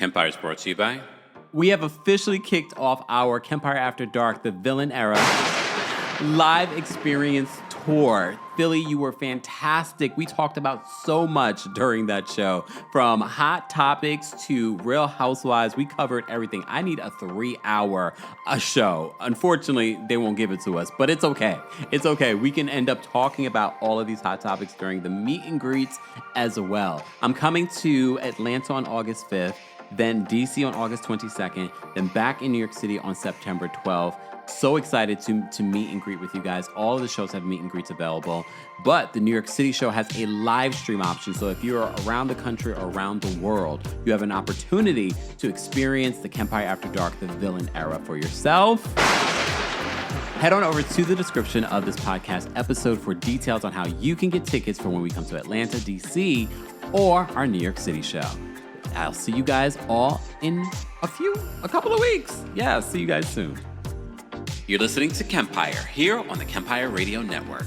Kempire is brought to you by... We have officially kicked off our Kempire After Dark, the Villain Era live experience tour. Philly, you were fantastic. We talked about so much during that show, from hot topics to Real Housewives. We covered everything. I need a 3-hour show. Unfortunately, they won't give it to us, but it's okay. It's okay. We can end up talking about all of these hot topics during the meet and greets as well. I'm coming to Atlanta on August 5th, then DC on August 22nd, then back in New York City on September 12th. So excited to meet and greet with you guys. All of the shows have meet and greets available, but the New York City show has a live stream option. So if you're around the country or around the world, you have an opportunity to experience the Kempire After Dark, the Villain Era for yourself. Head on over to the description of this podcast episode for details on how you can get tickets for when we come to Atlanta, DC, or our New York City show. I'll see you guys all in a couple of weeks. Yeah, see you guys soon. You're listening to Kempire here on the Kempire Radio Network.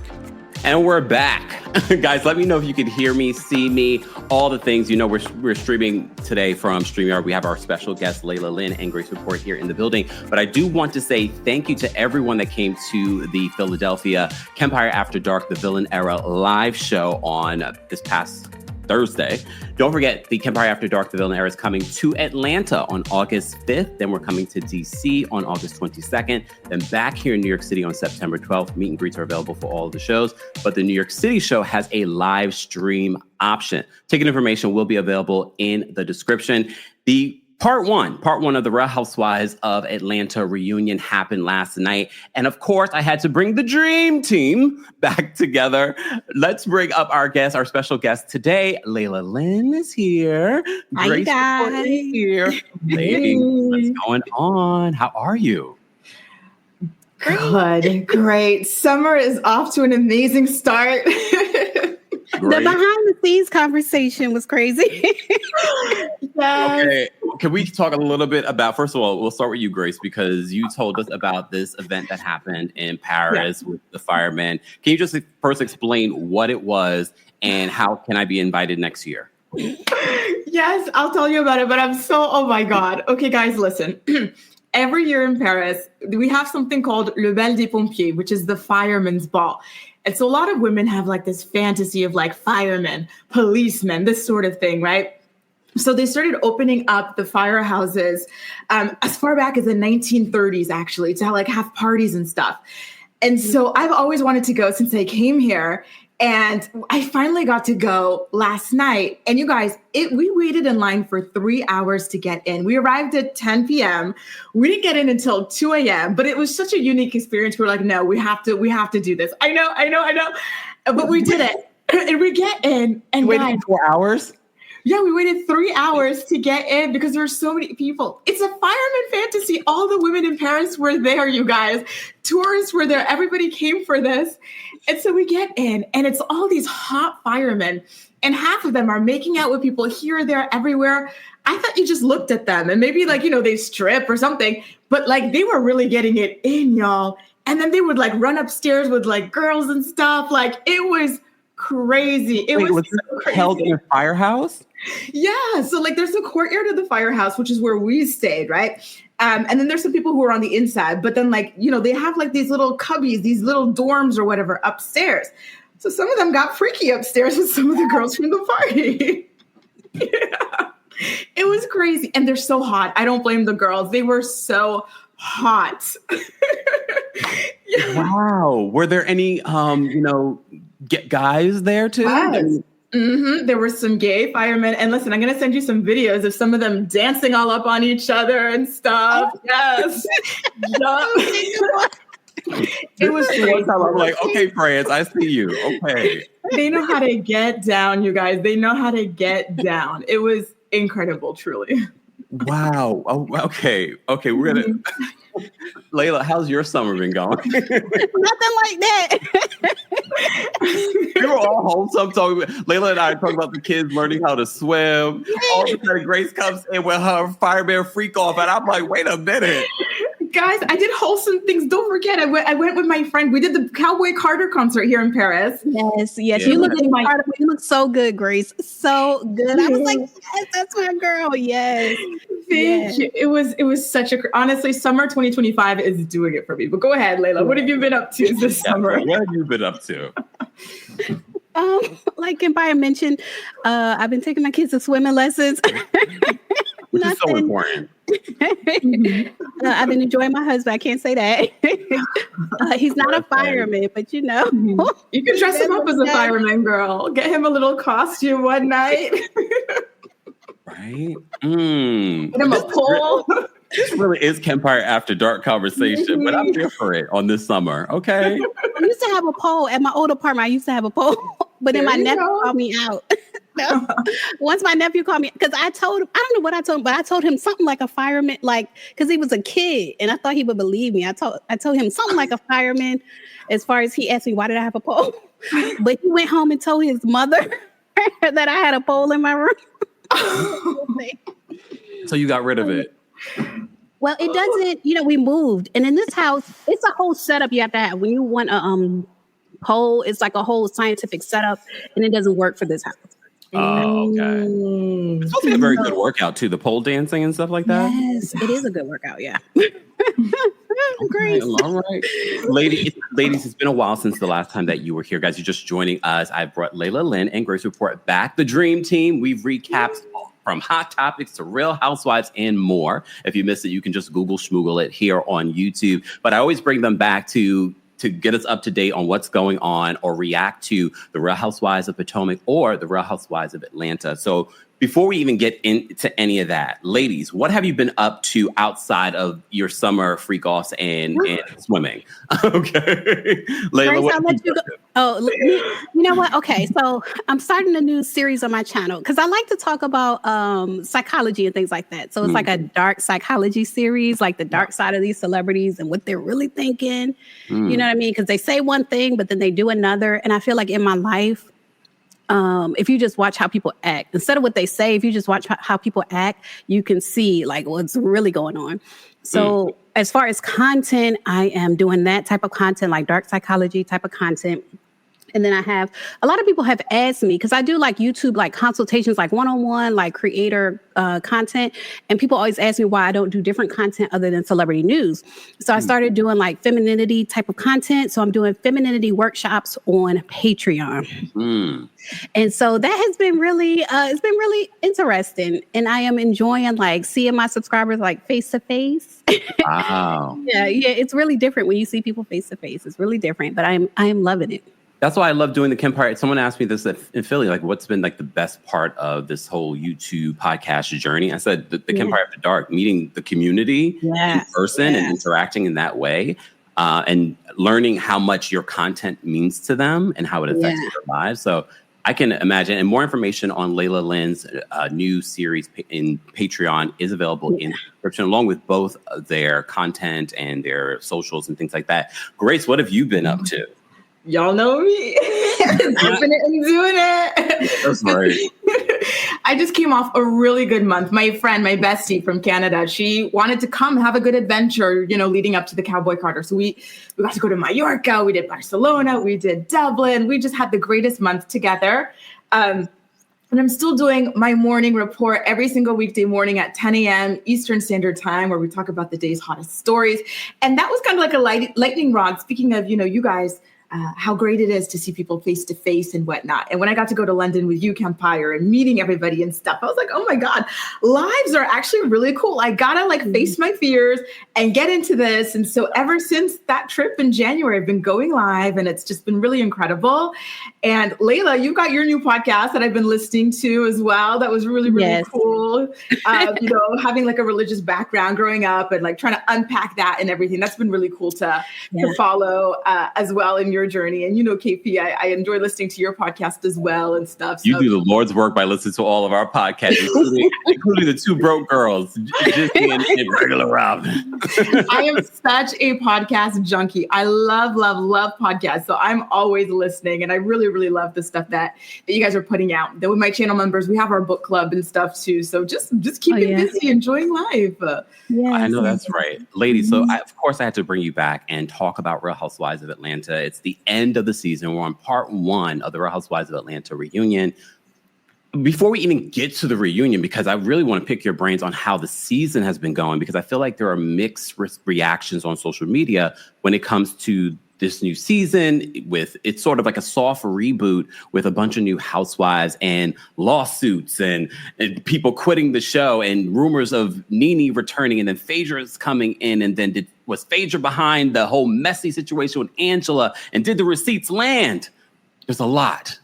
And we're back. Guys, let me know if you can hear me, see me, all the things. You know, we're streaming today from StreamYard. We have our special guests, Lailah Lynn and Grace Report, here in the building. But I do want to say thank you to everyone that came to the Philadelphia Kempire After Dark, the Villain Era live show on this past Thursday. Don't forget, the Kempire After Dark, the Villain Era is coming to Atlanta on August 5th. Then we're coming to DC on August 22nd. Then back here in New York City on September 12th. Meet and greets are available for all of the shows. But the New York City show has a live stream option. Ticket information will be available in the description. The Part one of the Real Housewives of Atlanta reunion happened last night. And of course, I had to bring the dream team back together. Let's bring up our guest, our special guest today. Lailah Lynn is here. Hi, Grace guys. is here. Ladies, what's going on? How are you? Good, great. Summer is off to an amazing start. The behind the scenes conversation was crazy. Yes. Okay, can we talk a little bit about, first of all, we'll start with you, Grace, because you told us about this event that happened in Paris with the Fireman. Can you just first explain what it was and how can I be invited next year? Yes, I'll tell you about it, but oh my God. Okay, guys, listen. Every year in Paris, we have something called Le Bal des Pompiers, which is the fireman's ball. And so a lot of women have like this fantasy of like firemen, policemen, this sort of thing, right? So they started opening up the firehouses as far back as the 1930s, actually, to like have parties and stuff. And so I've always wanted to go since I came here. And I finally got to go last night. And you guys, we waited in line for 3 hours to get in. We arrived at 10 p.m. We didn't get in until 2 a.m. But it was such a unique experience. We're like, no, we have to do this. I know. But we did it. And we get in. And waited 4 hours? Yeah, we waited 3 hours to get in because there were so many people. It's a fireman fantasy. All the women in Paris were there, you guys. Tourists were there. Everybody came for this. And so we get in, and it's all these hot firemen, and half of them are making out with people here, there, everywhere. I thought you just looked at them, and maybe like, they strip or something, but like they were really getting it in, y'all. And then they would like run upstairs with like girls and stuff. Like it was crazy. It was so crazy. Held in a firehouse? Yeah. So like there's a courtyard of the firehouse, which is where we stayed, right? And then there's some people who are on the inside, but then like, they have like these little cubbies, these little dorms or whatever upstairs. So some of them got freaky upstairs with some of the girls from the party. Yeah. It was crazy. And they're so hot. I don't blame the girls. They were so hot. Yeah. Wow. Were there any, guys there too? Yes. Mm-hmm. There were some gay firemen. And listen, I'm going to send you some videos of some of them dancing all up on each other and stuff. Oh. Yes. It was crazy. I'm like, okay, France, I see you. Okay. They know how to get down, you guys. They know how to get down. It was incredible, truly. Wow. Oh, okay. We're going to... Lailah, how's your summer been going? Nothing like that. We were all wholesome talking. Lailah and I are talking about the kids learning how to swim. All of a sudden, Grace comes in with her fireman freak off, and I'm like, wait a minute. Guys, I did wholesome things. Don't forget, I went with my friend. We did the Cowboy Carter concert here in Paris. Yes. Yeah. You look incredible. You look so good, Grace. So good. I was like, yes, that's my girl. Yes. Thank you. It was such honestly, summer 2025 is doing it for me. But go ahead, Lailah. What have you been up to this summer? What have you been up to? Like Kempire mentioned, I've been taking my kids to swimming lessons. Which is so important. I've been enjoying my husband. I can't say that. He's not a fireman, but you know. You can dress him up as a fireman, girl. Get him a little costume one night. Right? Get him a pole. This really is Kempire After Dark conversation, but I'm here for it on this summer. Okay. I used to have a pole at my old apartment. I used to have a pole, but then my nephew called me out. No. Once my nephew called me, because I told him, I don't know what I told him, but I told him something like a fireman, like, because he was a kid and I thought he would believe me. I told him something like a fireman, as far as he asked me, why did I have a pole? But he went home and told his mother that I had a pole in my room. So you got rid of it. Well, it doesn't, we moved. And in this house, it's a whole setup you have to have. When you want a pole, it's like a whole scientific setup, and it doesn't work for this house. Oh, okay. It's supposed to be a very good workout, too. The pole dancing and stuff like that. Yes, it is a good workout, yeah. Great. All right. Ladies, it's been a while since the last time that you were here. Guys, you're just joining us. I brought Lailah Lynn and Grace Report back. The Dream Team. We've recapped from hot topics to Real Housewives and more. If you missed it, you can just Google schmoogle it here on YouTube. But I always bring them back to get us up to date on what's going on or react to the Real Housewives of Potomac or the Real Housewives of Atlanta. So before we even get into any of that, ladies, what have you been up to outside of your summer freak-offs and swimming? Okay. Lailah, what have you done? Oh, you know what? Okay, so I'm starting a new series on my channel because I like to talk about psychology and things like that. So it's like a dark psychology series, like the dark side of these celebrities and what they're really thinking. You know what I mean? Because they say one thing, but then they do another. And I feel like in my life, if you just watch how people act, instead of what they say, if you just watch how people act, you can see like what's really going on. So as far as content, I am doing that type of content, like dark psychology type of content. And then I have a lot of people have asked me, because I do like YouTube, like consultations, like one-on-one, like creator content. And people always ask me why I don't do different content other than celebrity news. So I started doing like femininity type of content. So I'm doing femininity workshops on Patreon. And so that has been really, it's been really interesting. And I am enjoying like seeing my subscribers like face to face. Wow. Yeah, it's really different when you see people face to face. It's really different, but I am loving it. That's why I love doing the Kempire. Someone asked me this in Philly, like, what's been like the best part of this whole YouTube podcast journey? I said the Kempire After Dark, meeting the community in person and interacting in that way, and learning how much your content means to them and how it affects their lives. So I can imagine, and more information on Lailah Lynn's new series in Patreon is available in the description, along with both their content and their socials and things like that. Grace, what have you been up to? Y'all know me. Flipping it and doing it. That's right. I just came off a really good month. My friend, my bestie from Canada, she wanted to come have a good adventure, leading up to the Cowboy Carter. So we got to go to Mallorca. We did Barcelona. We did Dublin. We just had the greatest month together. And I'm still doing my morning report every single weekday morning at 10 a.m. Eastern Standard Time, where we talk about the day's hottest stories. And that was kind of like a lightning rod. Speaking of, you guys, how great it is to see people face to face and whatnot. And when I got to go to London with you, Kempire, and meeting everybody and stuff, I was like, oh my God, lives are actually really cool. I gotta face my fears and get into this. And so ever since that trip in January, I've been going live, and it's just been really incredible. And Lailah, you've got your new podcast that I've been listening to as well. That was really, really cool. Having like a religious background growing up and like trying to unpack that and everything. That's been really cool to follow as well in your journey. And, you know, KP, I enjoy listening to your podcast as well and stuff. So. You do the Lord's work by listening to all of our podcasts, including the two broke girls, Jissy and regular Rob. I am such a podcast junkie. I love podcasts. So I'm always listening. And I really, really love the stuff that you guys are putting out. Then with my channel members, we have our book club and stuff too. So just keep it busy, enjoying life. Yes, I know that's right. Ladies, so of course I had to bring you back and talk about Real Housewives of Atlanta. It's the end of the season. We're on part 1 of the Real Housewives of Atlanta reunion. Before we even get to the reunion, because I really want to pick your brains on how the season has been going, because I feel like there are mixed reactions on social media when it comes to this new season. It's sort of like a soft reboot with a bunch of new housewives and lawsuits and people quitting the show and rumors of Nene returning, and then Phaedra is coming in, and then was Phaedra behind the whole messy situation with Angela, and did the receipts land? There's a lot.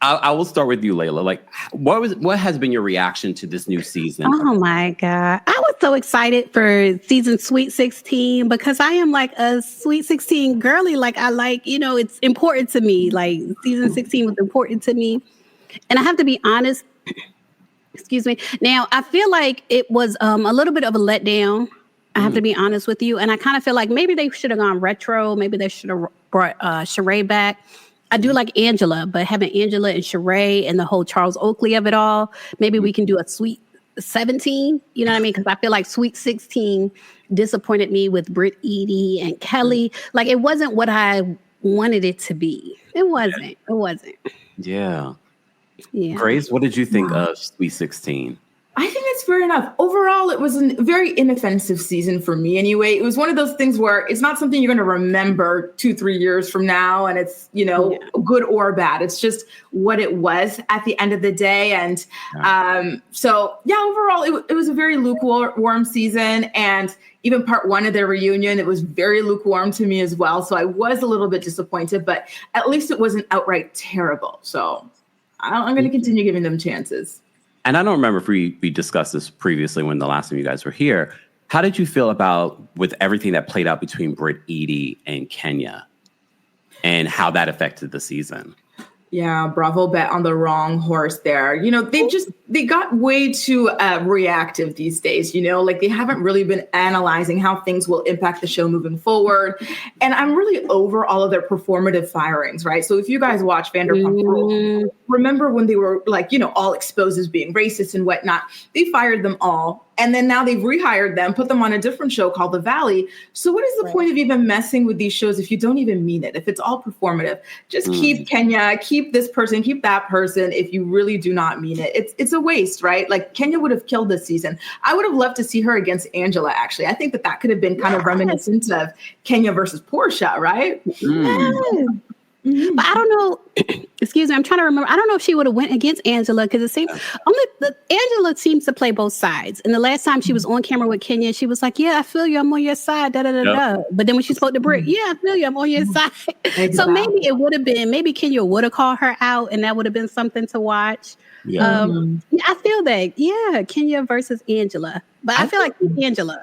I will start with you, Lailah. Like, what has been your reaction to this new season? Oh my God. I was so excited for season Sweet 16 because I am like a Sweet 16 girly. Like, it's important to me. Like, season 16 was important to me. And I have to be honest, excuse me. Now, I feel like it was a little bit of a letdown. I have to be honest with you. And I kind of feel like maybe they should have gone retro. Maybe they should have brought Sheree back. I do like Angela, but having Angela and Sheree and the whole Charles Oakley of it all, maybe we can do a Sweet 17. You know what I mean? Because I feel like Sweet 16 disappointed me with Britt, Edie, and Kelly. Like, it wasn't what I wanted it to be. It wasn't. Yeah. Grace, what did you think of Sweet 16? I think that's fair enough. Overall, it was a very inoffensive season for me anyway. It was one of those things where it's not something you're going to remember 2-3 years from now. And it's, good or bad. It's just what it was at the end of the day. And overall, it was a very lukewarm season. And even part 1 of their reunion, it was very lukewarm to me as well. So I was a little bit disappointed, but at least it wasn't outright terrible. So I'm going to continue giving them chances. And I don't remember if we discussed this previously when the last time you guys were here. How did you feel with everything that played out between Britt, Edie, and Kenya, and how that affected the season? Yeah, Bravo bet on the wrong horse there. They got way too reactive these days, like they haven't really been analyzing how things will impact the show moving forward. And I'm really over all of their performative firings, right? So if you guys watch Vanderpump Rules, remember when they were all exposed as being racist and whatnot, they fired them all. And then now they've rehired them, put them on a different show called The Valley. So what is the point of even messing with these shows if you don't even mean it, if it's all performative? Just keep Kenya, keep this person, keep that person if you really do not mean it. It's a waste, right? Like, Kenya would have killed this season. I would have loved to see her against Angela, actually. I think that could have been kind of reminiscent of Kenya versus Porsha, right? But I don't know. Excuse me. I'm trying to remember. I don't know if she would have went against Angela because it seems Angela seems to play both sides. And the last time she was on camera with Kenya, she was like, "Yeah, I feel you. I'm on your side." Da da da da. But then when she spoke to Britt, "Yeah, I feel you. I'm on your side." Exactly. So maybe it would have been. Maybe Kenya would have called her out, and that would have been something to watch. Yeah. I feel that. Yeah, Kenya versus Angela. But I feel like Angela.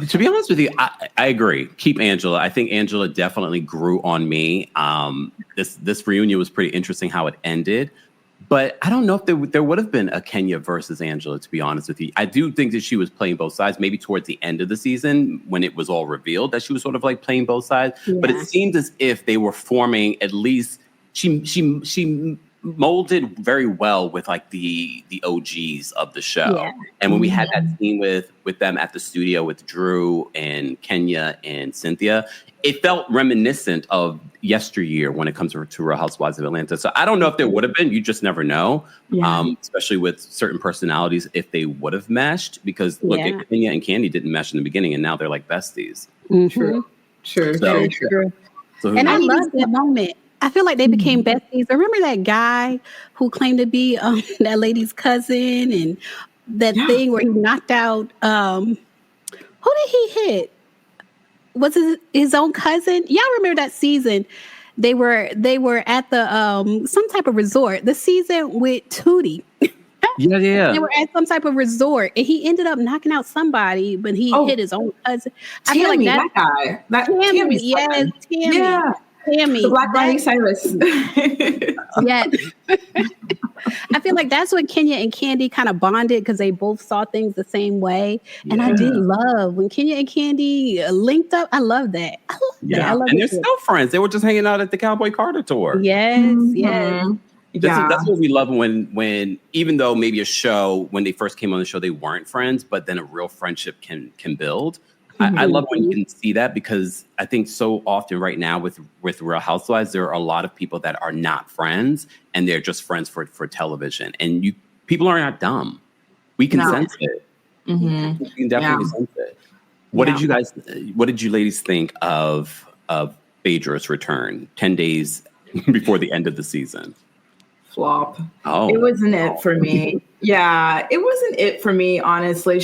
To be honest with you, I agree. Keep Angela. I think Angela definitely grew on me. This reunion was pretty interesting how it ended. But I don't know if there would have been a Kenya versus Angela, to be honest with you. I do think that she was playing both sides, maybe towards the end of the season when it was all revealed that she was sort of like playing both sides. Yeah. But it seemed as if they were forming at least she molded very well with like the OGs of the show. Yeah. And when we had that scene with them at the studio with Drew and Kenya and Cynthia, it felt reminiscent of yesteryear when it comes to Real Housewives of Atlanta. So I don't know if there would have been, you just never know, especially with certain personalities, if they would have meshed, because look, Kenya and Candy didn't mesh in the beginning and now they're like besties. Mm-hmm. True. Very true. So and I love that moment. I feel like they became besties. Remember that guy who claimed to be that lady's cousin and that thing where he knocked out, who did he hit? Was it his own cousin? Y'all remember that season? They were at the some type of resort. The season with Tootie. Yeah. They were at some type of resort, and he ended up knocking out somebody, but he hit his own cousin. I feel like that guy. Tammy, yes, Tammy. Yeah. Tammy. The Black Miley Cyrus. Yeah. I feel like that's when Kenya and Candy kind of bonded because they both saw things the same way. And I did love when Kenya and Candy linked up. I love that. I love and they're still friends. They were just hanging out at the Cowboy Carter tour. Yes, yes. That's what we love when even though maybe a show, when they first came on the show, they weren't friends, but then a real friendship can build. I love when you can see that, because I think so often right now with Real Housewives, there are a lot of people that are not friends and they're just friends for television. And people are not dumb. We can sense it. Mm-hmm. We can definitely sense it. What did you ladies think of Phaedra's return 10 days before the end of the season? Flop. It wasn't it for me. Yeah, it wasn't it for me, honestly.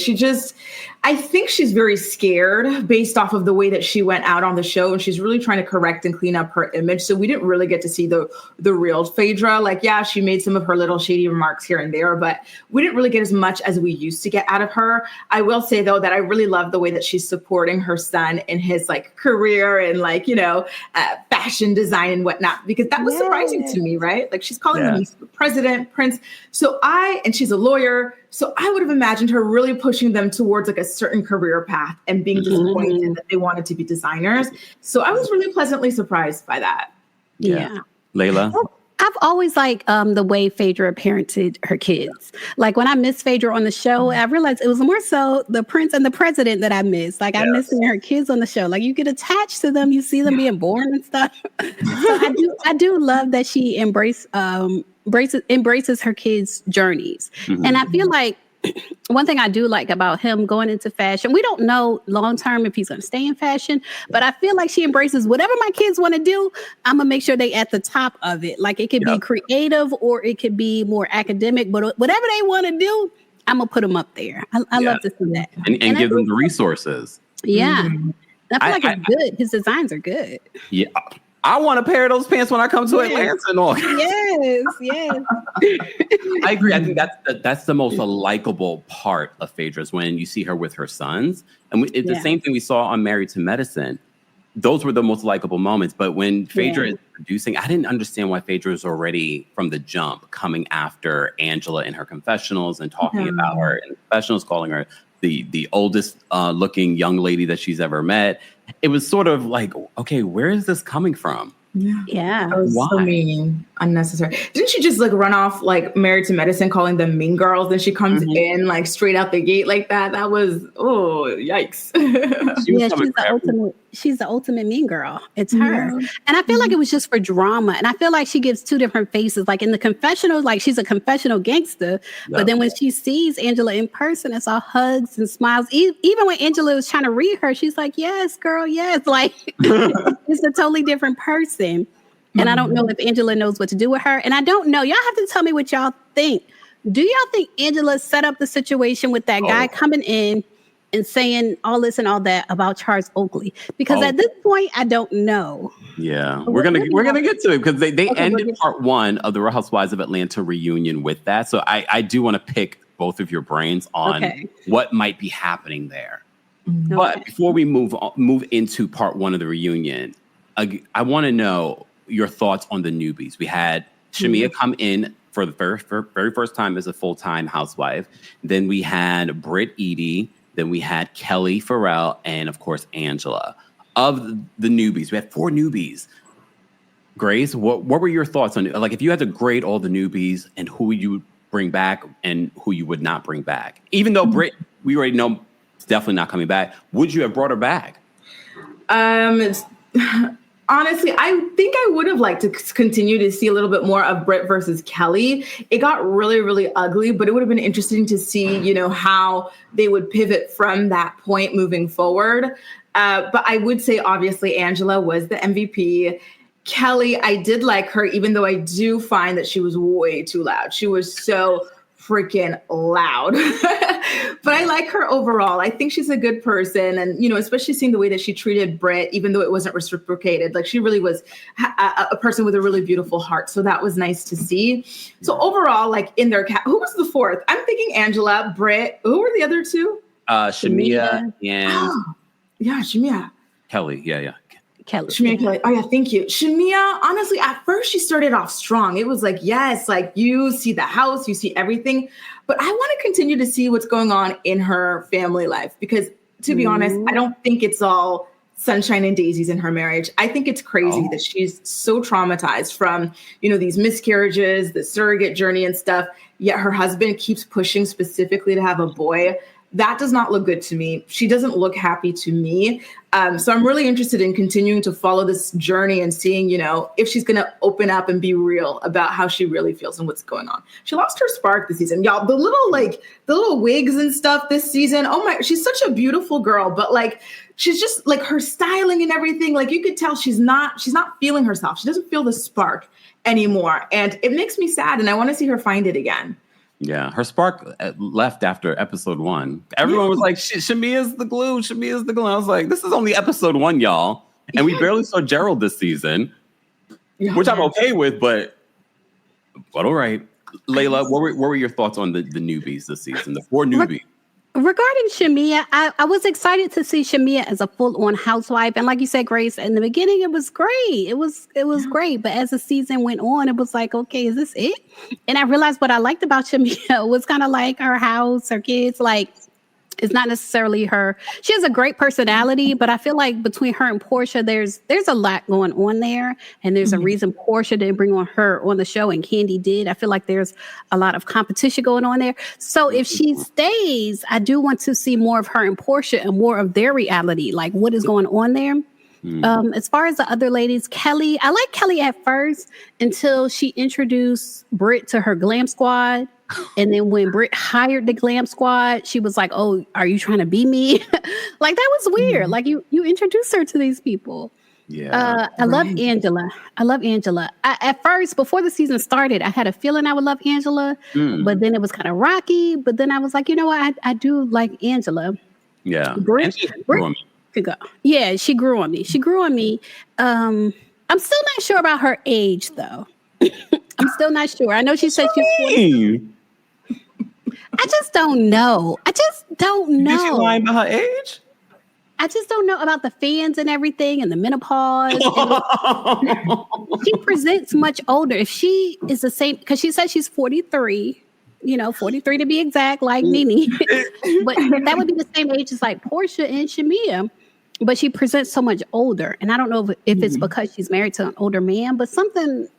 I think she's very scared based off of the way that she went out on the show, and she's really trying to correct and clean up her image. So we didn't really get to see the real Phaedra. Like, yeah, she made some of her little shady remarks here and there, but we didn't really get as much as we used to get out of her. I will say, though, that I really love the way that she's supporting her son in his career and fashion design and whatnot, because that was surprising to me, right? Like, she's calling him president, prince. And she's a lawyer. So I would have imagined her really pushing them towards a certain career path and being disappointed that they wanted to be designers. So I was really pleasantly surprised by that. Yeah. Layla? I've always liked the way Phaedra parented her kids. Like, when I missed Phaedra on the show, I realized it was more so the prince and the president that I missed. Like, I missed seeing her kids on the show. Like, you get attached to them. You see them being born and stuff. So I do love that she embraces her kids' journeys. And I feel like one thing I do like about him going into fashion, we don't know long term if he's going to stay in fashion, but I feel like she embraces whatever my kids want to do. I'm going to make sure they at the top of it. Like, it could be creative or it could be more academic, but whatever they want to do, I'm going to put them up there. I love to see that. And give them the resources. Yeah. I feel like it's good. His designs are good. Yeah. I want a pair of those pants when I come to Atlanta in August. Yes. I agree. I think that's the most likable part of Phaedra, is when you see her with her sons. And it's the same thing we saw on Married to Medicine. Those were the most likable moments. But when Phaedra is producing, I didn't understand why Phaedra was already from the jump coming after Angela in her confessionals and talking about her in confessionals, calling her the oldest looking young lady that she's ever met. It was sort of like, okay, where is this coming from? Yeah. That was so mean, unnecessary. Didn't she just run off Married to Medicine, calling them mean girls? Then she comes in straight out the gate like that. That was, yikes. She's the ultimate mean girl. It's her. And I feel like it was just for drama. And I feel like she gives two different faces. Like, in the confessional, she's a confessional gangster. But then when she sees Angela in person, it's all hugs and smiles. Even when Angela was trying to read her, she's like, yes, girl, yes. It's a totally different person. And I don't know if Angela knows what to do with her. And I don't know. Y'all have to tell me what y'all think. Do y'all think Angela set up the situation with that guy coming in and saying all this and all that about Charles Oakley? Because at this point, I don't know. Yeah, we're gonna get to it, because they ended part one of the Real Housewives of Atlanta reunion with that. So I do want to pick both of your brains on what might be happening there. But before we move into part one of the reunion, I want to know your thoughts on the newbies. We had Shamea come in for the very first time as a full-time housewife. Then we had Britt Edie. Then we had Kelly Farrell, and of course, Angela. Of the newbies, we had 4 newbies. Grace, what were your thoughts on, if you had to grade all the newbies and who you would bring back and who you would not bring back? Even though Britt, we already know, is definitely not coming back. Would you have brought her back? Honestly, I think I would have liked to continue to see a little bit more of Britt versus Kelly. It got really, really ugly, but it would have been interesting to see, how they would pivot from that point moving forward. But I would say, obviously, Angela was the MVP. Kelly, I did like her, even though I do find that she was way too loud. She was so freaking loud. But I like her overall. I think she's a good person. And, especially seeing the way that she treated Britt, even though it wasn't reciprocated, like she really was a person with a really beautiful heart. So that was nice to see. So overall, like in their who was the fourth? I'm thinking Angela, Britt. Who were the other two? Shamea and Shamea. Kelly. Yeah. Kelly. Shamea Kelly. Oh yeah, thank you. Shamea, honestly, at first she started off strong. It was like, yes, like you see the house, you see everything. But I want to continue to see what's going on in her family life because, to be honest, I don't think it's all sunshine and daisies in her marriage. I think it's crazy that she's so traumatized from, these miscarriages, the surrogate journey and stuff. Yet her husband keeps pushing specifically to have a boy. That does not look good to me. She doesn't look happy to me. So I'm really interested in continuing to follow this journey and seeing, if she's going to open up and be real about how she really feels and what's going on. She lost her spark this season. Y'all, the little wigs and stuff this season. Oh my, she's such a beautiful girl, but like, she's just like her styling and everything. Like you could tell she's not feeling herself. She doesn't feel the spark anymore. And it makes me sad. And I want to see her find it again. Yeah, her spark left after episode 1. Everyone was like, Shamea's the glue. Shamea's the glue. I was like, this is only episode 1, y'all. And we barely saw Gerald this season, which I'm okay with, but all right. Lailah, what were your thoughts on the newbies this season, the 4 newbies? Regarding Shamea, I was excited to see Shamea as a full-on housewife. And like you said, Grace, in the beginning, it was great. It was great. But as the season went on, it was like, okay, is this it? And I realized what I liked about Shamea was kind of like her house, her kids, like, it's not necessarily her. She has a great personality, but I feel like between her and Porsha, there's a lot going on there. And there's a reason Porsha didn't bring on her on the show and Candy did. I feel like there's a lot of competition going on there. So if she stays, I do want to see more of her and Porsha and more of their reality, like what is going on there. As far as the other ladies, Kelly, I like Kelly at first until she introduced Britt to her glam squad. And then when Britt hired the glam squad, she was like, oh, are you trying to be me? Like, that was weird. Like, you introduced her to these people. Yeah. I love Angela. At first, before the season started, I had a feeling I would love Angela, but then it was kind of rocky. But then I was like, you know what? I do like Angela. Yeah. Britt could go. Yeah, she grew on me. I'm still not sure about her age, though. I'm still not sure. I know she said she's 40. I just don't know. Is she lying about her age? I just don't know about the fans and everything and the menopause. She presents much older. If she is the same, because she said she's 43, 43 to be exact, like Nene. But that would be the same age as like Porsha and Shamea. But she presents so much older. And I don't know if it's because she's married to an older man, but something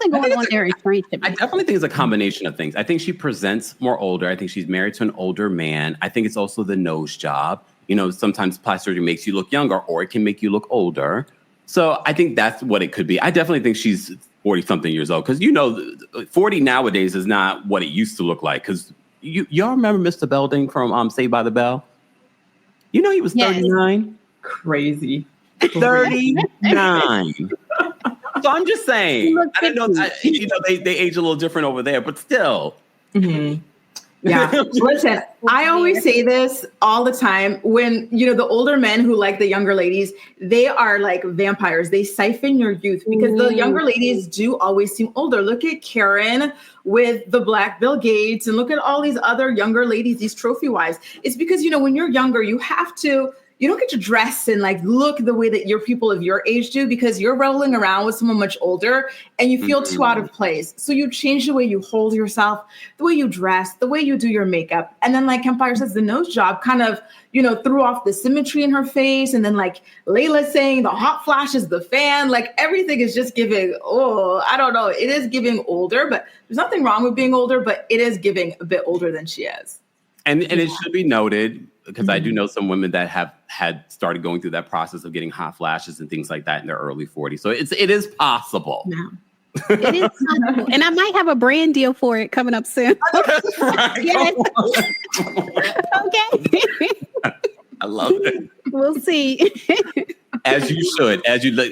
going on there is strange to me. I definitely think it's a combination of things. I think she presents more older. I think she's married to an older man. I think it's also the nose job. Sometimes plastic surgery makes you look younger or it can make you look older. So I think that's what it could be. I definitely think she's 40-something years old because, 40 nowadays is not what it used to look like. Because y'all remember Mr. Belding from Saved by the Bell? He was 39. Yes. Crazy. 39. So I'm just saying. I don't know. They age a little different over there, but still. Mm-hmm. Yeah. Listen, I always say this all the time when, the older men who like the younger ladies, they are like vampires. They siphon your youth because the younger ladies do always seem older. Look at Karen with the Black Bill Gates and look at all these other younger ladies, these trophy wives. It's because, when you're younger, you don't get to dress and like look the way that your people of your age do because you're rolling around with someone much older and you feel too out of place. So you change the way you hold yourself, the way you dress, the way you do your makeup. And then like Kempire says, the nose job kind of, threw off the symmetry in her face. And then like Lailah saying the hot flash is the fan, like everything is just giving, I don't know. It is giving older, but there's nothing wrong with being older, but it is giving a bit older than she is. And it should be noted, because I do know some women that have had started going through that process of getting hot flashes and things like that in their early 40s. So it is possible. Yeah. It is possible. And I might have a brand deal for it coming up soon. That's right. Yes. Okay. I love it. We'll see. As you should.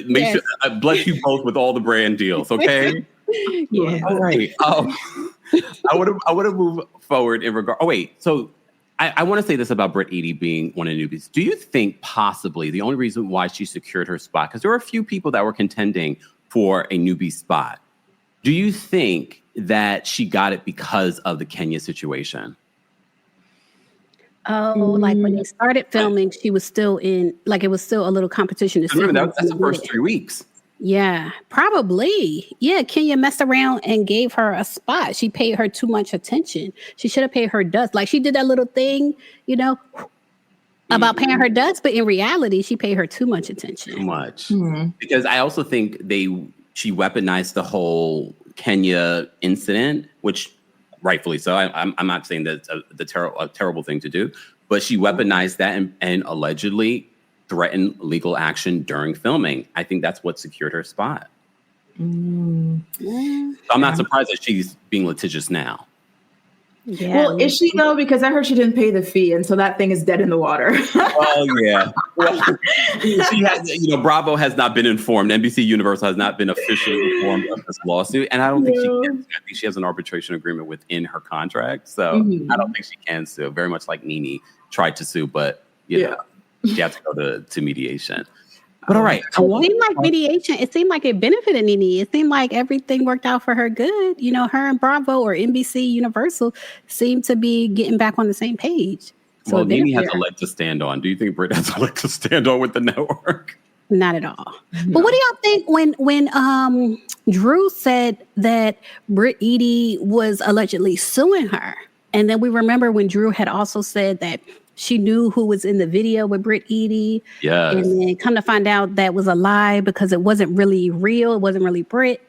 Make sure I bless you both with all the brand deals, okay? Yeah. All right. I want to move forward in regard. Oh, wait. So I want to say this about Brittany being one of the newbies. Do you think possibly the only reason why she secured her spot, because there were a few people that were contending for a newbie spot. Do you think that she got it because of the Kenya situation? Oh, like when they started filming, she was still in, like it was still a little competition to see. Remember, that's the first 3 weeks. Yeah, probably. Yeah, Kenya messed around and gave her a spot. She paid her too much attention. She should have paid her dust. Like she did that little thing, you know, about paying her dust, but in reality, she paid her too much attention. Too much. Because I also think she weaponized the whole Kenya incident, which rightfully so. I'm not saying that's a terrible thing to do, but she weaponized that and allegedly threatened legal action during filming. I think that's what secured her spot. So I'm not surprised that she's being litigious now. Yeah. Well, is she though? Because I heard she didn't pay the fee, and so that thing is dead in the water. Oh yeah. Well, she has, Bravo has not been informed. NBC Universal has not been officially informed of this lawsuit, and I don't think she can. I think she has an arbitration agreement within her contract, so I don't think she can sue. Very much like Nene tried to sue, but you know, she had to go to mediation. But all right. It seemed like mediation, it seemed like it benefited Nene. It seemed like everything worked out for her good. You know, her and Bravo or NBC Universal seemed to be getting back on the same page. So well, Nene has a leg to stand on. Do you think Britt has a leg to stand on with the network? Not at all. No. But what do y'all think when Drew said that Brittany was allegedly suing her? And then we remember when Drew had also said that she knew who was in the video with Brittany. Yes. And then come to find out that was a lie because it wasn't really real. It wasn't really Britt.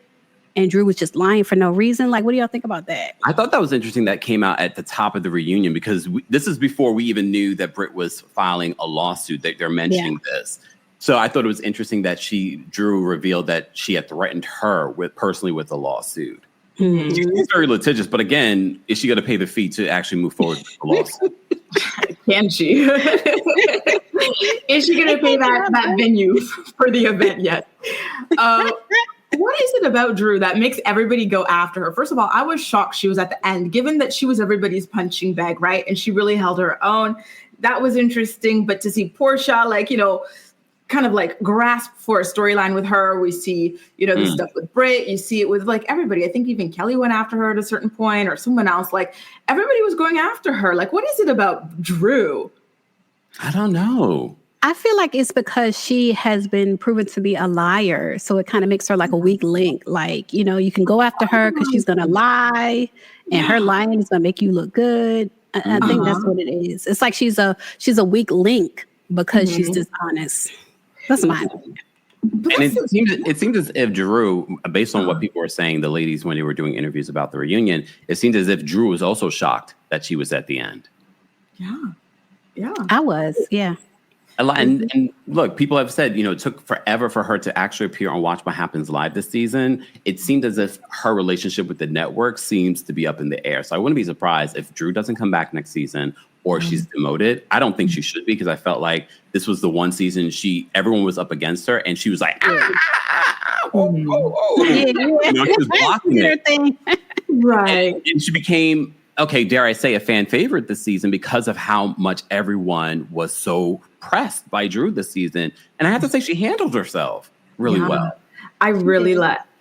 And Drew was just lying for no reason. Like, what do y'all think about that? I thought that was interesting that came out at the top of the reunion because this is before we even knew that Britt was filing a lawsuit. They're mentioning this. So I thought it was interesting that Drew revealed that she had threatened her personally with a lawsuit. She's very litigious, but again, is she going to pay the fee to actually move forward with the lawsuit? Can she? Is she going to pay that venue for the event yet? What is it about Drew that makes everybody go after her? First of all, I was shocked she was at the end, given that she was everybody's punching bag, right? And she really held her own. That was interesting. But to see Porsha, kind of like grasp for a storyline with her. We see, the stuff with Britt. You see it with like everybody. I think even Kelly went after her at a certain point or someone else. Like everybody was going after her. Like, what is it about Drew? I don't know. I feel like it's because she has been proven to be a liar. So it kind of makes her like a weak link. Like, you can go after her because she's going to lie and her lying is going to make you look good. I think that's what it is. It's like she's a weak link because she's dishonest. That's mine. And it seems as if Drew, based on what people were saying, the ladies, when they were doing interviews about the reunion, it seemed as if Drew was also shocked that she was at the end. Yeah. I was, yeah. And look, people have said, it took forever for her to actually appear on Watch What Happens Live this season. It seemed as if her relationship with the network seems to be up in the air. So I wouldn't be surprised if Drew doesn't come back next season or she's demoted. I don't think she should be because I felt like this was the one season everyone was up against her and she was like, she was blocking it. Right. And she became, dare I say, a fan favorite this season because of how much everyone was so pressed by Drew this season. And I have to say she handled herself really well. I really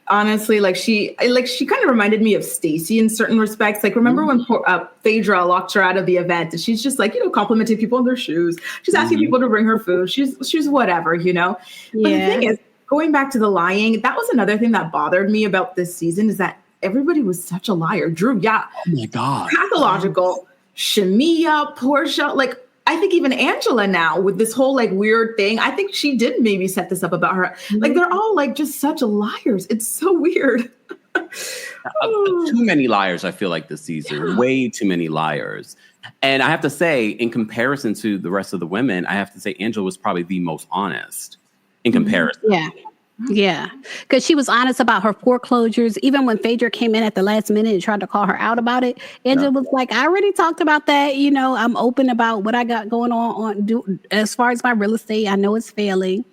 honestly, she kind of reminded me of Stacey in certain respects. Like, remember when Phaedra locked her out of the event and she's just like, complimenting people on their shoes. She's asking people to bring her food. She's whatever, But the thing is, going back to the lying, that was another thing that bothered me about this season is that everybody was such a liar. Drew, oh my God. Pathological. Shamea, Porsha, I think even Angela now with this whole weird thing, I think she did maybe set this up about her. They're all just such liars. It's so weird. Too many liars, I feel like this season. Way too many liars. And I have to say, in comparison to the rest of the women, I have to say Angela was probably the most honest in comparison. Yeah, because she was honest about her foreclosures. Even when Phaedra came in at the last minute and tried to call her out about it, Angela was like, I already talked about that. I'm open about what I got going on as far as my real estate. I know it's failing.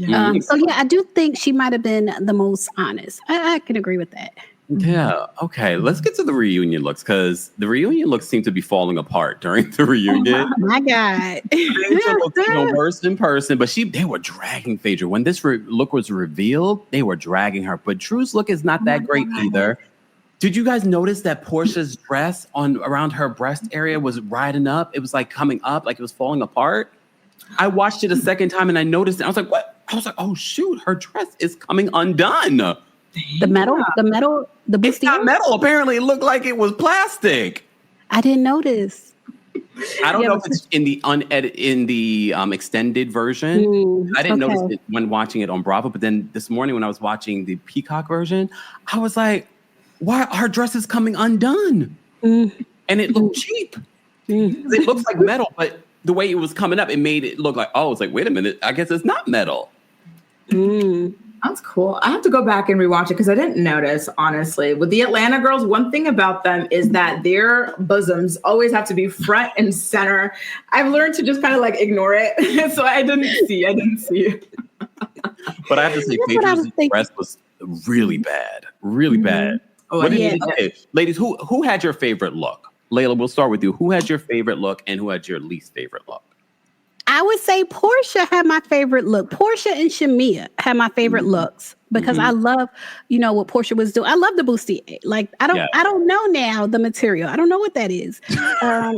I do think she might have been the most honest. I can agree with that. Yeah. Okay. Let's get to the reunion looks because the reunion looks seem to be falling apart during the reunion. Oh my God. Phaedra looked even worse in person, but they were dragging Phaedra. When this look was revealed, they were dragging her. But Drew's look is not that great either. Did you guys notice that Porsha's dress around her breast area was riding up? It was like coming up, like it was falling apart. I watched it a second time and I noticed it. I was like, what? I was like, oh shoot, her dress is coming undone. The metal, the bustier? It's not metal. Apparently it looked like it was plastic. I didn't notice. I don't know if it's in the extended version. I didn't notice it when watching it on Bravo, but then this morning when I was watching the Peacock version, I was like, why her dress is coming undone? And it looked cheap. It looks like metal, but the way it was coming up, it made it look like, oh, it's like, wait a minute, I guess it's not metal. That's cool. I have to go back and rewatch it because I didn't notice, honestly. With the Atlanta girls, one thing about them is that their bosoms always have to be front and center. I've learned to just kind of like ignore it. So I didn't see. But I have to say, Phaedra's dress was really bad. Really bad. Oh, okay, ladies, who had your favorite look? Lailah, we'll start with you. Who had your favorite look and who had your least favorite look? I would say Porsha had my favorite look. Porsha and Shamea had my favorite looks because I love, what Porsha was doing. I love the bustier. Like I don't know now the material. I don't know what that is. Now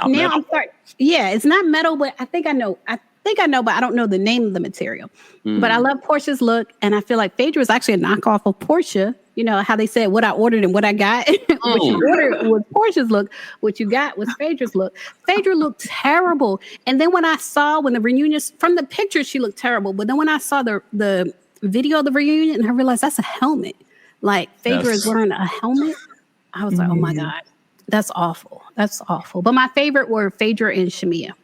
I'm sorry. Yeah, it's not metal, but I think I know. But I don't know the name of the material. But I love Porsha's look, and I feel like Phaedra was actually a knockoff of Porsha. You know how they said what I ordered and what I got. What you ordered was Porsha's look. What you got was Phaedra's look. Phaedra looked terrible. And then when the reunion, from the picture, she looked terrible. But then when I saw the video of the reunion, I realized that's a helmet. Like Phaedra is wearing a helmet. I was like, oh my God, that's awful. That's awful. But my favorite were Phaedra and Shamea.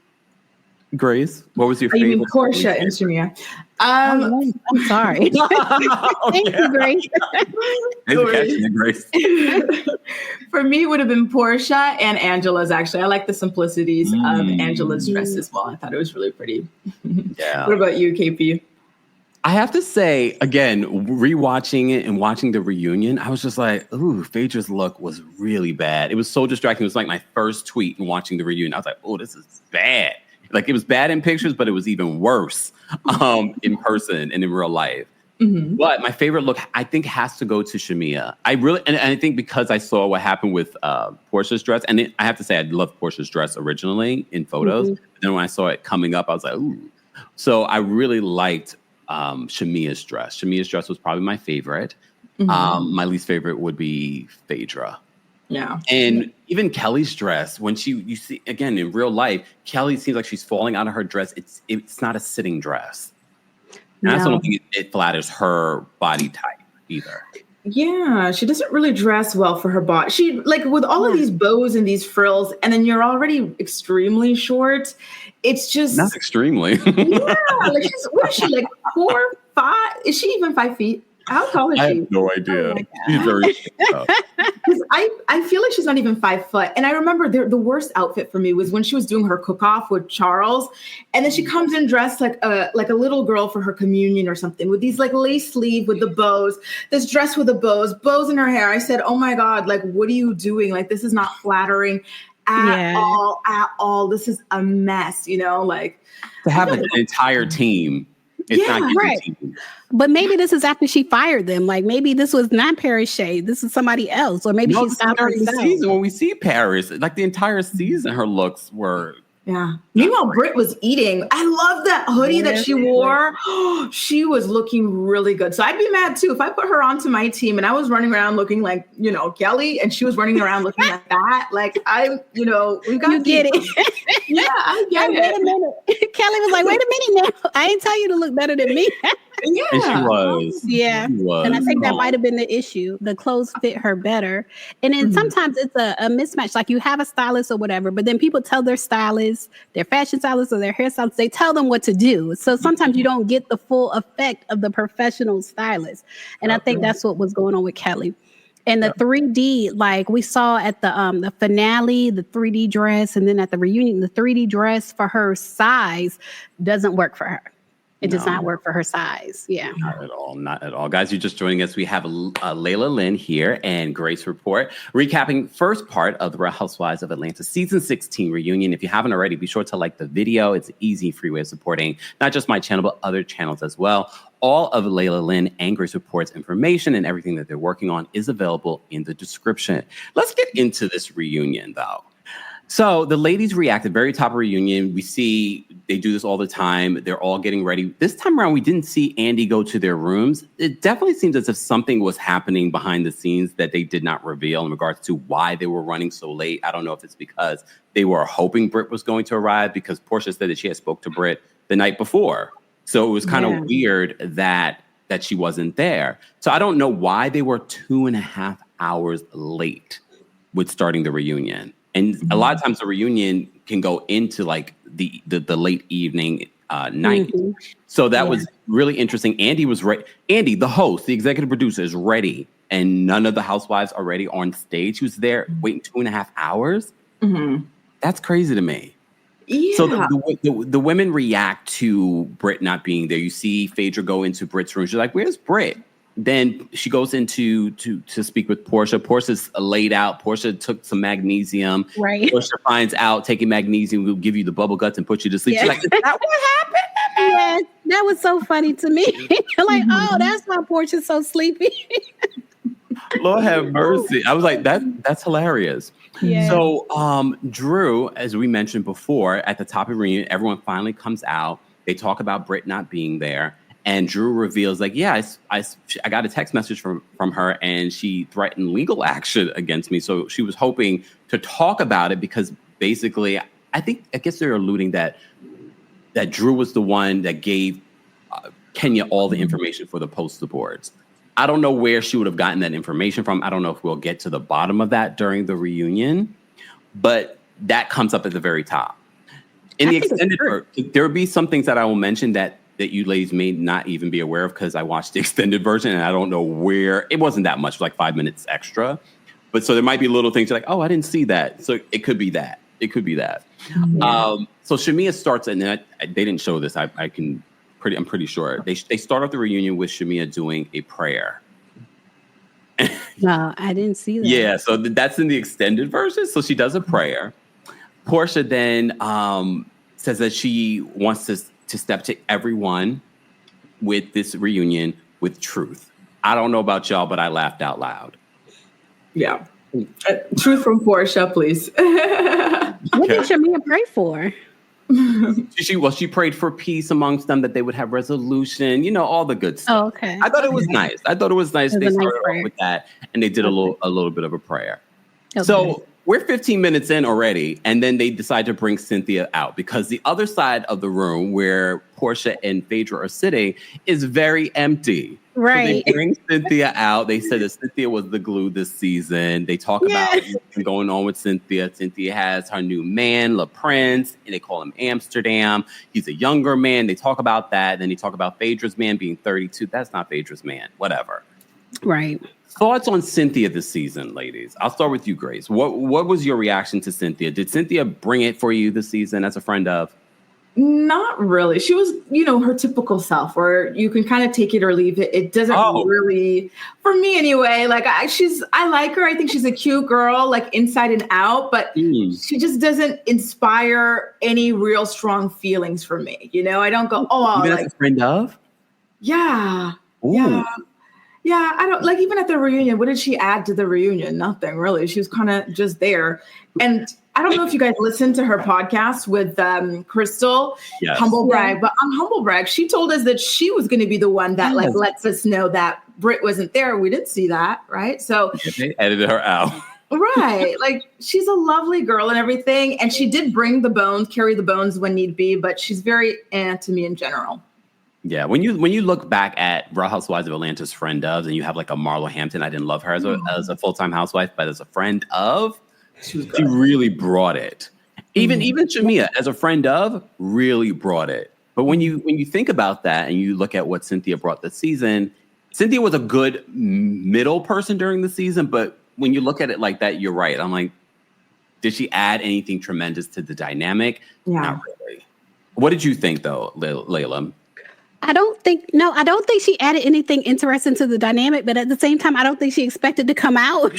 Grace, what was your favorite? You mean Porsha and Shamea? I'm sorry. Thank you, Grace. Thanks for catching it, Grace. For me, it would have been Porsha and Angela's, actually. I like the simplicities of Angela's dress as well. I thought it was really pretty. Yeah. What about you, KP? I have to say, again, rewatching it and watching the reunion, I was just like, ooh, Phaedra's look was really bad. It was so distracting. It was like my first tweet in watching the reunion. I was like, oh, this is bad. Like it was bad in pictures, but it was even worse in person and in real life. But my favorite look, I think, has to go to Shamea. And I think because I saw what happened with Porsha's dress, and I have to say I loved Porsha's dress originally in photos. But then when I saw it coming up, I was like, ooh. So I really liked Shamea's dress. Shamea's dress was probably my favorite. My least favorite would be Phaedra. Yeah. And even Kelly's dress, when you see, again, in real life, Kelly seems like she's falling out of her dress. It's not a sitting dress. And I also don't think it flatters her body type either. Yeah, she doesn't really dress well for her body. She, like, with all of these bows and these frills, and then you're already extremely short. It's just not extremely. Yeah, like what is she, like 4, 5? Is she even 5 feet? How tall is she? I have no idea. She's very short. I feel like she's not even 5 foot. And I remember the worst outfit for me was when she was doing her cook-off with Charles. And then she comes in dressed like a little girl for her communion or something with these like lace sleeve with the bows, this dress with the bows in her hair. I said, oh my God, like, what are you doing? Like, this is not flattering at all. This is a mess, like. To have an entire team. It's not right. Team. But maybe this is after she fired them. Like maybe this was not Paris Shade. This is somebody else. Or maybe she stopped during the season when we see Paris. Like the entire season, her looks were. Yeah. Meanwhile, Britt was eating. I love that hoodie that she wore. She was looking really good. So I'd be mad too if I put her onto my team and I was running around looking like, Kelly, and she was running around looking like that. Like we got you get it. Yeah, I get it. Wait a minute. Kelly was like, wait a minute now. I ain't tell you to look better than me. Yeah. And she was. Yeah. She was. And I think that might have been the issue. The clothes fit her better. And then sometimes it's a mismatch. Like you have a stylist or whatever, but then people tell their stylists, their fashion stylists or their hairstylists, they tell them what to do. So sometimes you don't get the full effect of the professional stylist. And I think that's what was going on with Kelly. And the 3D, like we saw at the finale, the 3D dress, and then at the reunion, the 3D dress for her size doesn't work for her. It does not work for her size. Yeah. Not at all. Not at all. Guys, you're just joining us. We have Lailah Lynn here and Grace Report, recapping first part of the Real Housewives of Atlanta Season 16 reunion. If you haven't already, be sure to like the video. It's an easy, free way of supporting not just my channel, but other channels as well. All of Lailah Lynn and Grace Report's information and everything that they're working on is available in the description. Let's get into this reunion, though. So the ladies reacted, very top of reunion. We see they do this all the time. They're all getting ready. This time around, we didn't see Andy go to their rooms. It definitely seems as if something was happening behind the scenes that they did not reveal in regards to why they were running so late. I don't know if it's because they were hoping Britt was going to arrive, because Porsha said that she had spoke to Britt the night before. So it was kind of weird that she wasn't there. So I don't know why they were 2.5 hours late with starting the reunion. And a lot of times the reunion can go into like the late evening night. So that was really interesting. Andy was ready. Andy, the host, the executive producer, is ready. And none of the housewives are ready on stage. He was there waiting 2.5 hours. That's crazy to me. Yeah. So the women react to Britt not being there. You see Phaedra go into Britt's room. She's like, "Where's Britt?" Then she goes into to speak with Porsha. Portia's laid out. Porsha took some magnesium. Right. Porsha finds out taking magnesium will give you the bubble guts and put you to sleep. She's like, "Is that what happened?" Yeah, that was so funny to me. Like, oh, that's why Portia's so sleepy. Lord have mercy. I was like, that's hilarious. Yeah. So Drew, as we mentioned before, at the top of the reunion, everyone finally comes out. They talk about Britt not being there. And Drew reveals, like, yeah, I got a text message from her, and she threatened legal action against me. So she was hoping to talk about it because basically, I guess they're alluding that Drew was the one that gave Kenya all the information for the poster boards. I don't know where she would have gotten that information from. I don't know if we'll get to the bottom of that during the reunion, but that comes up at the very top. In the extended version, there will be some things that I will mention that you ladies may not even be aware of because I watched the extended version and I don't know where. It wasn't that much, like 5 minutes extra. But so there might be little things you're like, oh, I didn't see that. So it could be that. It could be that. Yeah. So Shamea starts, and they didn't show this. I'm pretty sure. They start off the reunion with Shamea doing a prayer. No, I didn't see that. Yeah, so that's in the extended version. So she does a prayer. Porsha then says that she wants to step to everyone with this reunion with truth. I don't know about y'all, but I laughed out loud. Yeah. Truth from Porsha, please. What did Shamea pray for? She prayed for peace amongst them, that they would have resolution, all the good stuff. Oh, okay. I thought it was nice. They started off with that, and they did a little bit of a prayer. Okay. So we're 15 minutes in already, and then they decide to bring Cynthia out because the other side of the room where Porsha and Phaedra are sitting is very empty. Right. So they bring Cynthia out. They said that Cynthia was the glue this season. They talk about what's going on with Cynthia. Cynthia has her new man, La Prince, and they call him Amsterdam. He's a younger man. They talk about that. Then they talk about Phaedra's man being 32. That's not Phaedra's man. Whatever. Right. Thoughts on Cynthia this season, ladies? I'll start with you, Grace. What was your reaction to Cynthia? Did Cynthia bring it for you this season as a friend of? Not really. She was, her typical self where you can kind of take it or leave it. It doesn't really, for me anyway, like I like her. I think she's a cute girl, like inside and out, but she just doesn't inspire any real strong feelings for me. I don't go, even as a friend of? Yeah. Ooh. Yeah. Yeah, I don't like, even at the reunion, what did she add to the reunion? Nothing really. She was kind of just there. And I don't know if you guys listened to her podcast with Crystal, Humble Brag, but on Humble Brag, she told us that she was going to be the one that lets us know that Britt wasn't there. We didn't see that, right? So they edited her out. Right. Like, she's a lovely girl and everything. And she did bring the bones, carry the bones when need be, but she's very to me in general. Yeah, when you look back at Real Housewives of Atlanta's friend ofs, and you have like a Marlo Hampton, I didn't love her as a full-time housewife, but as a friend of, she really brought it. Even Shamea, as a friend of, really brought it. But when you think about that and you look at what Cynthia brought this season, Cynthia was a good middle person during the season, but when you look at it like that, you're right. I'm like, did she add anything tremendous to the dynamic? Yeah. Not really. What did you think, though, Lailah? I don't think she added anything interesting to the dynamic, but at the same time, I don't think she expected to come out.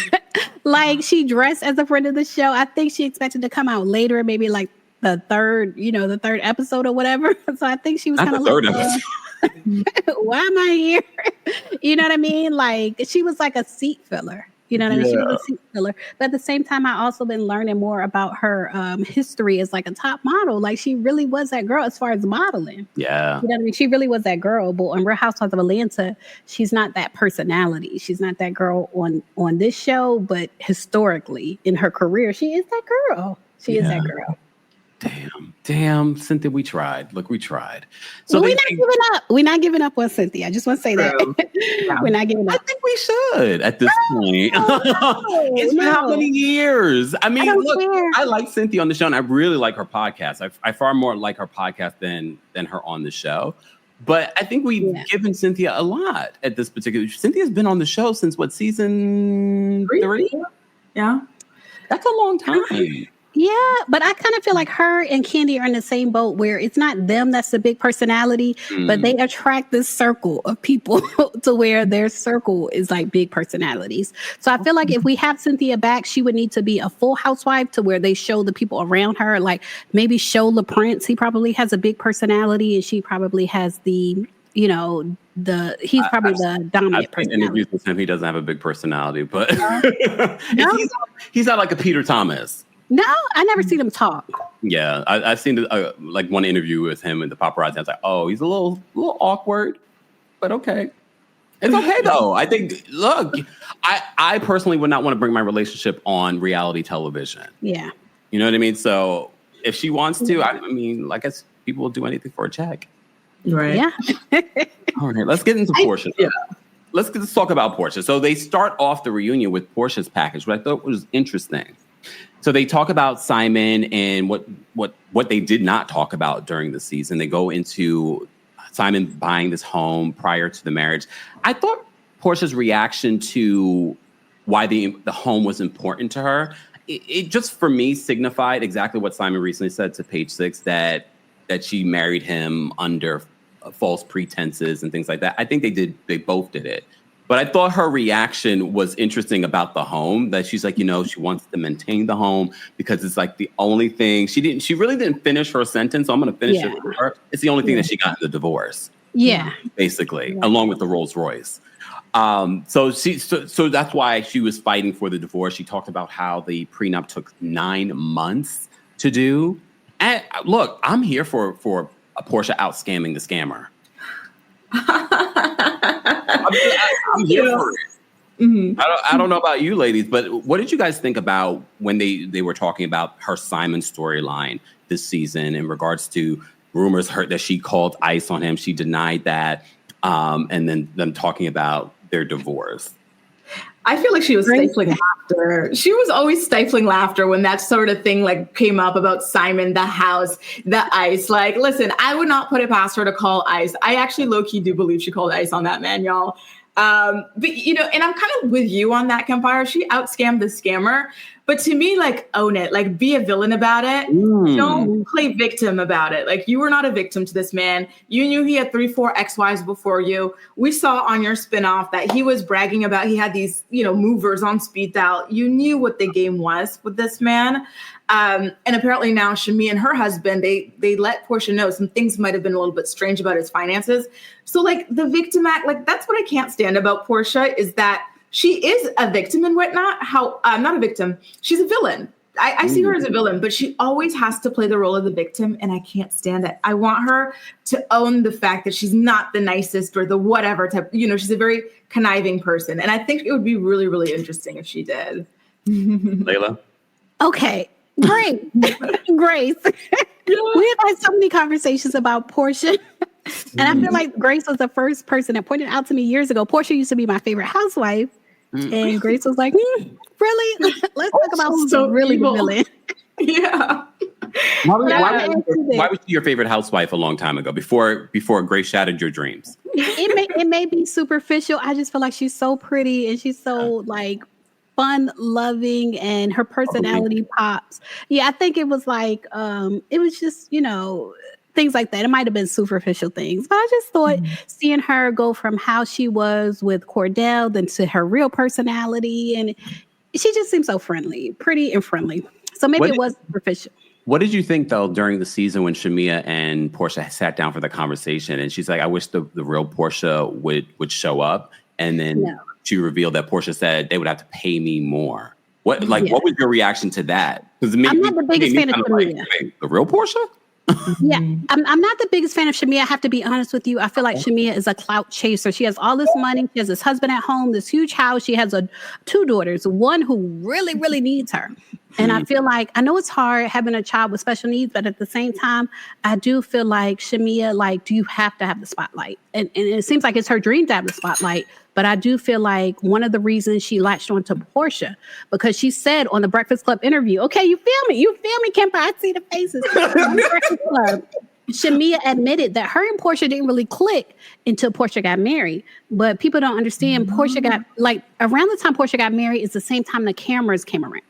Like, she dressed as a friend of the show. I think she expected to come out later, maybe like the third episode or whatever. So I think she was kind of like, why am I here? You know what I mean? Like, she was like a seat filler. You know what I mean? She was a seat filler. But at the same time, I also been learning more about her history as like a top model. Like, she really was that girl as far as modeling. Yeah. You know what I mean? She really was that girl. But on Real Housewives of Atlanta, she's not that personality. She's not that girl on this show. But historically, in her career, she is that girl. She is that girl. Damn, Cynthia, we tried. Look, we tried. So we're not giving up. We're not giving up on Cynthia. I just want to say that. We're not giving up. I think we should at this point. It's been how many years? I mean, I like Cynthia on the show, and I really like her podcast. I far more like her podcast than her on the show. But I think we've given Cynthia a lot at this particular. Cynthia's been on the show since what, season 3? Yeah, that's a long time. Yeah, but I kind of feel like her and Candy are in the same boat where it's not them that's the big personality, but they attract this circle of people to where their circle is like big personalities. So I feel like if we have Cynthia back, she would need to be a full housewife to where they show the people around her, like maybe show LaPrince. He probably has a big personality, and she probably has the, he's probably the dominant personality. Interviews with him, he doesn't have a big personality, but he's not like a Peter Thomas. No, I never seen him talk. Yeah, I've seen like one interview with him and the paparazzi. I was like, oh, he's a little awkward, but okay. It's okay though. I think. Look, I personally would not want to bring my relationship on reality television. Yeah, you know what I mean. So if she wants to, I mean, like, I guess people will do anything for a check. Right. Yeah. All right, let's get into Porsha. Let's talk about Porsha. So they start off the reunion with Porsha's package, which I thought was interesting. So they talk about Simon and what they did not talk about during the season. They go into Simon buying this home prior to the marriage. I thought Porsha's reaction to why the home was important to her, it just for me signified exactly what Simon recently said to Page Six, that she married him under false pretenses and things like that. I think they both did it. But I thought her reaction was interesting about the home, that she's like, she wants to maintain the home because it's like the only thing she really didn't finish her sentence. So I'm going to finish it for her. It's the only thing that she got in the divorce. Yeah. Basically, along with the Rolls Royce. So that's why she was fighting for the divorce. She talked about how the prenup took 9 months to do. And look, I'm here for a Porsha out scamming the scammer. I'm here for it. Mm-hmm. I don't know about you ladies, but what did you guys think about when they were talking about her Simon storyline this season in regards to rumors that she called ice on him? She denied that. And then them talking about their divorce. I feel like she was stifling laughter. She was always stifling laughter when that sort of thing like came up about Simon, the house, the ice. Like, listen, I would not put it past her to call ice. I actually low-key do believe she called ice on that man, y'all. But and I'm kind of with you on that, Kempire. She out-scammed the scammer. But to me, like, own it. Like, be a villain about it. Don't play victim about it. Like, you were not a victim to this man. You knew he had 3-4 ex-wives before you. We saw on your spinoff that he was bragging about he had these, movers on speed dial. You knew what the game was with this man. And apparently now Shamea and her husband, they let Porsha know some things might have been a little bit strange about his finances. So, like, the victim act, like, that's what I can't stand about Porsha, is that she is a victim and whatnot. Not a victim. She's a villain. I see her as a villain, but she always has to play the role of the victim, and I can't stand it. I want her to own the fact that she's not the nicest or the whatever type. She's a very conniving person, and I think it would be really, really interesting if she did. Lailah? Okay, great. Grace. We have had so many conversations about Porsha. And I feel like Grace was the first person that pointed out to me years ago, Porsha used to be my favorite housewife. And Grace was like, really? Let's talk about who's really the villain. Yeah. Why was she your favorite housewife a long time ago, before Grace shattered your dreams? It may be superficial. I just feel like she's so pretty and she's so like fun loving and her personality pops. Yeah, I think it was like, it was just, things like that. It might have been superficial things, but I just thought seeing her go from how she was with Cordell then to her real personality, and she just seems so friendly, pretty and friendly. So maybe it was superficial. What did you think, though, during the season when Shamea and Porsha sat down for the conversation and she's like, I wish the real Porsha would show up. And then she revealed that Porsha said they would have to pay me more. What was your reaction to that? I'm not the biggest fan of Shamea. Like, the real Porsha? Yeah, I'm not the biggest fan of Shamea. I have to be honest with you. I feel like Shamea is a clout chaser. She has all this money. She has this husband at home, this huge house. She has two daughters, one who really, really needs her. And I feel like, I know it's hard having a child with special needs, but at the same time, I do feel like Shamea, like, do you have to have the spotlight? And it seems like it's her dream to have the spotlight. But I do feel like one of the reasons she latched on to Porsha, because she said on the Breakfast Club interview, okay, you feel me, Kempire, I see the faces. On the Breakfast Club, Shamea admitted that her and Porsha didn't really click until Porsha got married. But people don't understand, Porsha got, like, around the time Porsha got married is the same time the cameras came around.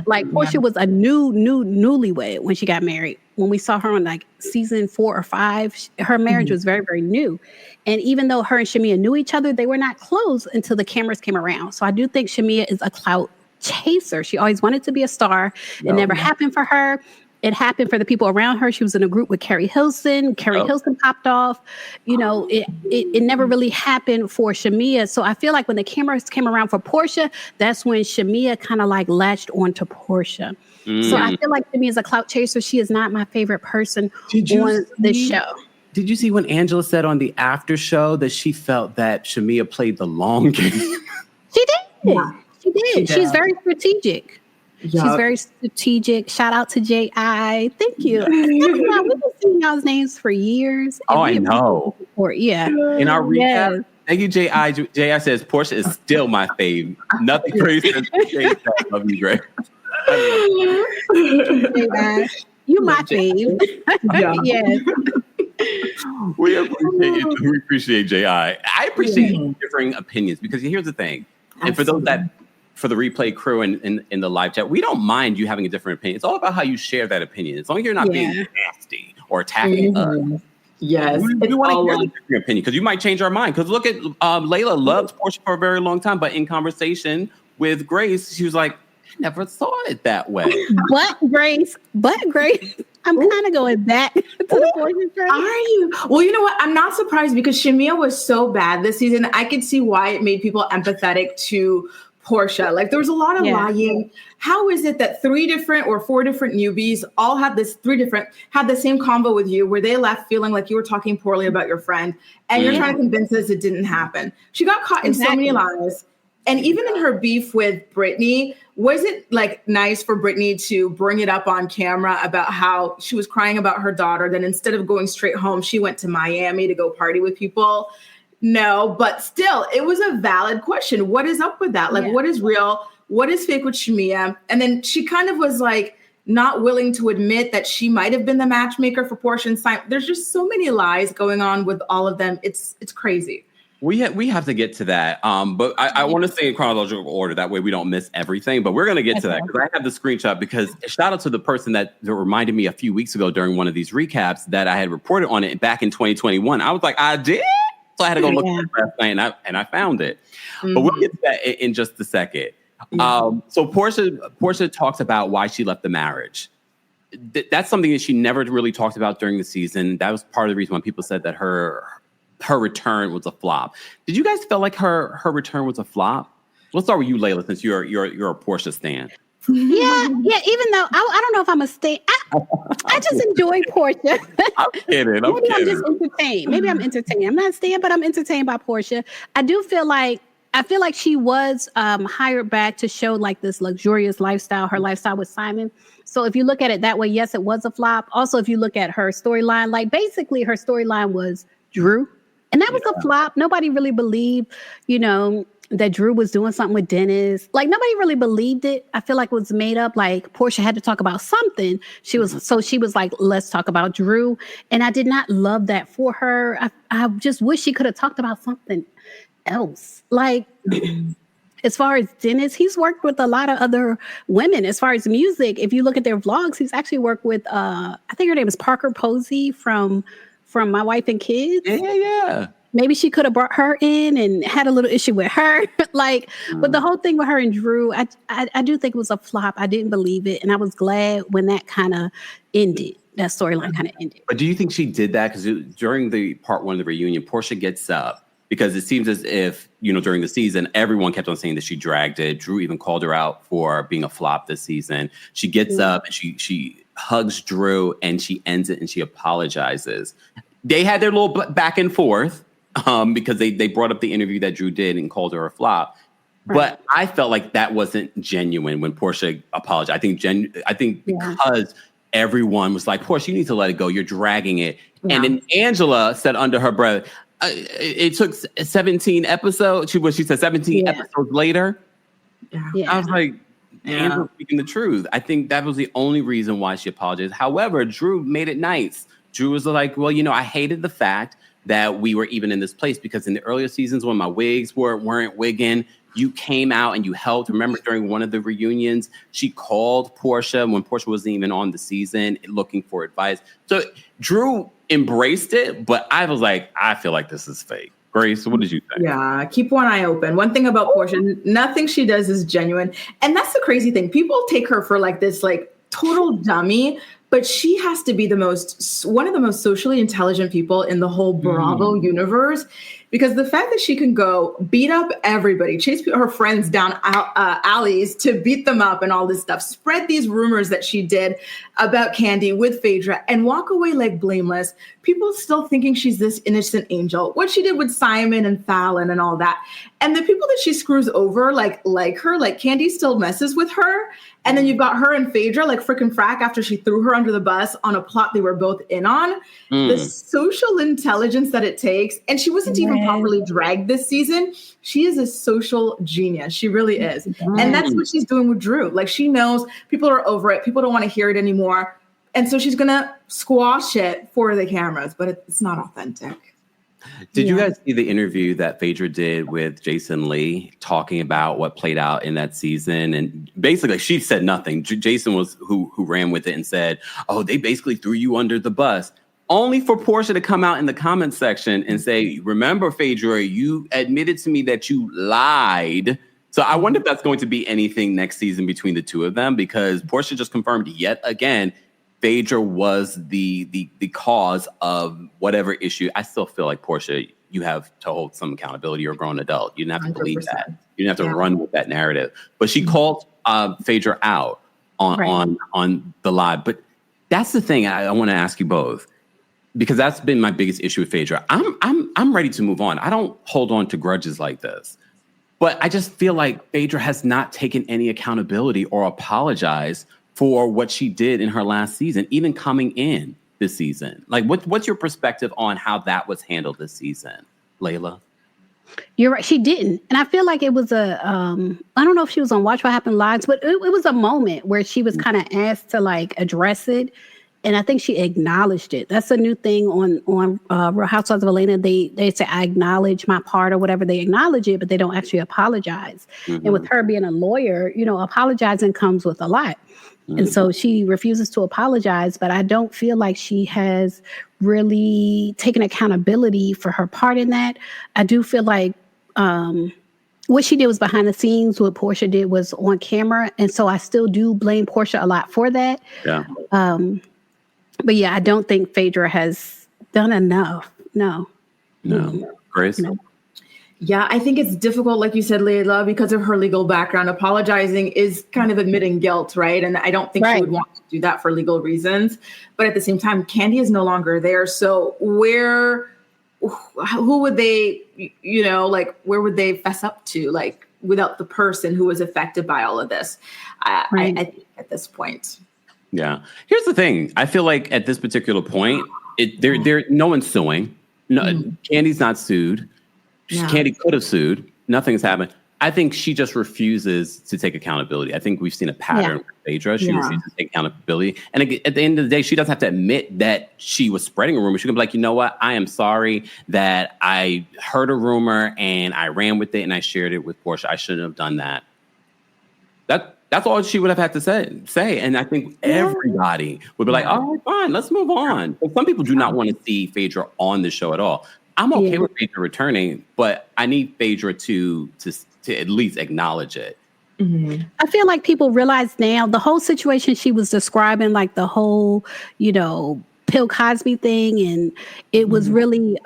Like Porsha was a newlywed when she got married. When we saw her on like season 4 or 5, her marriage was very, very new. And even though her and Shamea knew each other, they were not close until the cameras came around. So I do think Shamea is a clout chaser. She always wanted to be a star. It never happened for her. It happened for the people around her. She was in a group with Carrie Hilson. Carrie Hilson popped off. You know, it never really happened for Shamea. So I feel like when the cameras came around for Porsha, that's when Shamea kind of like latched onto Porsha. So I feel like Shamea is a clout chaser. She is not my favorite person on this show. Did you see when Angela said on the after show that she felt that Shamea played the long game? She did. Yeah. She did. She's very strategic. Yep. She's very strategic. Shout out to J.I. Thank you. We've been seeing y'all's names for years. Oh, I know. Yeah. In our recap, thank you, J.I. J.I. says, Porsha is still my fave. Nothing crazy. Love you, Greg. J.I. You my fave. Yes. We appreciate J.I. I appreciate differing opinions because here's the thing. And for those for the replay crew and in the live chat, we don't mind you having a different opinion. It's all about how you share that opinion. As long as you're not being nasty or attacking us. Yes. We want to hear a different opinion because you might change our mind. Because look at Lailah loved Porsha for a very long time, but in conversation with Grace, she was like, I never saw it that way. But Grace, I'm kind of going back to the Porsha train. Are you? Well, you know what? I'm not surprised because Shamea was so bad this season. I could see why it made people empathetic to Porsha. Like there was a lot of lying. How is it that 3 different or 4 different newbies all had the same convo with you where they left feeling like you were talking poorly about your friend and you're trying to convince us it didn't happen? She got caught in so many lies. And even in her beef with Brittany, was it like nice for Brittany to bring it up on camera about how she was crying about her daughter? Then instead of going straight home, she went to Miami to go party with people. No, but still, it was a valid question. What is up with that? Like, what is real? What is fake with Shamea? And then she kind of was like not willing to admit that she might have been the matchmaker for Porsha and Shamea. There's just so many lies going on with all of them. It's crazy. We have to get to that. But I want to say in chronological order. That way we don't miss everything. But we're going to get to that because I have the screenshot because shout out to the person that reminded me a few weeks ago during one of these recaps that I had reported on it back in 2021. I was like, I did. So I had to go look at it last night and I found it. But we'll get to that in just a second. So Porsha talks about why she left the marriage. That's something that she never really talked about during the season. That was part of the reason why people said that her return was a flop. Did you guys feel like her return was a flop? Let's start with you, Lailah, since you're a Porsha stan. Yeah. Even though I don't know if I'm a stan. I just enjoy Porsha. I'm kidding. I'm just entertained. Maybe I'm entertained. I'm not a stan, but I'm entertained by Porsha. I feel like she was hired back to show like this luxurious lifestyle, her lifestyle with Simon. So if you look at it that way, yes, it was a flop. Also, if you look at her storyline, like basically her storyline was Drew. And that was a flop. Nobody really believed, that Drew was doing something with Dennis. Like nobody really believed it. I feel like it was made up. Like Porsha had to talk about something. She was like, let's talk about Drew. And I did not love that for her. I just wish she could have talked about something else. Like as far as Dennis, he's worked with a lot of other women. As far as music, if you look at their vlogs, he's actually worked with, I think her name is Parker Posey from My Wife and Kids. Yeah. Maybe she could have brought her in and had a little issue with her. But the whole thing with her and Drew, I do think it was a flop. I didn't believe it. And I was glad when that kind of ended. That storyline kind of ended. But do you think she did that? Because during the part one of the reunion, Porsha gets up because it seems as if, during the season, everyone kept on saying that she dragged it. Drew even called her out for being a flop this season. She gets up and she hugs Drew and she ends it and she apologizes. They had their little back and forth because they brought up the interview that Drew did and called her a flop. Right. But I felt like that wasn't genuine when Porsha apologized. I think because everyone was like, Porsha, you need to let it go. You're dragging it. Yeah. And then Angela said under her breath, it took 17 episodes. She said 17 episodes later. Yeah. I was like, Angela speaking the truth. I think that was the only reason why she apologized. However, Drew made it nice. Drew was like, well, I hated the fact that we were even in this place because in the earlier seasons when my wigs weren't wigging, you came out and you helped. Remember during one of the reunions, she called Porsha when Porsha wasn't even on the season looking for advice. So Drew embraced it, but I was like, I feel like this is fake. Grace, what did you think? Yeah, keep one eye open. One thing about Porsha, nothing she does is genuine. And that's the crazy thing. People take her for this total dummy, but she has to be one of the most socially intelligent people in the whole Bravo universe. Because the fact that she can go beat up everybody, chase her friends down alleys to beat them up and all this stuff, spread these rumors that she did about Kandi with Phaedra and walk away blameless, people still thinking she's this innocent angel. What she did with Simon and Fallon and all that. And the people that she screws over, like her, Kandi still messes with her. And then you've got her and Phaedra, frickin' frack after she threw her under the bus on a plot they were both in on. The social intelligence that it takes. And she wasn't even properly dragged this season. She is a social genius. She really is. And that's what she's doing with Drew. She knows people are over it. People don't want to hear it anymore. And so she's going to squash it for the cameras, but it's not authentic. Did you guys see the interview that Phaedra did with Jason Lee talking about what played out in that season? And basically, she said nothing. Jason was who ran with it and said, oh, they basically threw you under the bus. Only for Porsha to come out in the comment section and say, remember, Phaedra, you admitted to me that you lied. So I wonder if that's going to be anything next season between the two of them, because Porsha just confirmed yet again Phaedra was the cause of whatever issue. I still feel like, Porsha, you have to hold some accountability. You're a grown adult. You didn't have to 100%. Believe that. You didn't have to run with that narrative. But she called Phaedra out on the live. But that's the thing I want to ask you both, because that's been my biggest issue with Phaedra. I'm ready to move on. I don't hold on to grudges like this. But I just feel like Phaedra has not taken any accountability or apologized for what she did in her last season, even coming in this season. What's your perspective on how that was handled this season, Lailah? You're right. She didn't. And I feel like it was I don't know if she was on Watch What Happened Live, but it was a moment where she was kind of asked to address it. And I think she acknowledged it. That's a new thing on Real Housewives of Atlanta. They say, I acknowledge my part or whatever. They acknowledge it, but they don't actually apologize. And with her being a lawyer, apologizing comes with a lot. And so she refuses to apologize, but I don't feel like she has really taken accountability for her part in that. I do feel like what she did was behind the scenes. What Porsha did was on camera. And so I still do blame Porsha a lot for that. Yeah. But yeah, I don't think Phaedra has done enough. No. Grace? No. Yeah, I think it's difficult, like you said, Lailah, because of her legal background. Apologizing is kind of admitting guilt, right? And I don't think she would want to do that for legal reasons. But at the same time, Kandi is no longer there. So who would they, where would they fess up to, without the person who was affected by all of this? I think at this point. Yeah. Here's the thing. I feel like at this particular point, no one's suing. No, Kandi's not sued. Kandi could have sued. Nothing's happened. I think she just refuses to take accountability. I think we've seen a pattern with Phaedra. She refuses to take accountability. And at the end of the day, she doesn't have to admit that she was spreading a rumor. She can be like, you know what? I am sorry that I heard a rumor and I ran with it and I shared it with Porsha. I shouldn't have done that. That's all she would have had to say. And I think everybody would be like, all right, fine, let's move on. But some people do not want to see Phaedra on the show at all. I'm okay with Phaedra returning, but I need Phaedra to at least acknowledge it. Mm-hmm. I feel like people realize now the whole situation she was describing, like the whole, Bill Cosby thing, and it was really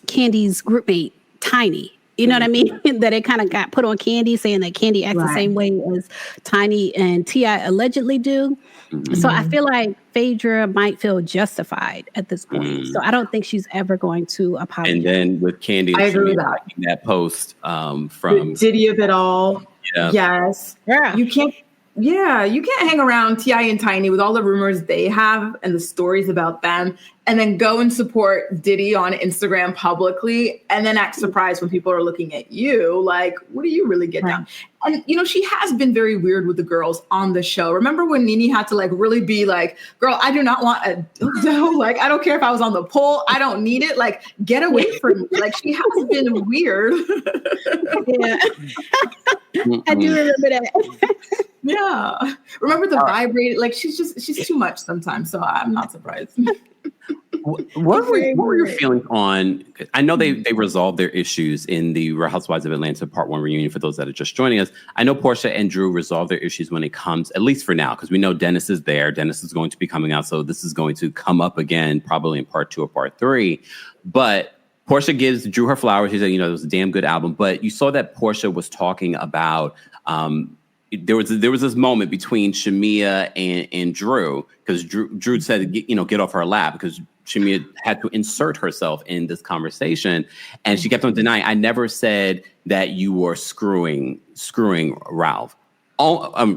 Candy's groupmate, Tiny. You know what I mean? That it kind of got put on Candy, saying that Candy acts the same way as Tiny and T.I. allegedly do. Mm-hmm. So I feel like Phaedra might feel justified at this point. So I don't think she's ever going to apologize. And then with Candy, I agree with that post from the Diddy of it all. Yeah. Yes. Yeah. You can't hang around T.I. and Tiny with all the rumors they have and the stories about them, and then go and support Diddy on Instagram publicly, and then act surprised when people are looking at you like, what do you really get down? And, she has been very weird with the girls on the show. Remember when Nene had to really be like, girl, I do not want a dildo. Like, I don't care if I was on the pole. I don't need it. Like, get away from me. Like, she has been weird. Yeah. I do remember that. Yeah. Remember the vibrator? Like, she's too much sometimes. So I'm not surprised. What were your feelings on? I know they resolved their issues in the Real Housewives of Atlanta Part 1 reunion. For those that are just joining us, I know Porsha and Drew resolved their issues when it comes, at least for now, because we know Dennis is there. Dennis is going to be coming out, so this is going to come up again probably in Part 2 or Part 3. But Porsha gives Drew her flowers. She said, it was a damn good album. But you saw that Porsha was talking about there was this moment between Shamea and Drew, because Drew said, get off her lap, because Shamea had to insert herself in this conversation, and she kept on denying. I never said that you were screwing Ralph.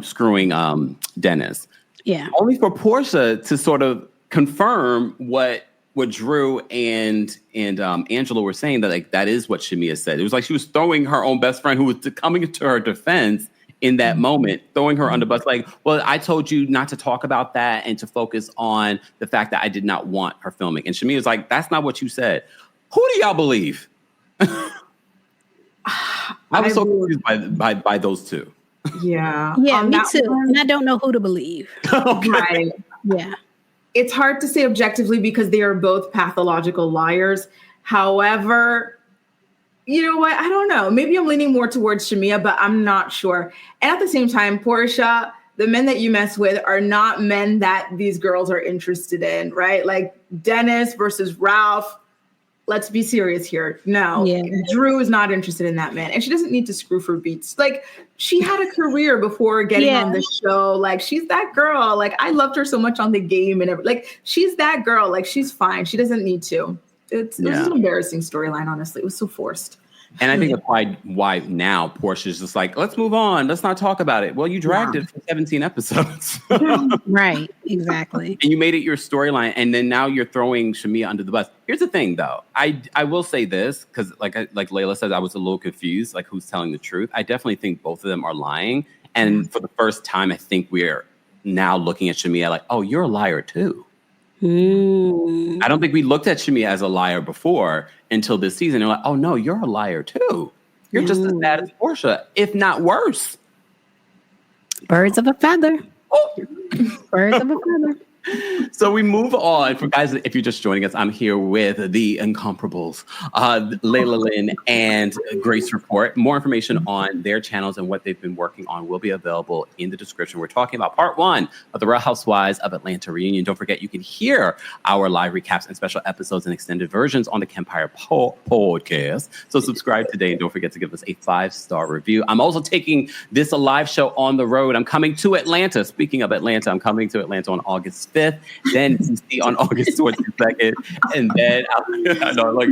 Screwing Dennis. Yeah. Only for Porsha to sort of confirm what Drew and Angela were saying, that that is what Shamea said. It was like she was throwing her own best friend, who was coming to her defense in that moment, throwing her under the bus, like, well, I told you not to talk about that and to focus on the fact that I did not want her filming. And Shamea was like, that's not what you said. Who do y'all believe? I was so confused by those two. Yeah. Yeah, me too. And I don't know who to believe. Okay. Right. Yeah. It's hard to say objectively because they are both pathological liars. However, you know what? I don't know. Maybe I'm leaning more towards Shamea, but I'm not sure. And at the same time, Porsha, the men that you mess with are not men that these girls are interested in, right? Like Dennis versus Ralph. Let's be serious here. No, Drew is not interested in that man. And she doesn't need to screw for beats. Like, she had a career before getting on the show. Like, she's that girl. Like, I loved her so much on The Game and everything. Like, she's that girl. Like, she's fine. She doesn't need to. It was an embarrassing storyline, honestly. It was so forced. And I think that's why now Portia's just like, let's move on. Let's not talk about it. Well, you dragged it for 17 episodes. Right, exactly. And you made it your storyline. And then now you're throwing Shamea under the bus. Here's the thing, though. I will say this, because like Lailah said, I was a little confused, like who's telling the truth. I definitely think both of them are lying. And for the first time, I think we're now looking at Shamea like, oh, you're a liar too. I don't think we looked at Shamea as a liar before until this season. They're like, oh no, you're a liar too. You're just as bad as Porsha, if not worse. Birds of a feather. Oh. Birds of a feather. So we move on. For guys, if you're just joining us, I'm here with the incomparables, Lailah Lynn and Grace Report. More information on their channels and what they've been working on will be available in the description. We're talking about part 1 of the Real Housewives of Atlanta reunion. Don't forget, you can hear our live recaps and special episodes and extended versions on the Kempire podcast. So subscribe today, and don't forget to give us a 5-star review. I'm also taking this a live show on the road. I'm coming to Atlanta. Speaking of Atlanta, I'm coming to Atlanta on August 5th, then DC on August 22nd, and then I know, like,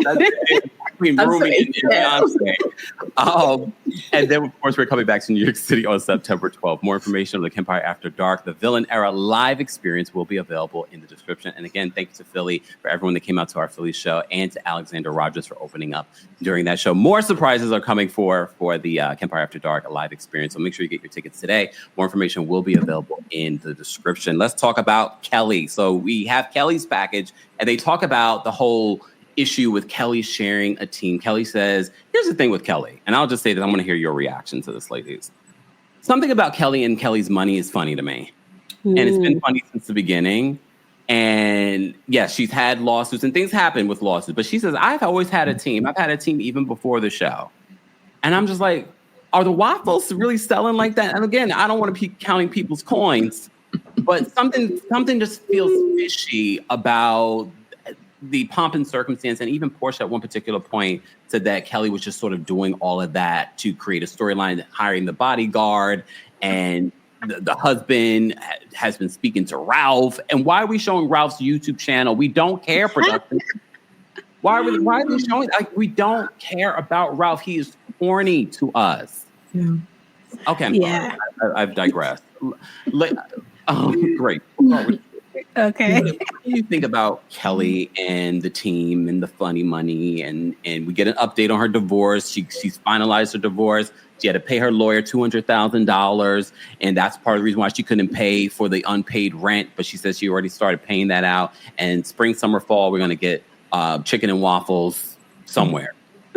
that's it. between Rumi and Beyonce. And then, of course, we're coming back to New York City on September 12th. More information on the Kempire After Dark, the Villain Era live experience will be available in the description. And again, thank you to Philly for everyone that came out to our Philly show, and to Alexander Rogers for opening up during that show. More surprises are coming for the Kempire After Dark live experience. So make sure you get your tickets today. More information will be available in the description. Let's talk about Kelly. So we have Kelly's package, and they talk about the whole issue with Kelly sharing a team. Kelly says, here's the thing with Kelly, and I'll just say that I want to hear your reaction to this, ladies. Something about Kelly and Kelly's money is funny to me. And it's been funny since the beginning. And yes, she's had lawsuits and things happen with lawsuits, but she says, I've always had a team. I've had a team even before the show. And I'm just like, are the waffles really selling like that? And again, I don't want to be counting people's coins, but something just feels fishy about the pomp and circumstance. And even Porsha at one particular point said that Kelly was just sort of doing all of that to create a storyline, hiring the bodyguard, and the husband has been speaking to Ralph. And why are we showing Ralph's YouTube channel? We don't care, production. Why are they showing? Like, we don't care about Ralph. He is corny to us. Yeah. Okay. Yeah. I've digressed. Great. Okay. What do you think about Kelly and the team and the funny money? And we get an update on her divorce. She's finalized her divorce. She had to pay her lawyer $200,000, and that's part of the reason why she couldn't pay for the unpaid rent. But she says she already started paying that out. And spring, summer, fall, we're going to get chicken and waffles somewhere.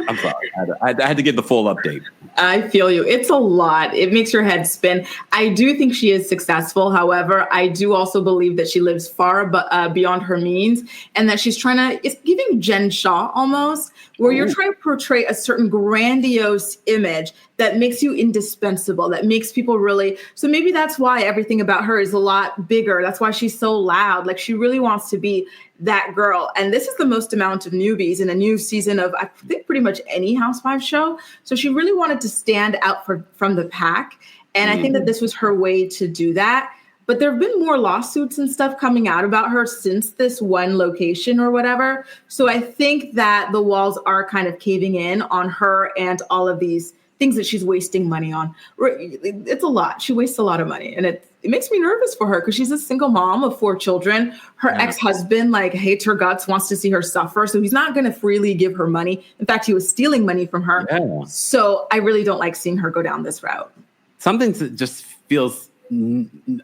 I'm sorry. I had to give the full update. I feel you. It's a lot. It makes your head spin. I do think she is successful. However, I do also believe that she lives far beyond her means, and that she's trying to, it's giving Jen Shaw almost, where you're trying to portray a certain grandiose image that makes you indispensable, that makes people really, so maybe that's why everything about her is a lot bigger. That's why she's so loud. Like, she really wants to be that girl. And this is the most amount of newbies in a new season of, I think, pretty much any Housewives show. So she really wanted to stand out from the pack. And I think that this was her way to do that. But there have been more lawsuits and stuff coming out about her since this one location or whatever. So I think that the walls are kind of caving in on her and all of these things that she's wasting money on. It's a lot. She wastes a lot of money. And it makes me nervous for her because she's a single mom of 4 children. Her ex-husband hates her guts, wants to see her suffer. So he's not going to freely give her money. In fact, he was stealing money from her. Yeah. So I really don't like seeing her go down this route. Something just feels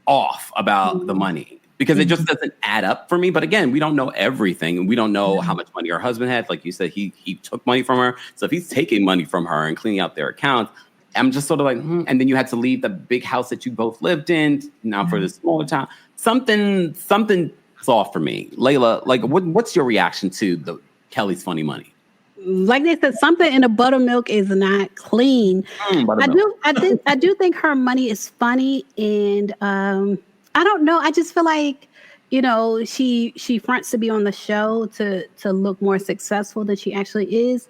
off about the money, because it just doesn't add up for me. But again, we don't know everything, and we don't know how much money her husband had. Like you said, he took money from her. So if he's taking money from her and cleaning out their accounts, I'm just sort of like, and then you had to leave the big house that you both lived in now for the smaller town. Something's off for me. Lailah, what's your reaction to the Kelly's funny money? Like they said, something in the buttermilk is not clean. I do think her money is funny, and I don't know. I just feel like, she fronts to be on the show to look more successful than she actually is.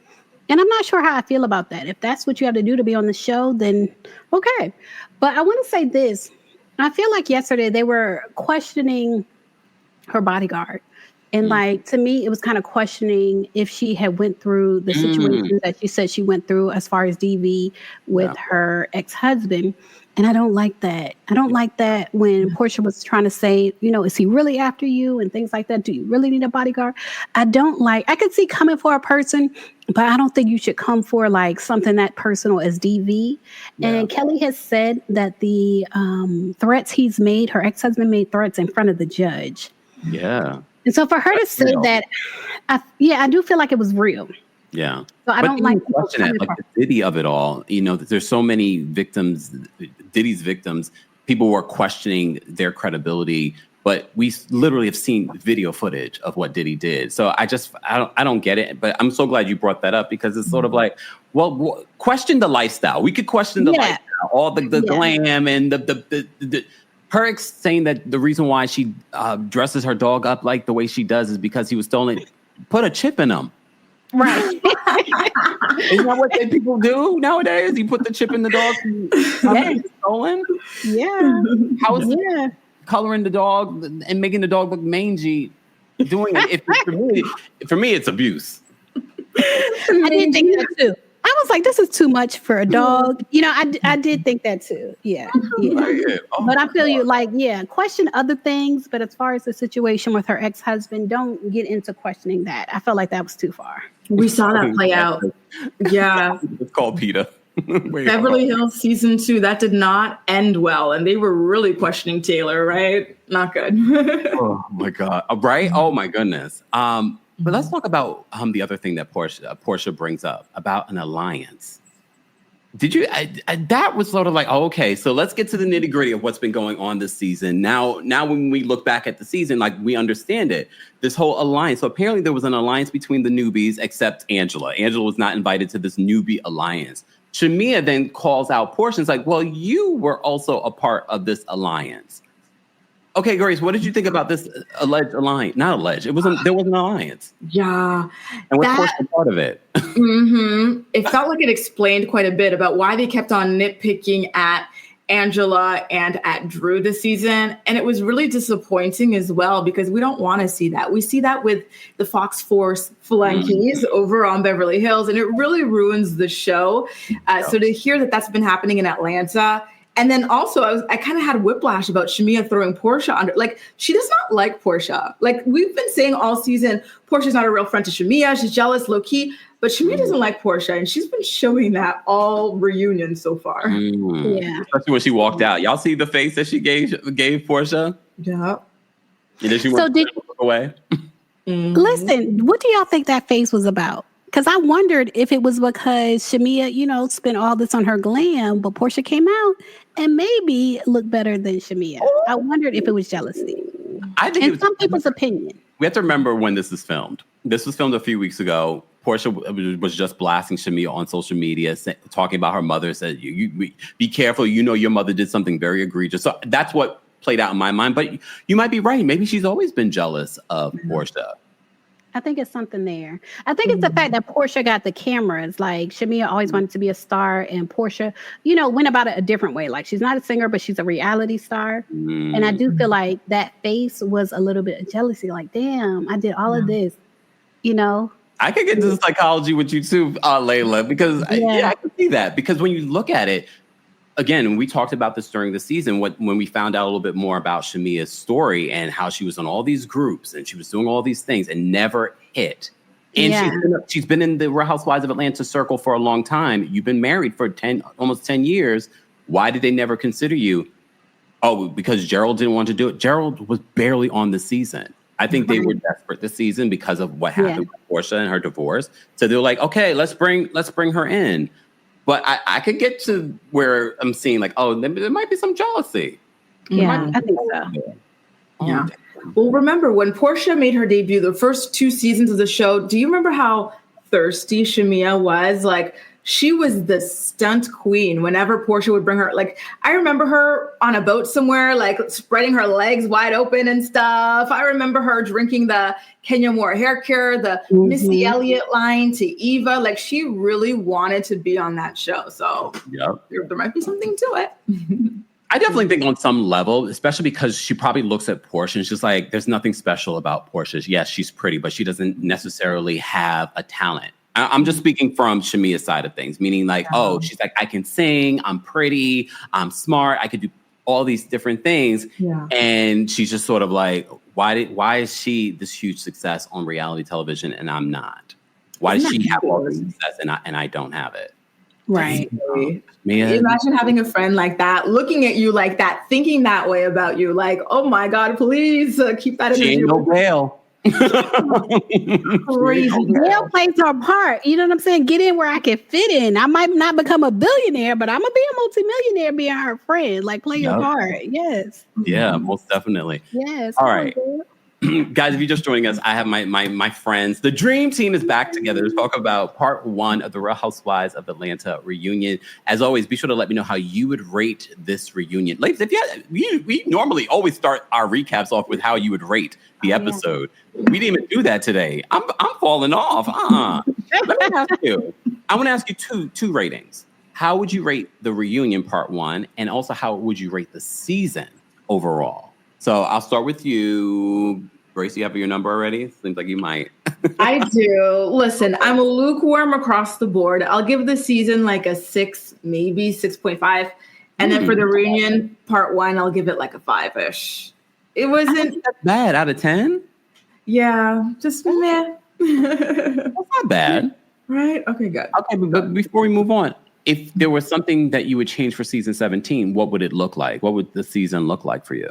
And I'm not sure how I feel about that. If that's what you have to do to be on the show, then okay. But I want to say this. I feel like yesterday they were questioning her bodyguard. And to me, it was kind of questioning if she had went through the situation that she said she went through as far as DV with her ex-husband. And I don't like that. I don't like that when Porsha was trying to say, is he really after you and things like that? Do you really need a bodyguard? I could see coming for a person, but I don't think you should come for something that personal as DV. Yeah. And Kelly has said that the threats he's made, her ex-husband made threats in front of the judge. Yeah. And so for her to say that, I do feel like it was real. Yeah. So I don't like question it, the Diddy of it all. There's so many victims, Diddy's victims. People were questioning their credibility, but we literally have seen video footage of what Diddy did. So I don't get it. But I'm so glad you brought that up, because it's sort of like, well, question the lifestyle. We could question the lifestyle, all the glam and the her ex saying that the reason why she dresses her dog up like the way she does is because he was stolen. Put a chip in him. Right. Isn't that what people do nowadays? You put the chip in the dog and stolen? Yeah. How is it coloring the dog and making the dog look mangy doing it? For me, it's abuse. I did think that too. I was like, this is too much for a dog. I did think that too. Yeah. But I feel you, like, question other things. But as far as the situation with her ex-husband, don't get into questioning that. I felt like that was too far. We saw that play out. Yeah. It's called PETA. Beverly Hills season 2, that did not end well. And they were really questioning Taylor, right? Not good. Oh my God. Right? Oh my goodness. But let's talk about the other thing that Porsha brings up about an alliance. Did you? That was sort of like, okay, so let's get to the nitty gritty of what's been going on this season. Now, when we look back at the season, like, we understand it. This whole alliance. So apparently there was an alliance between the newbies, except Angela. Angela was not invited to this newbie alliance. Shamea then calls out Porsha and is like, well, you were also a part of this alliance. Okay, Grace, what did you think about this alleged alliance? Not alleged. There was an alliance. Yeah. And was Porsha part of it? It felt like it explained quite a bit about why they kept on nitpicking at Angela and at Drew this season. And it was really disappointing as well, because we don't want to see that. We see that with the Fox Force flunkies over on Beverly Hills, and it really ruins the show. So to hear that that's been happening in Atlanta. And then also, I kind of had whiplash about Shamea throwing Porsha under. Like, she does not like Porsha. Like, we've been saying all season, Portia's not a real friend to Shamea. She's jealous, low key. But Shamea doesn't like Porsha, and she's been showing that all reunion so far. Yeah, especially when she walked out. Y'all see the face that she gave Porsha? Yeah. And then she went to look away. Listen, what do y'all think that face was about? Because I wondered if it was because Shamea, spent all this on her glam, but Porsha came out and maybe looked better than Shamea. I wondered if it was jealousy. I think in some people's opinion. We have to remember when this is filmed. This was filmed a few weeks ago. Porsha was just blasting Shamea on social media, talking about her mother. Said, "You be careful. Your mother did something very egregious." So that's what played out in my mind. But you might be right. Maybe she's always been jealous of Porsha. I think it's something there. I think it's the fact that Porsha got the cameras. Like, Shamea always wanted to be a star, and Porsha, went about it a different way. Like, she's not a singer, but she's a reality star. And I do feel like that face was a little bit of jealousy. Like, damn, I did all of this, I could get into the psychology with you too, Lailah, because I can see that. Because when you look at it, again, we talked about this during the season when we found out a little bit more about Shamea's story and how she was on all these groups and she was doing all these things and never hit. And she's been in the Real Housewives of Atlanta circle for a long time. You've been married for almost 10 years. Why did they never consider you? Oh, because Gerald didn't want to do it. Gerald was barely on the season. I think they were desperate this season because of what happened with Porsha and her divorce. So they're like, okay, let's bring her in. But I could get to where I'm seeing like, oh, there might be some jealousy. Yeah, I think so. Yeah. Well, remember when Porsha made her debut, the first 2 seasons of the show, do you remember how thirsty Shamea was? Like, she was the stunt queen whenever Porsha would bring her. Like, I remember her on a boat somewhere, like spreading her legs wide open and stuff. I remember her drinking the Kenya Moore hair care, the Missy Elliott line to Eva. Like, she really wanted to be on that show. So there might be something to it. I definitely think on some level, especially because she probably looks at Porsha and she's like, there's nothing special about Porsha. Yes, she's pretty, but she doesn't necessarily have a talent. I'm just speaking from Shamea's side of things, meaning like, oh, she's like, I can sing, I'm pretty, I'm smart, I could do all these different things. Yeah. And she's just sort of like, why is she this huge success on reality television and I'm not? Why does she have all this success and I don't have it? Right. Imagine having a friend like that, looking at you like that, thinking that way about you. Like, oh my God, please keep that in She ain't no bail. Crazy. Gail plays her part. You know what I'm saying? Get in where I can fit in. I might not become a billionaire, but I'm gonna be a multimillionaire being her friend. Like, play your part. Yes. Yeah, most definitely. Yes. All right. Guys, if you're just joining us, I have my friends. The Dream Team is back together to talk about part 1 of the Real Housewives of Atlanta reunion. As always, be sure to let me know how you would rate this reunion. Ladies, we normally always start our recaps off with how you would rate the episode. We didn't even do that today. I'm falling off. Let me ask you. I want to ask you two ratings. How would you rate the reunion part 1? And also, how would you rate the season overall? So I'll start with you. Grace, you have your number already? Seems like you might. I do. Listen, I'm a lukewarm across the board. I'll give the season like a 6, maybe 6.5. And then for the reunion part 1, I'll give it like a 5-ish. It wasn't bad out of 10. Yeah, just meh. That's not bad. Right? Okay, good. Okay, but before we move on, if there was something that you would change for season 17, what would it look like? What would the season look like for you?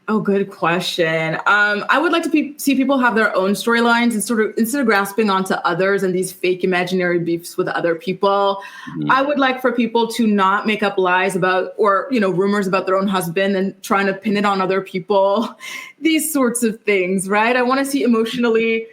Oh, good question. I would like to see people have their own storylines and sort of instead of grasping onto others and these fake imaginary beefs with other people. Mm-hmm. I would like for people to not make up lies about or, rumors about their own husband and trying to pin it on other people. These sorts of things, right? I want to see emotionally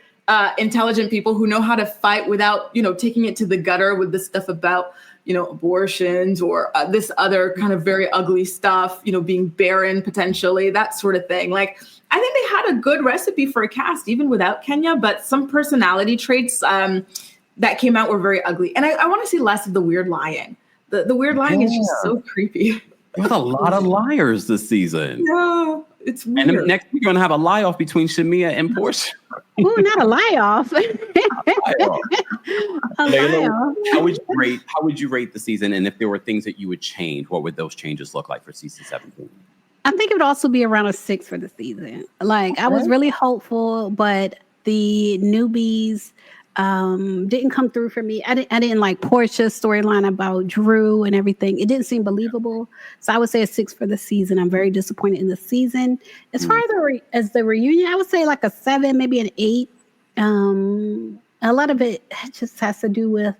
intelligent people who know how to fight without, taking it to the gutter with this stuff about abortions or this other kind of very ugly stuff, being barren potentially, that sort of thing. Like, I think they had a good recipe for a cast, even without Kenya, but some personality traits that came out were very ugly. And I want to see less of the weird lying. The weird lying is just so creepy. There's a lot of liars this season. No, it's weird. And then next we're going to have a lie-off between Shamea and Porsha. Ooh, not a lie-off. Lailah, how would you rate the season? And if there were things that you would change, what would those changes look like for season 17? I think it would also be around a 6 for the season. Like, I was really hopeful, but the newbies didn't come through for me. I didn't like Porsha's storyline about Drew and everything. It didn't seem believable. So I would say a 6 for the season. I'm very disappointed in the season. As far as the reunion, I would say like a 7, maybe an 8. A lot of it just has to do with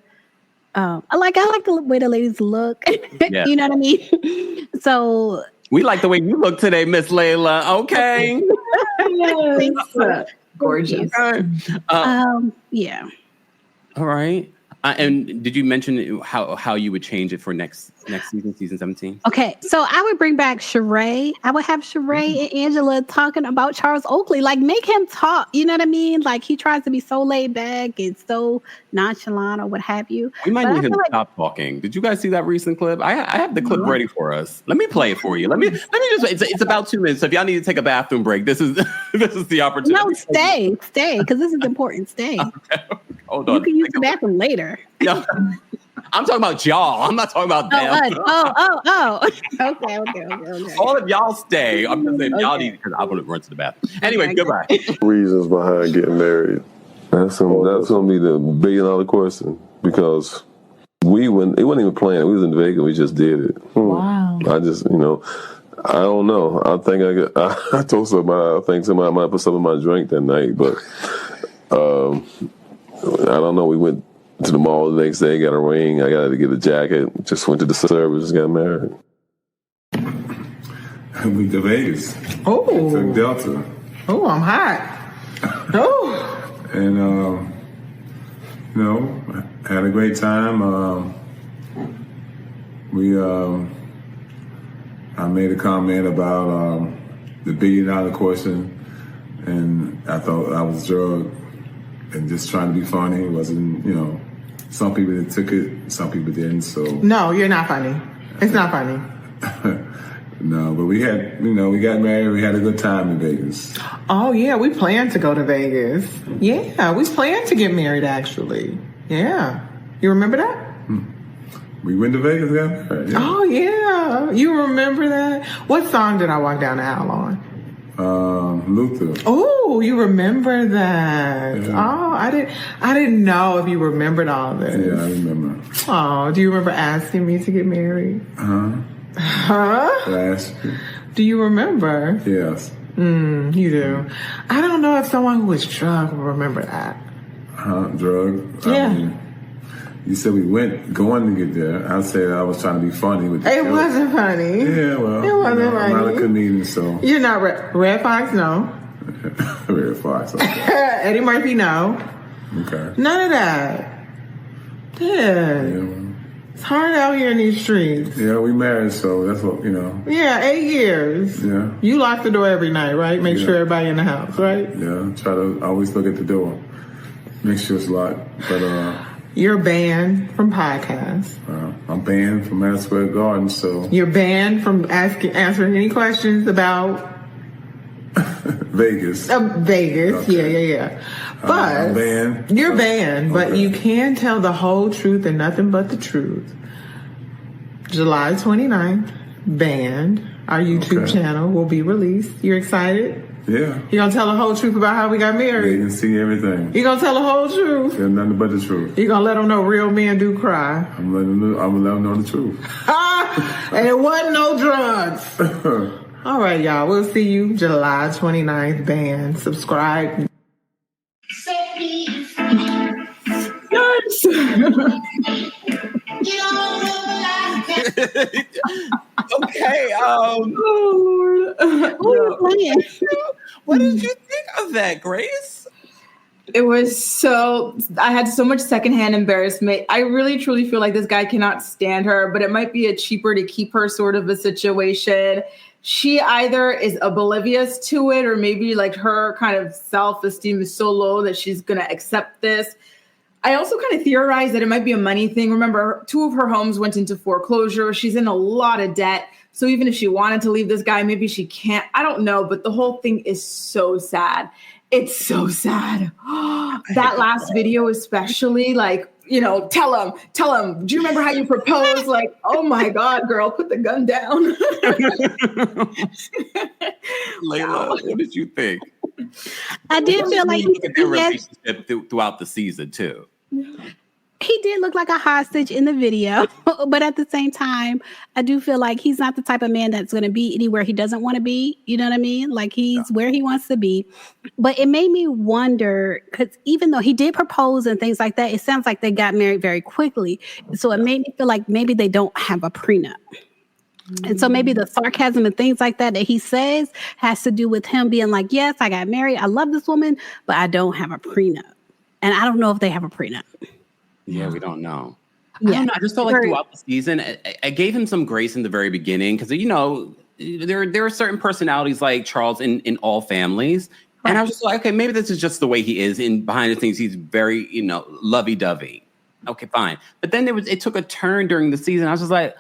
I like the way the ladies look. Yeah. You know what I mean? So we like the way you look today, Miss Lailah. Okay. Thanks. Gorgeous. Yeah. All right. And did you mention how you would change it for next season, season 17? Okay, so I would bring back Sheree. I would have Sheree and Angela talking about Charles Oakley. Like, make him talk. You know what I mean? Like, he tries to be so laid back and so nonchalant or what have you. We might need him to stop talking. Did you guys see that recent clip? I have the clip ready for us. Let me play it for you. Let me just. It's about 2 minutes. So if y'all need to take a bathroom break, this is the opportunity. No, stay, because this is important. Stay. Okay. Hold on. You can use the bathroom later. No, I'm talking about y'all. I'm not talking about them. Oh. Okay. All of y'all stay. I'm just saying y'all need because I want to run to the bathroom. Anyway, goodbye. Reasons behind getting married. That's gonna be the $1 billion question because it wasn't even planned. We was in Vegas. We just did it. Wow. I just I don't know. I think I told somebody. I think somebody might put something in my drink that night, but I don't know. We went to the mall the next day, got a ring. I got to get a jacket. Just went to the service, got married. I went to Vegas. Oh. Took Delta. Oh, I'm hot. Oh. And, had a great time. I made a comment about the $1 billion question, and I thought I was drugged and just trying to be funny. It wasn't, some people that took it, some people didn't. So no, you're not funny. It's not funny. No, but we had, we got married. We had a good time in Vegas. Oh yeah, we planned to go to Vegas. Yeah, we planned to get married actually. Yeah, you remember that? We went to Vegas, got married. Yeah. Oh yeah, you remember that? What song did I walk down the aisle on? Luther. Oh, you remember that? Yeah. Oh, I didn't know if you remembered all this. Yeah, I remember. Oh, do you remember asking me to get married? Huh? Last year. Do you remember? Yes. You do. I don't know if someone who was drunk will remember that. Drug? Yeah. You said we went going to get there. I said I was trying to be funny with the It wasn't funny. Yeah, well. It wasn't funny. I'm not a comedian, so. You're not Red Fox, no. Red Fox, okay. Eddie Murphy, no. Okay. None of that. Yeah. Well. It's hard out here in these streets. Yeah, we married, so that's what, Yeah, 8 years. Yeah. You lock the door every night, right? Make sure everybody in the house, right? Yeah, try to always look at the door. Make sure it's locked. But, you're banned from podcasts. I'm banned from Madison Square Garden, so. You're banned from answering any questions about Vegas. Vegas. Okay. Yeah. But I'm banned. You're banned, but Okay. you can tell the whole truth and nothing but the truth. July 29th, banned. Our YouTube channel will be released. You're excited? Yeah. You gonna tell the whole truth about how we got They married? can see everything. You gonna tell the whole truth? There's nothing but the truth. You gonna let them know real men do cry? I'm gonna let them know the truth. And it wasn't no drugs. All right, y'all. We'll see you July 29th, banned. Subscribe. Okay. Oh, Lord. What did you think of that, Grace? It was so, I had so much secondhand embarrassment. I really, truly feel like this guy cannot stand her, but it might be a cheaper to keep her sort of a situation. She either is oblivious to it, or maybe like her kind of self-esteem is so low that she's going to accept this. I also kind of theorized that it might be a money thing. Remember, 2 of her homes went into foreclosure. She's in a lot of debt. So even if she wanted to leave this guy, maybe she can't. I don't know. But the whole thing is so sad. It's so sad. That last video, especially, like, you know, tell him, do you remember how you proposed? Like, oh my God, girl, put the gun down. Lailah, what did you think? I did feel like Look at their relationship throughout the season too. he did look like a hostage in the video, but at the same time, I do feel like he's not the type of man that's going to be anywhere he doesn't want to be. You know what I mean? Like he's where he wants to be. But it made me wonder, because even though he did propose and things like that, it sounds like they got married very quickly. So it made me feel like maybe they don't have a prenup. And so maybe the sarcasm and things like that he says has to do with him being like, yes, I got married. I love this woman, but I don't have a prenup. And I don't know if they have a prenup. Yeah, we don't know. Yeah. I don't know. I just felt like throughout the season, I gave him some grace in the very beginning because, you know, there are certain personalities like Charles in all families. Right. And I was just like, okay, maybe this is just the way he is. And behind the scenes, he's very, you know, lovey-dovey. Okay, fine. But then it took a turn during the season. I was just like,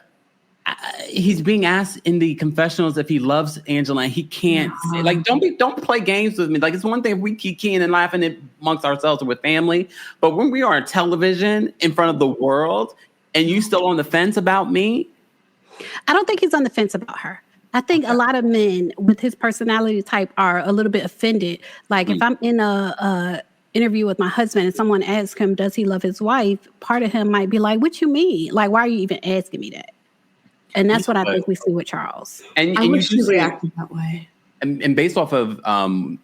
he's being asked in the confessionals if he loves Angela, and he can't say, like, don't play games with me. Like, it's one thing if we keep keying and laughing amongst ourselves or with family, but when we are on television in front of the world and you still on the fence about me. I don't think he's on the fence about her. I think a lot of men with his personality type are a little bit offended. Like if I'm in a interview with my husband and someone asks him, does he love his wife? Part of him might be like, what you mean? Like, why are you even asking me that? And that's what I think we see with Charles. And I wish he reacted that way. And based off of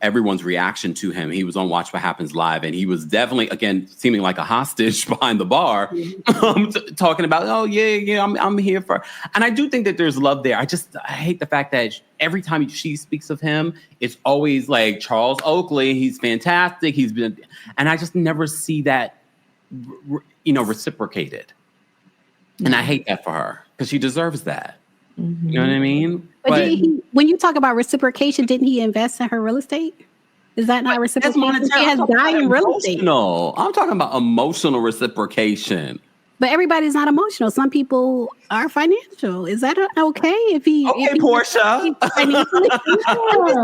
everyone's reaction to him, he was on Watch What Happens Live, and he was definitely, again, seeming like a hostage behind the bar, talking about, oh, yeah, I'm here for. And I do think that there's love there. I hate the fact that every time she speaks of him, it's always like Charles Oakley. He's fantastic. He's been, and I just never see that, reciprocated. And I hate that for her because she deserves that. Mm-hmm. You know what I mean? But when you talk about reciprocation, didn't he invest in her real estate? Is that not reciprocation? She has dying real estate. No, I'm talking about emotional reciprocation. But everybody's not emotional. Some people are financial. Is that okay? Porsha. I'm just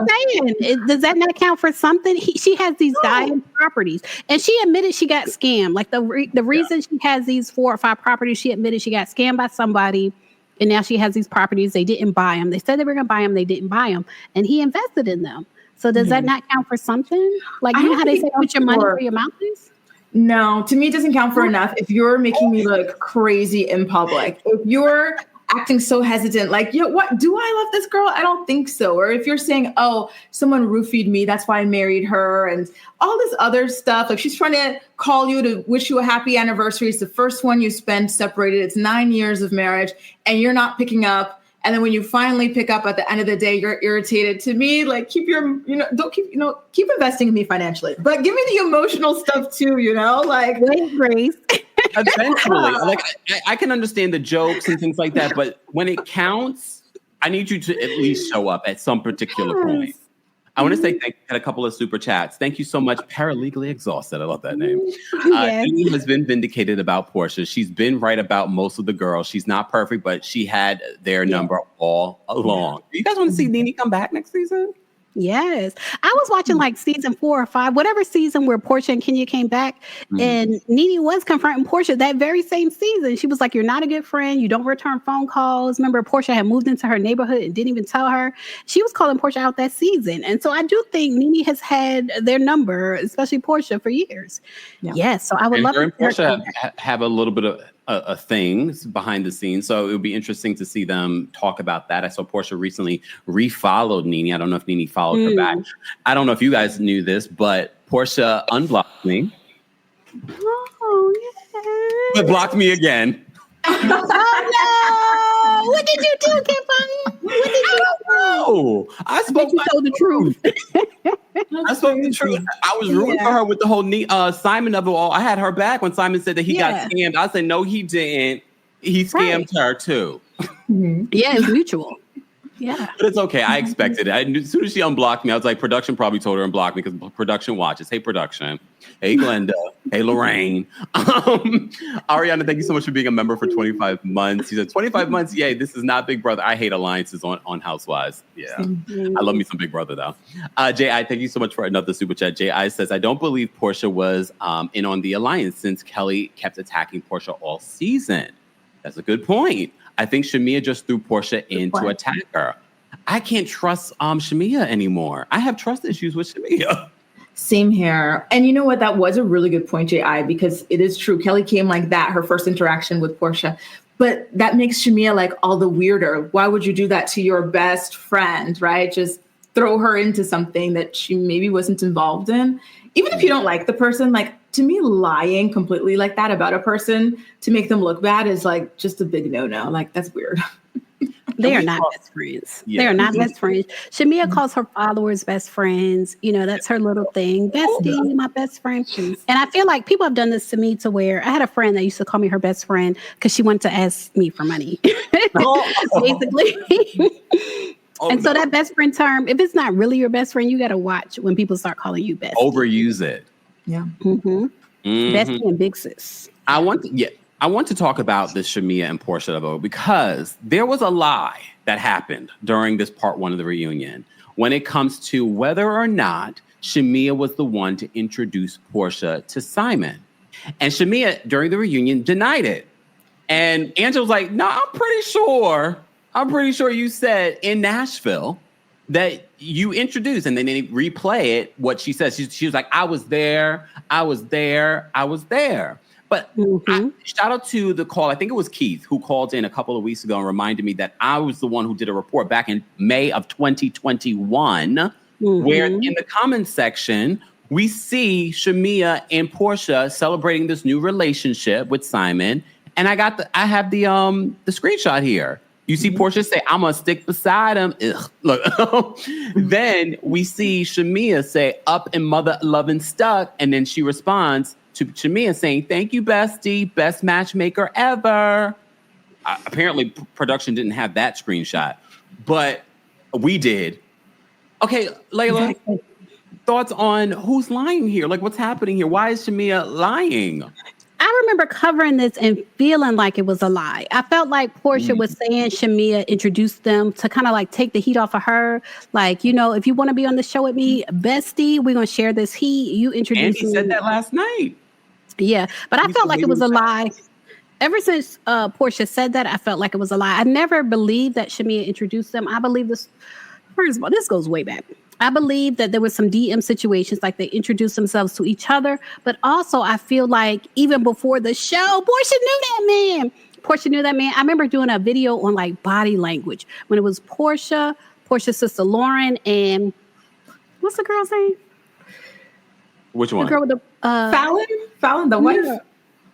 saying, does that not count for something? She has these dying properties, and she admitted she got scammed. Like the reason she has these 4 or 5 properties, she admitted she got scammed by somebody, and now she has these properties. They didn't buy them. They said they were going to buy them. They didn't buy them, and he invested in them. So does that not count for something? Like, you know how they say put your money where your mouth is? No, to me, it doesn't count for enough. If you're making me look crazy in public, if you're acting so hesitant, like, what, do I love this girl? I don't think so. Or if you're saying, oh, someone roofied me, that's why I married her, and all this other stuff, like she's trying to call you to wish you a happy anniversary. It's the first one you spend separated. It's 9 years of marriage, and you're not picking up. And then when you finally pick up at the end of the day, you're irritated. To me, like, keep investing in me financially, but give me the emotional stuff too, like Grace. Eventually, like I can understand the jokes and things like that, but when it counts, I need you to at least show up at some particular point. I want to say thank you. Had a couple of super chats. Thank you so much. Paralegally Exhausted. I love that name. Amy has been vindicated about Porsha. She's been right about most of the girls. She's not perfect, but she had their number all along. Do you guys want to see Nene come back next season? Yes. I was watching like season 4 or 5, whatever season where Porsha and Kenya came back, and Nene was confronting Porsha that very same season. She was like, "You're not a good friend. You don't return phone calls." Remember, Porsha had moved into her neighborhood and didn't even tell her. She was calling Porsha out that season. And so I do think Nene has had their number, especially Porsha, for years. Yeah. Yes. So I would love her to and Porsha have a little bit of things behind the scenes. So it would be interesting to see them talk about that. I saw Porsha recently refollowed Nene. I don't know if Nene followed her back. I don't know if you guys knew this, but Porsha unblocked me. Oh, yeah. But blocked me again. Oh, no. What did you do, Kempire? What did you do? Oh, I spoke the truth. I spoke the truth. I was rooting for her with the whole Simon of it all. I had her back when Simon said that he got scammed. I said, no, he didn't. He scammed her too. Yeah, it's mutual. Yeah. But it's okay. I expected it. As soon as she unblocked me, I was like, production probably told her to unblock me because production watches. Hey, production. Hey, Glenda. Hey, Lorraine. Ariana, thank you so much for being a member for 25 months. She said, 25 months? Yay, this is not Big Brother. I hate alliances on Housewives. Yeah. I love me some Big Brother, though. J.I., thank you so much for another super chat. J.I. says, I don't believe Porsha was in on the alliance since Kelly kept attacking Porsha all season. That's a good point. I think Shamea just threw Porsha in to attack her. I can't trust Shamea anymore. I have trust issues with Shamea. Same here. And you know what? That was a really good point, J.I., because it is true. Kelly came like that, her first interaction with Porsha. But that makes Shamea like all the weirder. Why would you do that to your best friend, right? Just throw her into something that she maybe wasn't involved in. Even if you don't like the person, like to me, lying completely like that about a person to make them look bad is like just a big no-no. Like that's weird. They are not best friends. Yeah. They are not best friends. Shamea calls her followers best friends. You know, that's her little thing. Bestie, my best friend. And I feel like people have done this to me to where I had a friend that used to call me her best friend because she wanted to ask me for money, basically. And so that best friend term, if it's not really your best friend, you got to watch when people start calling you best. Overuse it. Yeah. Bestie and big sis. I want to talk about this Shamea and Porsha though, because there was a lie that happened during this part 1 of the reunion when it comes to whether or not Shamea was the one to introduce Porsha to Simon. And Shamea, during the reunion, denied it. And Angela was like, no, I'm pretty sure you said in Nashville that you introduced, and then they replay it, what she says. She was like, I was there. But shout out to the call. I think it was Keith who called in a couple of weeks ago and reminded me that I was the one who did a report back in May of 2021, where in the comments section, we see Shamea and Porsha celebrating this new relationship with Simon. And I have the screenshot here. You see Porsha say, I'm going to stick beside him. Ugh. Look. Then we see Shamea say, up and mother loving stuck. And then she responds to Shamea saying, thank you, bestie. Best matchmaker ever. Apparently, production didn't have that screenshot, but we did. Okay, Lailah, thoughts on who's lying here? Like, what's happening here? Why is Shamea lying? I remember covering this and feeling like it was a lie. I felt like Porsha was saying Shamea introduced them to kind of like take the heat off of her. Like, you know, if you want to be on the show with me, bestie, we're going to share this heat. You introduced me. And he said that last night. Yeah, but I felt like it was a lie. Ever since Porsha said that, I felt like it was a lie. I never believed that Shamea introduced them. I believe this, first of all, this goes way back. I believe that there was some DM situations, like they introduced themselves to each other. But also, I feel like even before the show, Porsha knew that man. I remember doing a video on like body language when it was Porsha's sister Lauren, and what's the girl's name? Which one? The girl with the Fallon, the wife. No.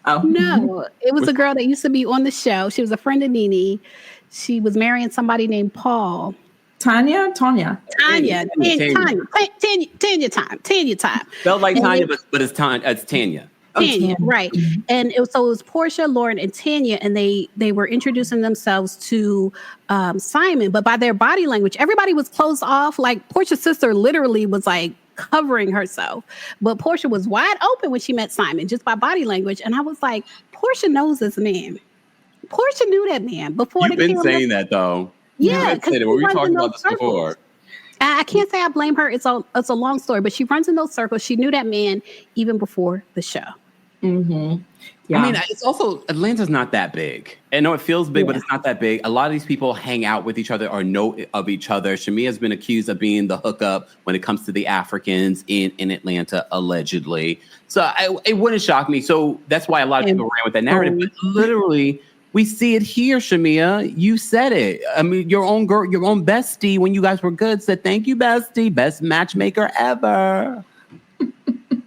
Oh no, it was a girl that used to be on the show. She was a friend of Nene. She was marrying somebody named Paul. Tanya. Tanya time. Felt like Tanya, but it's Tanya. Tanya, right. And it was Porsha, Lauren, and Tanya, and they were introducing themselves to Simon, but by their body language, everybody was closed off. Like Porsha's sister literally was like covering herself, but Porsha was wide open when she met Simon just by body language. And I was like, Porsha knows this man. Porsha knew that man before. You've been saying that though. Yeah, we talked about this before. I can't say I blame her. It's a long story, but she runs in those circles. She knew that man even before the show. Mm-hmm. Yeah. I mean, it's also, Atlanta's not that big. I know it feels big, but it's not that big. A lot of these people hang out with each other or know of each other. Shamea has been accused of being the hookup when it comes to the Africans in Atlanta, allegedly. So it wouldn't shock me. So that's why a lot of people ran with that narrative. But literally, we see it here, Shamea. You said it. I mean, your own girl, your own bestie, when you guys were good, said, "Thank you, bestie. Best matchmaker ever."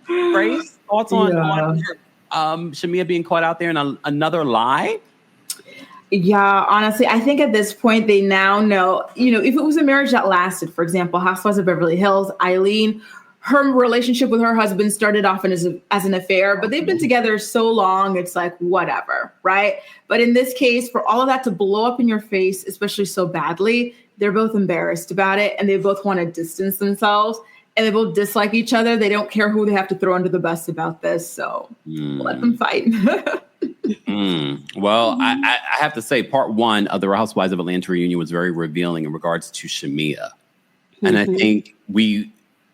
Grace, thoughts on Shamea being caught out there in another lie? Yeah, honestly, I think at this point they now know, if it was a marriage that lasted, for example, Housewives of Beverly Hills, Eileen, her relationship with her husband started off as an affair, but they've been together so long, it's like, whatever, right? But in this case, for all of that to blow up in your face, especially so badly, they're both embarrassed about it, and they both want to distance themselves, and they both dislike each other. They don't care who they have to throw under the bus about this, so let them fight. Well, I have to say, part one of the Housewives of Atlanta reunion was very revealing in regards to Shamea. And I think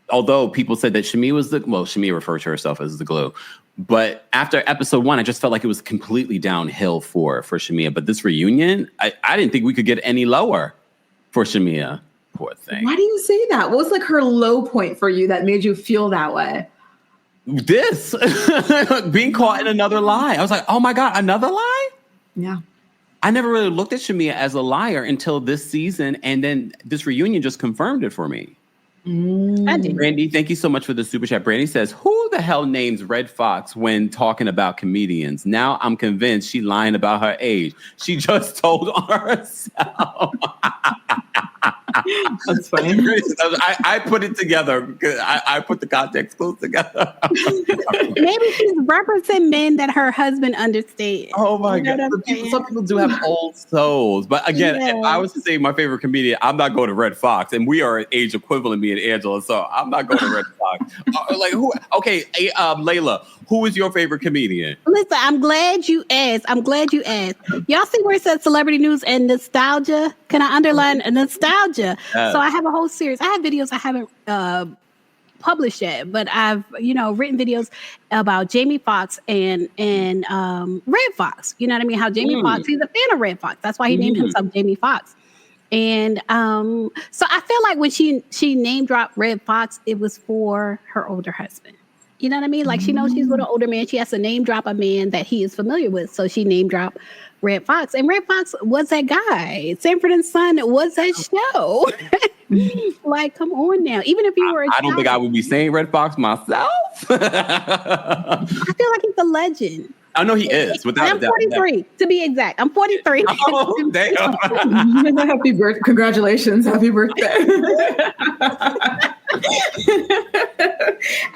although people said that Shamea was Shamea referred to herself as the glue. But after episode one, I just felt like it was completely downhill for Shamea. But this reunion, I didn't think we could get any lower for Shamea. Poor thing. Why do you say that? What was like her low point for you that made you feel that way? This being caught in another lie. I was like, oh my God, another lie? Yeah. I never really looked at Shamea as a liar until this season. And then this reunion just confirmed it for me. I did. Brandy, thank you so much for the super chat. Brandy says, who the hell names Red Fox when talking about comedians? Now I'm convinced she's lying about her age. She just told on herself. That's funny. I put it together. I put the context clues together. Maybe she's representing men that her husband understands. Oh my God. Some people do have old souls. But again, if I was to say my favorite comedian, I'm not going to Red Fox. And we are age equivalent, me and Angela. So I'm not going to Red Fox. Like who? Okay, Lailah, who is your favorite comedian? Listen, I'm glad you asked. Y'all see where it says celebrity news and nostalgia? Can I underline nostalgia? So I have a whole series. I have videos I haven't published yet, but I've written videos about Jamie Foxx and Red Fox. You know what I mean? How Jamie Foxx, he's a fan of Red Fox. That's why he named himself Jamie Foxx. And so I feel like when she name dropped Red Fox, it was for her older husband. You know what I mean? Like she knows she's with an older man. She has to name drop a man that he is familiar with. So she name dropped Red Fox. And Red Fox was that guy. Sanford and Son was that show. Like, come on now. Even if you were I don't think I would be saying Red Fox myself. I feel like he's a legend. I know he is. I'm 43, to be exact. I'm 43. Oh, damn. Happy birthday. Congratulations. Happy birthday.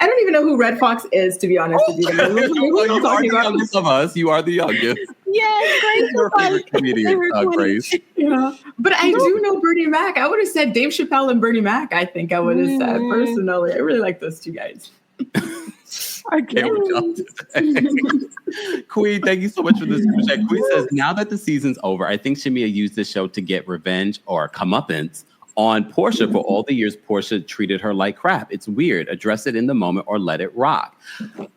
I don't even know who Red Fox is, to be honest with you. You are the youngest of us. You are the youngest. Yes, Grace. Your favorite comedian, Grace. Yeah. But I do know Bernie Mac. I would have said Dave Chappelle and Bernie Mac, I think I would have said personally. I really like those two guys. I can't with y'all today. Queen, thank you so much for this super chat. Queen says, now that the season's over, I think Shamea used this show to get revenge or comeuppance on Porsha for all the years Porsha treated her like crap. It's weird. Address it in the moment or let it rock.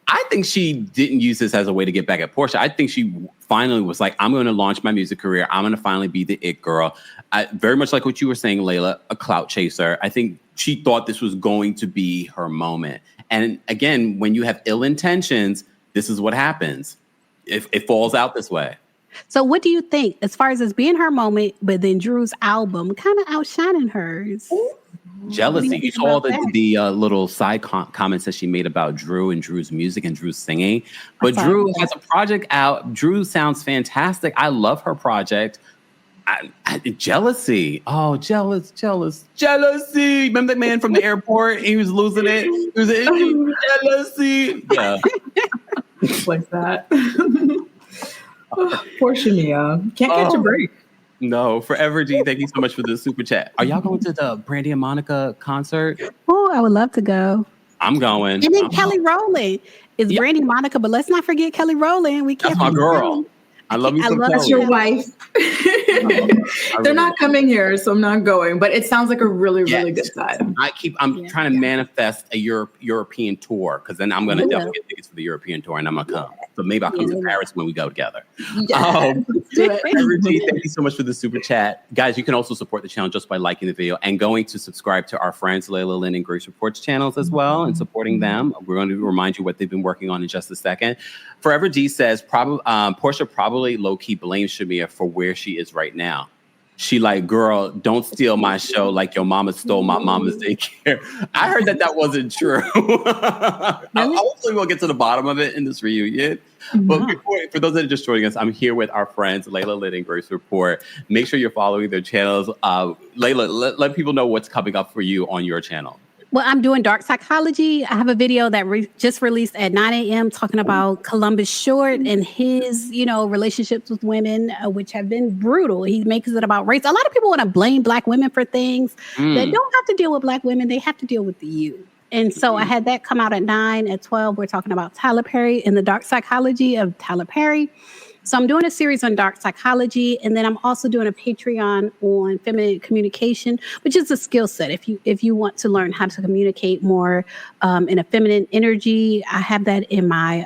I think she didn't use this as a way to get back at Porsha. I think she finally was like, I'm going to launch my music career. I'm going to finally be the it girl. Very much like what you were saying, Lailah, a clout chaser. I think she thought this was going to be her moment. And again, when you have ill intentions, this is what happens. It falls out this way. So what do you think as far as this being her moment, but then Drew's album kind of outshining hers? Jealousy. You saw the little side comments that she made about Drew and Drew's music and Drew's singing. But Drew has a project out. Drew sounds fantastic. I love her project. Jealousy. Oh, jealousy. Remember that man from the airport? He was losing it. He was jealousy. Yeah. Like that. Poor Shamea. Can't catch a break. No, Forever G, thank you so much for the super chat. Are y'all going to the Brandy and Monica concert? Oh, I would love to go. I'm going. And then Kelly Rowland is Brandy and Monica, but let's not forget Kelly Rowland. We can't. That's my girl. I love me some love Kelly. That's your wife. They're not coming here, so I'm not going. But it sounds like a really, really good time. I'm trying to manifest a European tour, because then I'm going to definitely get tickets for the European tour, and I'm going to come. So maybe I'll come to Paris when we go together. Let's do it. Evergy, thank you so much for the super chat. Guys, you can also support the channel just by liking the video and going to subscribe to our friends Lailah Lynn and Grace Report's channels as well, and supporting them. We're going to remind you what they've been working on in just a second. Forever G says, Porsha probably low-key blames Shamea for where she is right now. She like, girl, don't steal my show like your mama stole my mama's daycare. I heard that wasn't true. Hopefully we'll get to the bottom of it in this reunion. But for those that are just joining us, I'm here with our friends Lailah Lynn and Grace Report. Make sure you're following their channels. Lailah, let people know what's coming up for you on your channel. Well, I'm doing dark psychology. I have a video that just released at 9 a.m. talking about Columbus Short and his, relationships with women, which have been brutal. He makes it about race. A lot of people want to blame Black women for things that don't have to deal with Black women. They have to deal with you. And so I had that come out at 9. At 12, we're talking about Tyler Perry and the dark psychology of Tyler Perry. So I'm doing a series on dark psychology, and then I'm also doing a Patreon on feminine communication, which is a skill set. If you want to learn how to communicate more in a feminine energy, I have that in my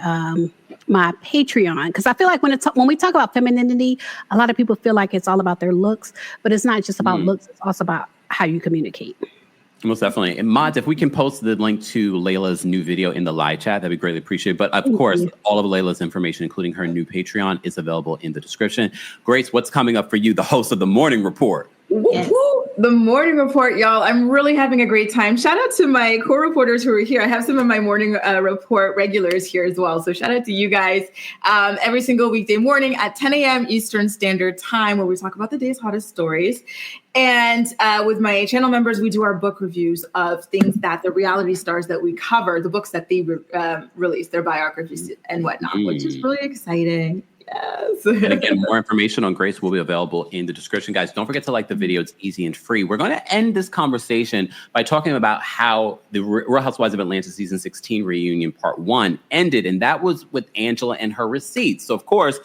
my Patreon, because I feel like when we talk about femininity, a lot of people feel like it's all about their looks, but it's not just about looks; it's also about how you communicate. Most definitely. And mods, if we can post the link to Lailah's new video in the live chat, that'd be greatly appreciated. But of course, all of Lailah's information, including her new Patreon, is available in the description. Grace, what's coming up for you, the host of the Morning Report? Yes. The Morning Report, y'all. I'm really having a great time. Shout out to my co-reporters who are here. I have some of my Morning Report regulars here as well. So shout out to you guys. Every single weekday morning at 10 a.m. Eastern Standard Time, where we talk about the day's hottest stories. And with my channel members, we do our book reviews of things that the reality stars that we cover, the books that they release, their biographies and whatnot, which is really exciting. Yes. And again, more information on Grace will be available in the description. Guys, don't forget to like the video. It's easy and free. We're going to end this conversation by talking about how the Real Housewives of Atlanta season 16 reunion part 1 ended. And that was with Angela and her receipts. So, of course,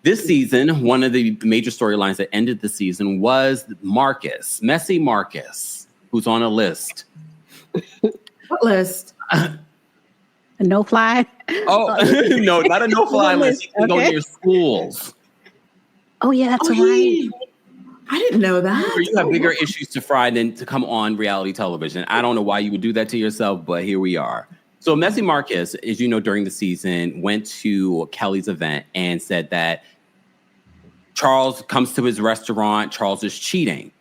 this season, one of the major storylines that ended the season was Marcus, Messy Marcus, who's on a list. What list? A no-fly? Oh, no, not a no-fly list. You can go to your schools. Oh, yeah, that's right. I didn't know that. You have bigger issues to fry than to come on reality television. I don't know why you would do that to yourself, but here we are. So Messy Marcus, as you know, during the season, went to Kelly's event and said that Charles comes to his restaurant, Charles is cheating.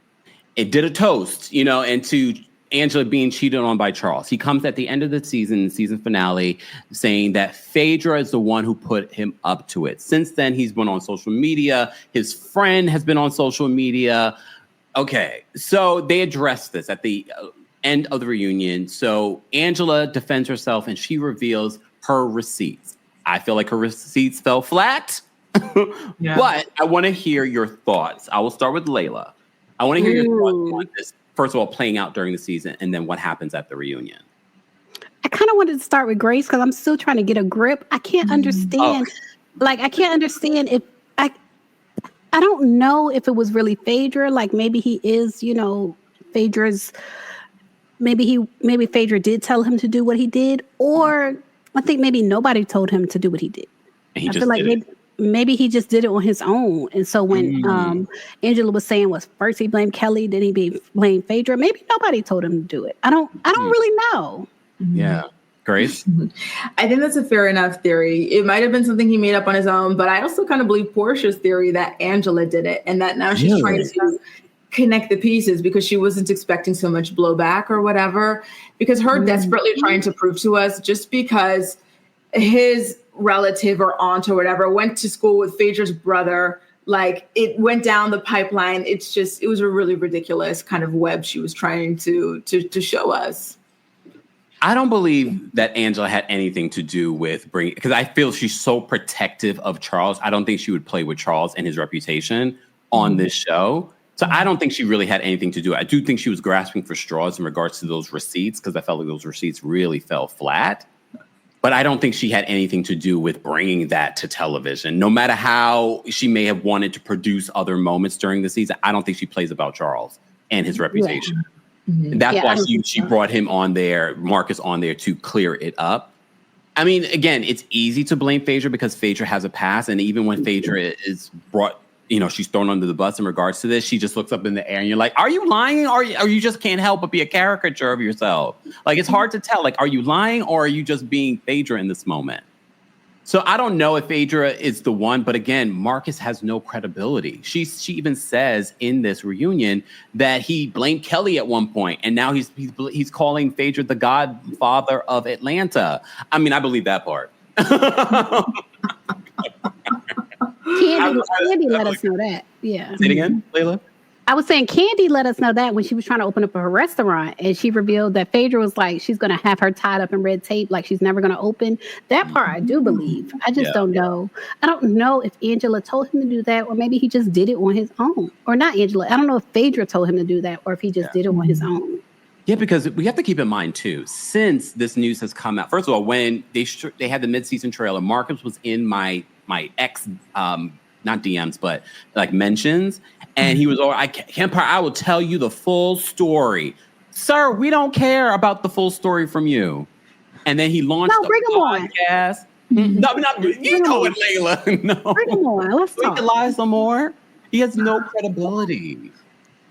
It did a toast, and to Angela being cheated on by Charles. He comes at the end of the season finale, saying that Phaedra is the one who put him up to it. Since then, he's been on social media. His friend has been on social media. Okay, so they addressed this at the end of the reunion. So Angela defends herself and she reveals her receipts. I feel like her receipts fell flat, but I want to hear your thoughts. I will start with Lailah. I want to hear your thoughts on this. First of all, playing out during the season, and then what happens at the reunion. I kind of wanted to start with Grace because I'm still trying to get a grip. I can't understand. I can't understand if I don't know if it was really Phaedra. Like maybe he is, Phaedra's. Maybe Phaedra did tell him to do what he did, or I think maybe nobody told him to do what he did. And he I feel like maybe he just did it on his own. And so when Angela was saying first he blamed Kelly, then he blamed Phaedra. Maybe nobody told him to do it. I don't really know. Yeah. Grace? I think that's a fair enough theory. It might have been something he made up on his own, but I also kind of believe Porsha's theory that Angela did it and that now she's trying to connect the pieces because she wasn't expecting so much blowback or whatever, because her desperately trying to prove to us just because his relative or aunt or whatever went to school with Phaedra's brother, like it went down the pipeline. It was a really ridiculous kind of web she was trying to show us. I don't believe that Angela had anything to do with bringing, because I feel she's so protective of Charles. I don't think she would play with Charles and his reputation on this show. So I don't think she really had anything to do. I do think she was grasping for straws in regards to those receipts, because I felt like those receipts really fell flat. But I don't think she had anything to do with bringing that to television. No matter how she may have wanted to produce other moments during the season, I don't think she plays about Charles and his reputation. Yeah. Mm-hmm. And that's why she brought him on there, Marcus on there, to clear it up. I mean, again, it's easy to blame Phaedra because Phaedra has a past. And even when Phaedra is brought, she's thrown under the bus in regards to this, she just looks up in the air and you're like, are you lying? Or you just can't help but be a caricature of yourself? Like, it's hard to tell. Like, are you lying or are you just being Phaedra in this moment? So I don't know if Phaedra is the one, but again, Marcus has no credibility. She even says in this reunion that he blamed Kelly at one point, and now he's calling Phaedra the godfather of Atlanta. I mean, I believe that part. Candy let us know that. Yeah. Say it again, Lailah? I was saying Candy let us know that when she was trying to open up her restaurant, and she revealed that Phaedra was like, she's going to have her tied up in red tape, like she's never going to open. That part I do believe. I just don't know. I don't know if Angela told him to do that, or maybe he just did it on his own. Or not Angela. I don't know if Phaedra told him to do that, or if he just did it on his own. Yeah, because we have to keep in mind, too, since this news has come out. First of all, when they had the mid-season trailer, Marcus was in my ex, not DMs, but like mentions. And he was, Kempire, I will tell you the full story. Sir, we don't care about the full story from you. And then he launched the podcast. You know it, Lailah. No. Bring him on. Let's talk. We can lie some more. He has no credibility.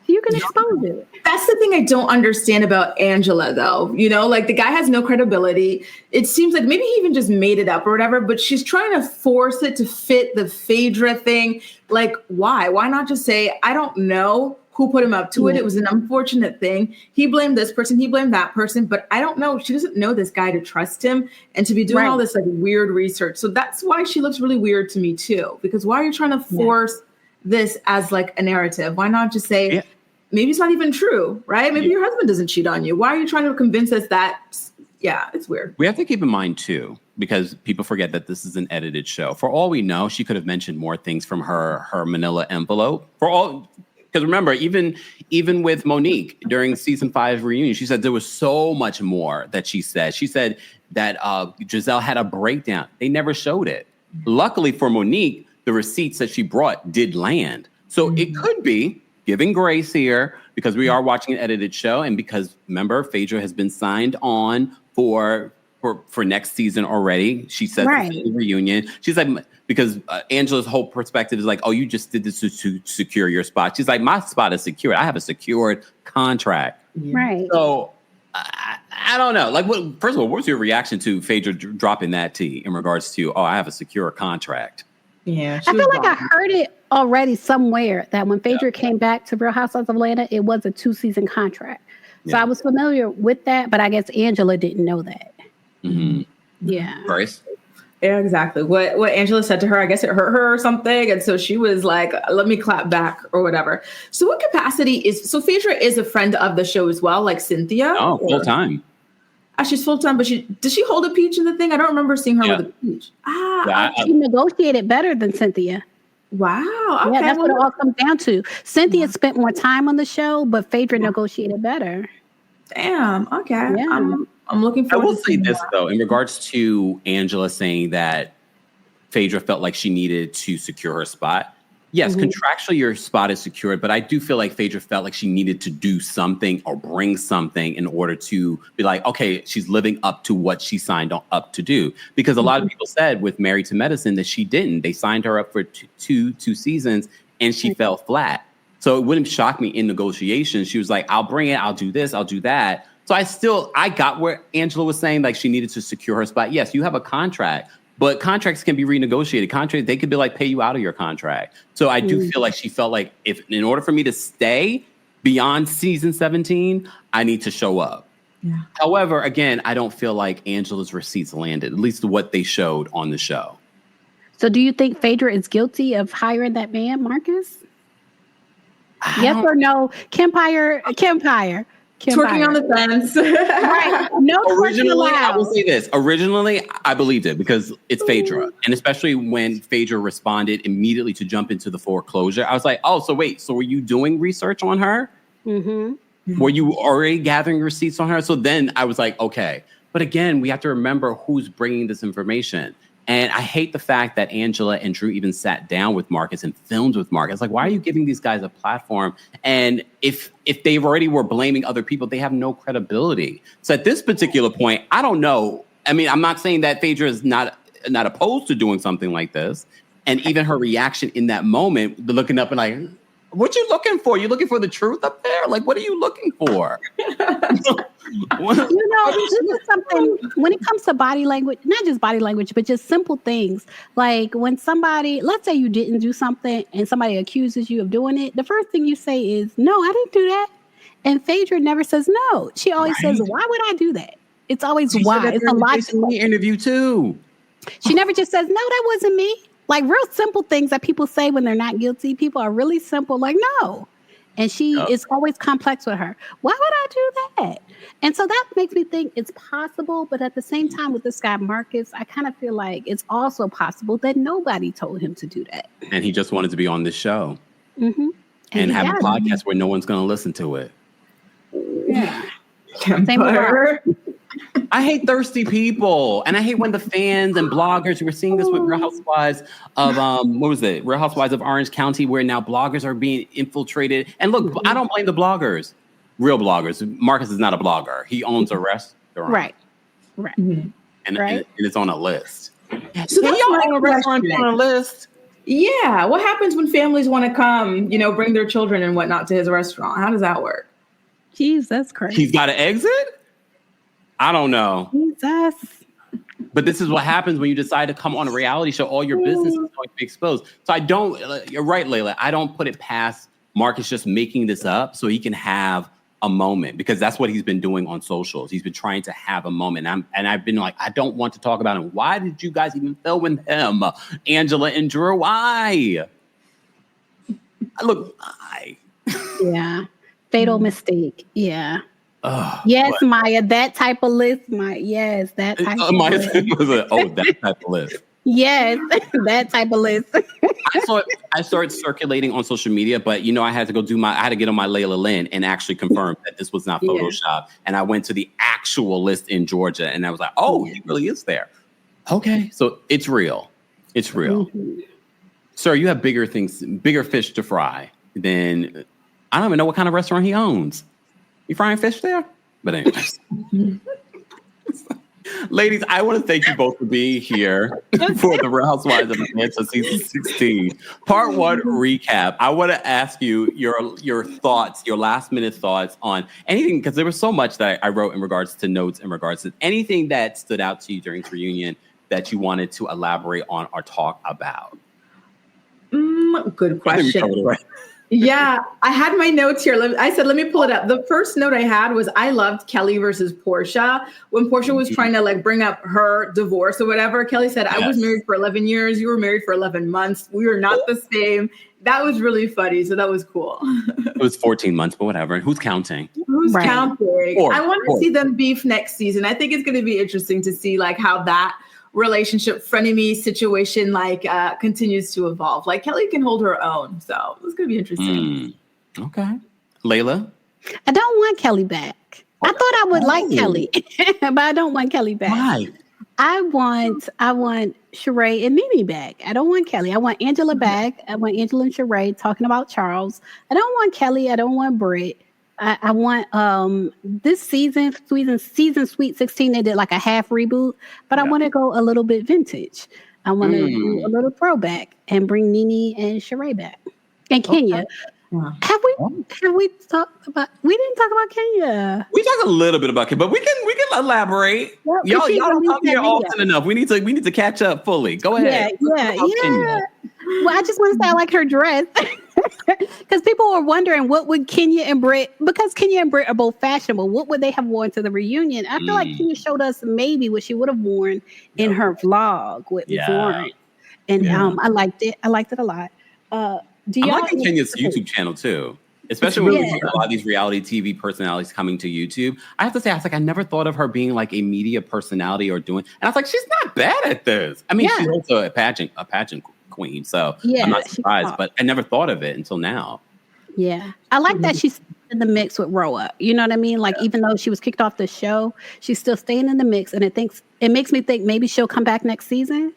You can expose it. That's the thing I don't understand about Angela, though. Like the guy has no credibility. It seems like maybe he even just made it up or whatever, but she's trying to force it to fit the Phaedra thing. Like, why? Why not just say, I don't know who put him up to it. It was an unfortunate thing. He blamed this person. He blamed that person. But I don't know. She doesn't know this guy to trust him and to be doing all this like weird research. So that's why she looks really weird to me, too, because why are you trying to force this as like a narrative? Why not just say, maybe it's not even true, right? Maybe your husband doesn't cheat on you. Why are you trying to convince us that? Yeah, it's weird. We have to keep in mind, too, because people forget that this is an edited show. For all we know, she could have mentioned more things from her manila envelope. Because remember, even with Monique during season 5 reunion, she said there was so much more that she said. She said that Giselle had a breakdown. They never showed it. Luckily for Monique, the receipts that she brought did land. So it could be giving grace here because we are watching an edited show, and because remember, Phaedra has been signed on for next season already. She said the reunion. She's like, because Angela's whole perspective is like, oh, you just did this to secure your spot. She's like, my spot is secured. I have a secured contract. Right. So I don't know. Like, first of all, what was your reaction to Phaedra dropping that tea in regards to, oh, I have a secure contract? Yeah, I feel like I heard it already somewhere that when Phaedra came back to Real Housewives of Atlanta, it was a 2-season contract. So I was familiar with that, but I guess Angela didn't know that. Mm-hmm. Yeah. Bryce? Yeah, exactly. What Angela said to her, I guess it hurt her or something. And so she was like, let me clap back or whatever. So what capacity so Phaedra is a friend of the show as well, like Cynthia? Oh, full time. She's full time, but does she hold a peach in the thing? I don't remember seeing her with a peach. She negotiated better than Cynthia. Wow. Okay. Yeah, that's what it all comes down to. Cynthia spent more time on the show, but Phaedra negotiated better. Damn. Okay. Yeah. I'm looking forward. I will say this though, in regards to Angela saying that Phaedra felt like she needed to secure her spot. Yes, contractually your spot is secured, but I do feel like Phaedra felt like she needed to do something or bring something in order to be like, okay, she's living up to what she signed up to do. Because a lot of people said with Married to Medicine that she didn't. They signed her up for two seasons and she fell flat. So it wouldn't shock me in negotiations. She was like, I'll bring it, I'll do this, I'll do that. So I got where Angela was saying like she needed to secure her spot. Yes, you have a contract. But contracts can be renegotiated. They could be like pay you out of your contract. So I do feel like she felt like if in order for me to stay beyond season 17, I need to show up. Yeah. However, again, I don't feel like Angela's receipts landed, at least what they showed on the show. So do you think Phaedra is guilty of hiring that man, Marcus? Yes or no? Kempire. Twerking on the fence. Right. No. Originally, I will say this. Originally, I believed it because it's Phaedra. And especially when Phaedra responded immediately to jump into the foreclosure, I was like, oh, so were you doing research on her? Mm-hmm. Were you already gathering receipts on her? So then I was like, okay. But again, we have to remember who's bringing this information. And I hate the fact that Angela and Drew even sat down with Marcus and filmed with Marcus. Like, why are you giving these guys a platform? And if they already were blaming other people, they have no credibility. So at this particular point, I don't know. I mean, I'm not saying that Phaedra is not opposed to doing something like this. And even her reaction in that moment, looking up and like, what you looking for? You looking for the truth up there? Like, what are you looking for? This is something when it comes to body language, not just body language, but just simple things. Like when somebody, let's say you didn't do something and somebody accuses you of doing it, the first thing you say is, no, I didn't do that. And Phaedra never says no. She always says, why would I do that? It's always why. It's a logical interview too. She never just says, no, that wasn't me. Like real simple things that people say when they're not guilty. People are really simple, like, no. And she is always complex with her. Why would I do that? And so that makes me think it's possible. But at the same time, with this guy, Marcus, I kind of feel like it's also possible that nobody told him to do that. And he just wanted to be on this show and have a podcast where no one's going to listen to it. Yeah. Kempire. I hate thirsty people, and I hate when the fans and bloggers. We're seeing this with Real Housewives of Real Housewives of Orange County, where now bloggers are being infiltrated. And look, I don't blame the bloggers, real bloggers. Marcus is not a blogger; he owns a restaurant, right, and it's on a list. So that's y'all own a restaurant on a list. Yeah, what happens when families want to come, bring their children and whatnot to his restaurant? How does that work? Jeez, that's crazy. He's got to exit. I don't know. Jesus. But this is what happens when you decide to come on a reality show. All your business is going to be exposed. So you're right, Lailah. I don't put it past Marcus just making this up so he can have a moment, because that's what he's been doing on socials. He's been trying to have a moment. And I've been like, I don't want to talk about him. Why did you guys even film with him? Angela and Drew, why? Yeah. Fatal mistake. Yeah. Yes, what? Maya, that type of list. Yes, that type of list. That type of list. Yes, that type of list. I saw it circulating on social media, but I had to get on my Lailah Lynn and actually confirm that this was not Photoshop. Yeah. And I went to the actual list in Georgia, and I was like, he really is there. Okay, so it's real. It's real. Mm-hmm. Sir, you have bigger fish to fry than, I don't even know what kind of restaurant he owns. You frying fish there? But anyways. Ladies, I want to thank you both for being here for the Real Housewives of Atlanta season 16. Part 1 recap. I want to ask you your thoughts, your last minute thoughts on anything, because there was so much that I wrote in regards to notes, in regards to anything that stood out to you during the reunion that you wanted to elaborate on or talk about. Good question. Yeah, I had my notes here. I said, let me pull it up. The first note I had was I loved Kelly versus Porsha. When Porsha was trying to bring up her divorce or whatever, Kelly said, I was married for 11 years. You were married for 11 months. We were not the same. That was really funny. So that was cool. It was 14 months, but whatever. Who's counting? Who's counting? I want to see them beef next season. I think it's going to be interesting to see how that relationship frenemy situation continues to evolve. Kelly can hold her own, so it's gonna be interesting. Okay, Lailah, I don't want Kelly back. I thought I would like Kelly, but I don't want Kelly back. Why? I want Sheree and Nene back. I don't want Kelly. I want Angela back. I want Angela and Sheree talking about Charles. I don't want Kelly. I don't want Britt. I want this season Sweet 16, they did a half reboot, but I want to go a little bit vintage. I want to do a little throwback and bring Nene and Sheree back. And Kenya. Have we talked about, we didn't talk about Kenya. We talked a little bit about Kenya, but we can elaborate. Well, y'all don't come here often enough. We need to catch up fully. Go ahead. Yeah. Well, I just want to say I like her dress. Because people were wondering what would Kenya and Britt, because Kenya and Britt are both fashionable, what would they have worn to the reunion? I feel like Kenya showed us maybe what she would have worn in her vlog with Florence. And I liked it. I liked it a lot. I'm liking Kenya's YouTube channel too. Especially when we talk about a lot of these reality TV personalities coming to YouTube. I have to say, I never thought of her being a media personality or doing, and I was like, she's not bad at this. I mean, she's also a pageant queen, so I'm not surprised, but I never thought of it until now. Yeah, I like that she's in the mix with RHOA. You know what I mean? Like, even though she was kicked off the show, she's still staying in the mix. And it makes me think maybe she'll come back next season.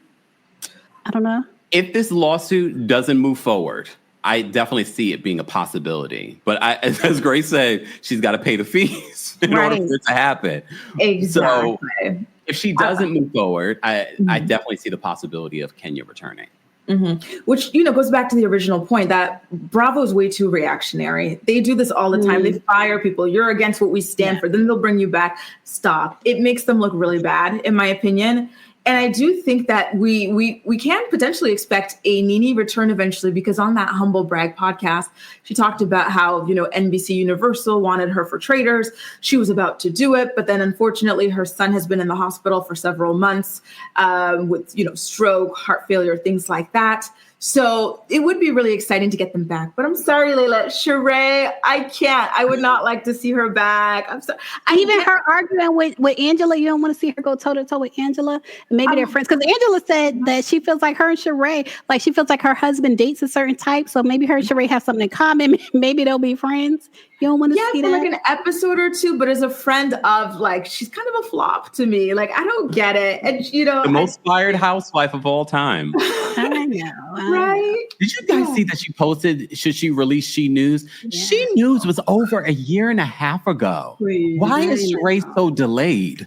I don't know. If this lawsuit doesn't move forward, I definitely see it being a possibility. But as Grace said, she's got to pay the fees in order for it to happen. Exactly. So if she doesn't move forward, I definitely see the possibility of Kenya returning. Mm-hmm. Which, goes back to the original point that Bravo is way too reactionary. They do this all the time. They fire people. You're against what we stand for. Then they'll bring you back. Stop. It makes them look really bad, in my opinion. And I do think that we can potentially expect a Nene return eventually, because on that Humble Brag podcast, she talked about how, NBC Universal wanted her for Traders. She was about to do it, but then unfortunately her son has been in the hospital for several months with, stroke, heart failure, things like that. So it would be really exciting to get them back. But I'm sorry, Lailah, Sheree, I can't. I would not like to see her back. I'm sorry. Even her arguing with Angela, you don't want to see her go toe-to-toe with Angela? And maybe they're friends. Because Angela said that she feels like her and Sheree, like she feels like her husband dates a certain type. So maybe her and Sheree have something in common. Maybe they'll be friends. You don't want to see that? Like an episode or two, but as a friend of, she's kind of a flop to me. Like, I don't get it. And, the most fired housewife of all time. I know. Right? Did you guys see that she posted, should she release She News? Yeah. She News was over a year and a half ago. Why is Sheree so delayed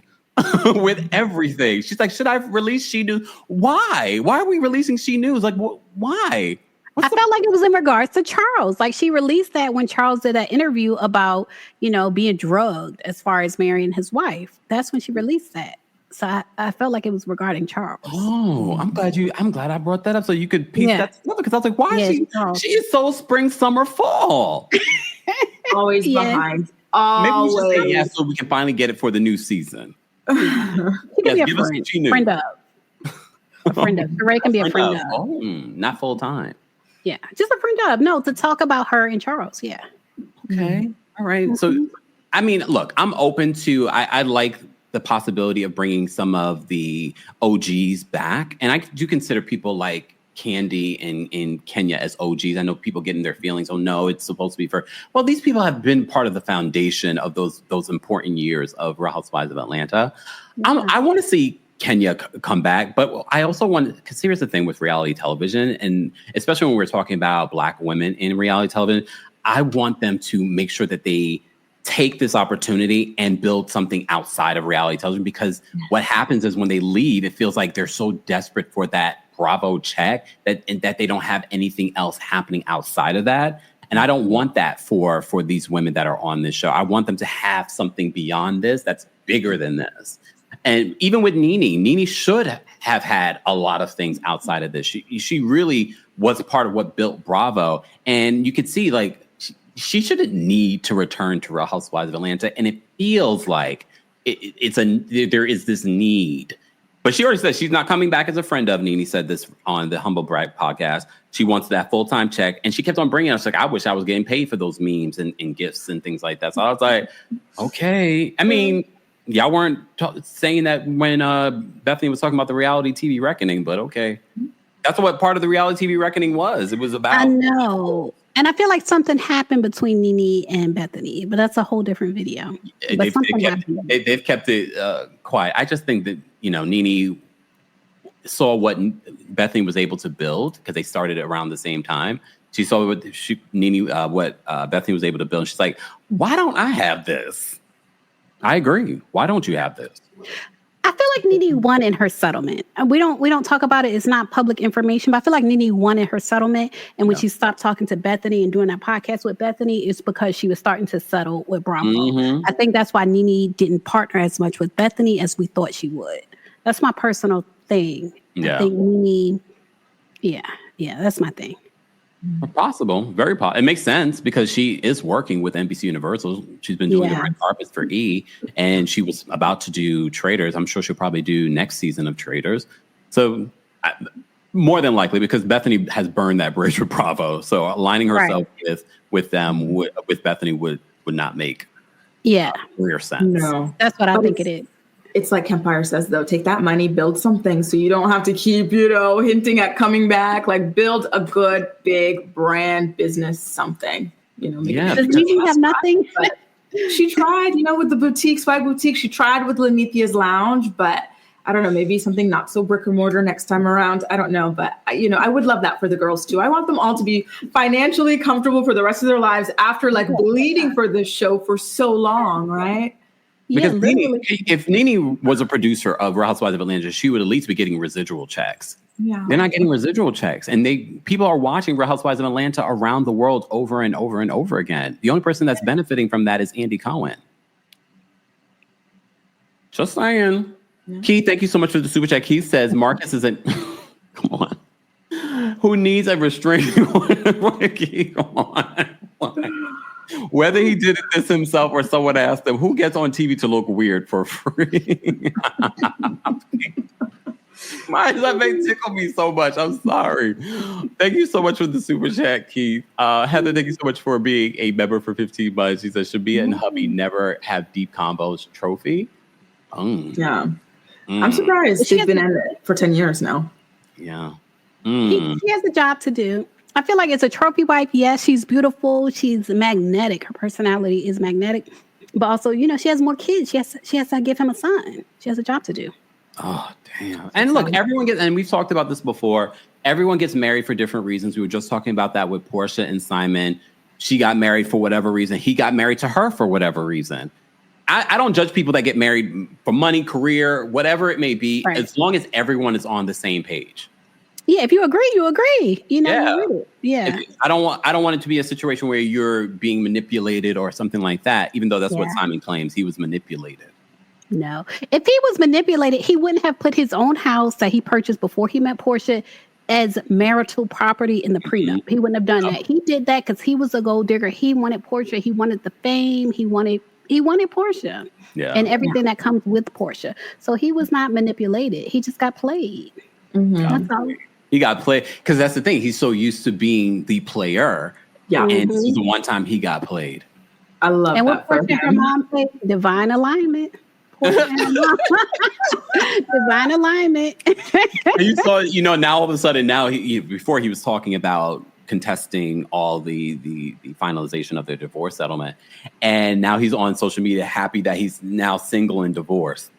with everything? She's like, should I release She News? Why? Why are we releasing She News? Like, why? I felt like it was in regards to Charles. Like, she released that when Charles did that interview about, being drugged as far as marrying his wife. That's when she released that. So I felt like it was regarding Charles. Oh, I'm glad I brought that up so you could piece that together, because I was like, why is she is so spring, summer, fall. Always behind. Always. Maybe we should say yes so we can finally get it for the new season. She can be a friend of. A friend of. Sheree can be a friend of. Oh, not full time. Yeah, just a friend of. No, to talk about her and Charles. Yeah. Okay. All right. So, I mean, look, I'm open to, I like the possibility of bringing some of the OGs back. And I do consider people like Candy and Kenya as OGs. I know people get in their feelings. Oh, no, it's supposed to be well, these people have been part of the foundation of those important years of Real Housewives of Atlanta. Yeah. I want to see Kenya come back, but I also want, because here's the thing with reality television, and especially when we're talking about Black women in reality television, I want them to make sure that they take this opportunity and build something outside of reality television, because what happens is when they leave, it feels like they're so desperate for that Bravo check that they don't have anything else happening outside of that. And I don't want that for these women that are on this show. I want them to have something beyond this that's bigger than this. And even with Nene should have had a lot of things outside of this. She really was a part of what built Bravo. And you could see, like, she shouldn't need to return to Real Housewives of Atlanta. And it feels like there is this need. But she already said she's not coming back as a friend of. Nene said this on the Humble Brag podcast. She wants that full-time check. And she kept on bringing us, like, I wish I was getting paid for those memes and gifts and things like that. So I was like, okay. I mean, y'all weren't saying that when Bethany was talking about the reality TV reckoning, but okay. That's what part of the reality TV reckoning was. It was about. I know. And I feel like something happened between Nene and Bethany, but that's a whole different video. They've kept it quiet. I just think that, Nene saw what Bethany was able to build, because they started around the same time. She saw what Bethany was able to build. And she's like, why don't I have this? I agree. Why don't you have this? I feel like Nene won in her settlement. We don't talk about it. It's not public information, but I feel like Nene won in her settlement. And when she stopped talking to Bethany and doing that podcast with Bethany, it's because she was starting to settle with Bravo. Mm-hmm. I think that's why Nene didn't partner as much with Bethany as we thought she would. That's my personal thing. Yeah. I think Nene, that's my thing. Possible, very possible. It makes sense because she is working with NBC Universal. She's been doing the red carpets for E, and she was about to do Traders. I'm sure she'll probably do next season of Traders. So more than likely, because Bethany has burned that bridge with Bravo. So aligning herself with them, with Bethany would not make clear sense. No, that's what I think it is. It's like Kempire says, though, take that money, build something so you don't have to keep, hinting at coming back. Like, build a good, big brand business, something, Does Newbie have nothing? But she tried, with the boutiques, 5 boutiques. She tried with Lenithia's Lounge, but I don't know, maybe something not so brick and mortar next time around. I don't know, but I would love that for the girls too. I want them all to be financially comfortable for the rest of their lives after bleeding for this show for so long, right? Because if Nene was a producer of Real Housewives of Atlanta, she would at least be getting residual checks. Yeah. They're not getting residual checks. And people are watching Real Housewives of Atlanta around the world over and over and over again. The only person that's benefiting from that is Andy Cohen. Just saying. Yeah. Keith, thank you so much for the super chat. Keith says Marcus isn't come on. Who needs a restraining order? Keith, come on. Whether he did this himself or someone asked him, who gets on TV to look weird for free? Why does that tickle me so much? I'm sorry. Thank you so much for the super chat, Keith. Heather, thank you so much for being a member for 15 months. She says, Shamea and hubby never have deep combos trophy. Yeah. I'm surprised she's been at it for 10 years now. Yeah. She has a job to do. I feel like it's a trophy wife. Yes, she's beautiful. She's magnetic. Her personality is magnetic. But also, she has more kids. She has to give him a son. She has a job to do. Oh, damn. And look, everyone gets, and we've talked about this before, everyone gets married for different reasons. We were just talking about that with Porsha and Simon. She got married for whatever reason. He got married to her for whatever reason. I don't judge people that get married for money, career, whatever it may be, as long as everyone is on the same page. Yeah, if you agree, you agree. Yeah. I don't want it to be a situation where you're being manipulated or something like that, even though that's what Simon claims. He was manipulated. No. If he was manipulated, he wouldn't have put his own house that he purchased before he met Porsha as marital property in the prenup. He wouldn't have done that. He did that because he was a gold digger. He wanted Porsha. He wanted the fame. He wanted Porsha and everything that comes with Porsha. So he was not manipulated. He just got played. That's all. He got played because that's the thing. He's so used to being the player. Yeah. And this is the one time he got played. I love and that. And what Porsha and her mom said, divine alignment. Divine alignment. And you saw, now all of a sudden, before he was talking about contesting all the finalization of their divorce settlement, and now he's on social media happy that he's now single and divorced.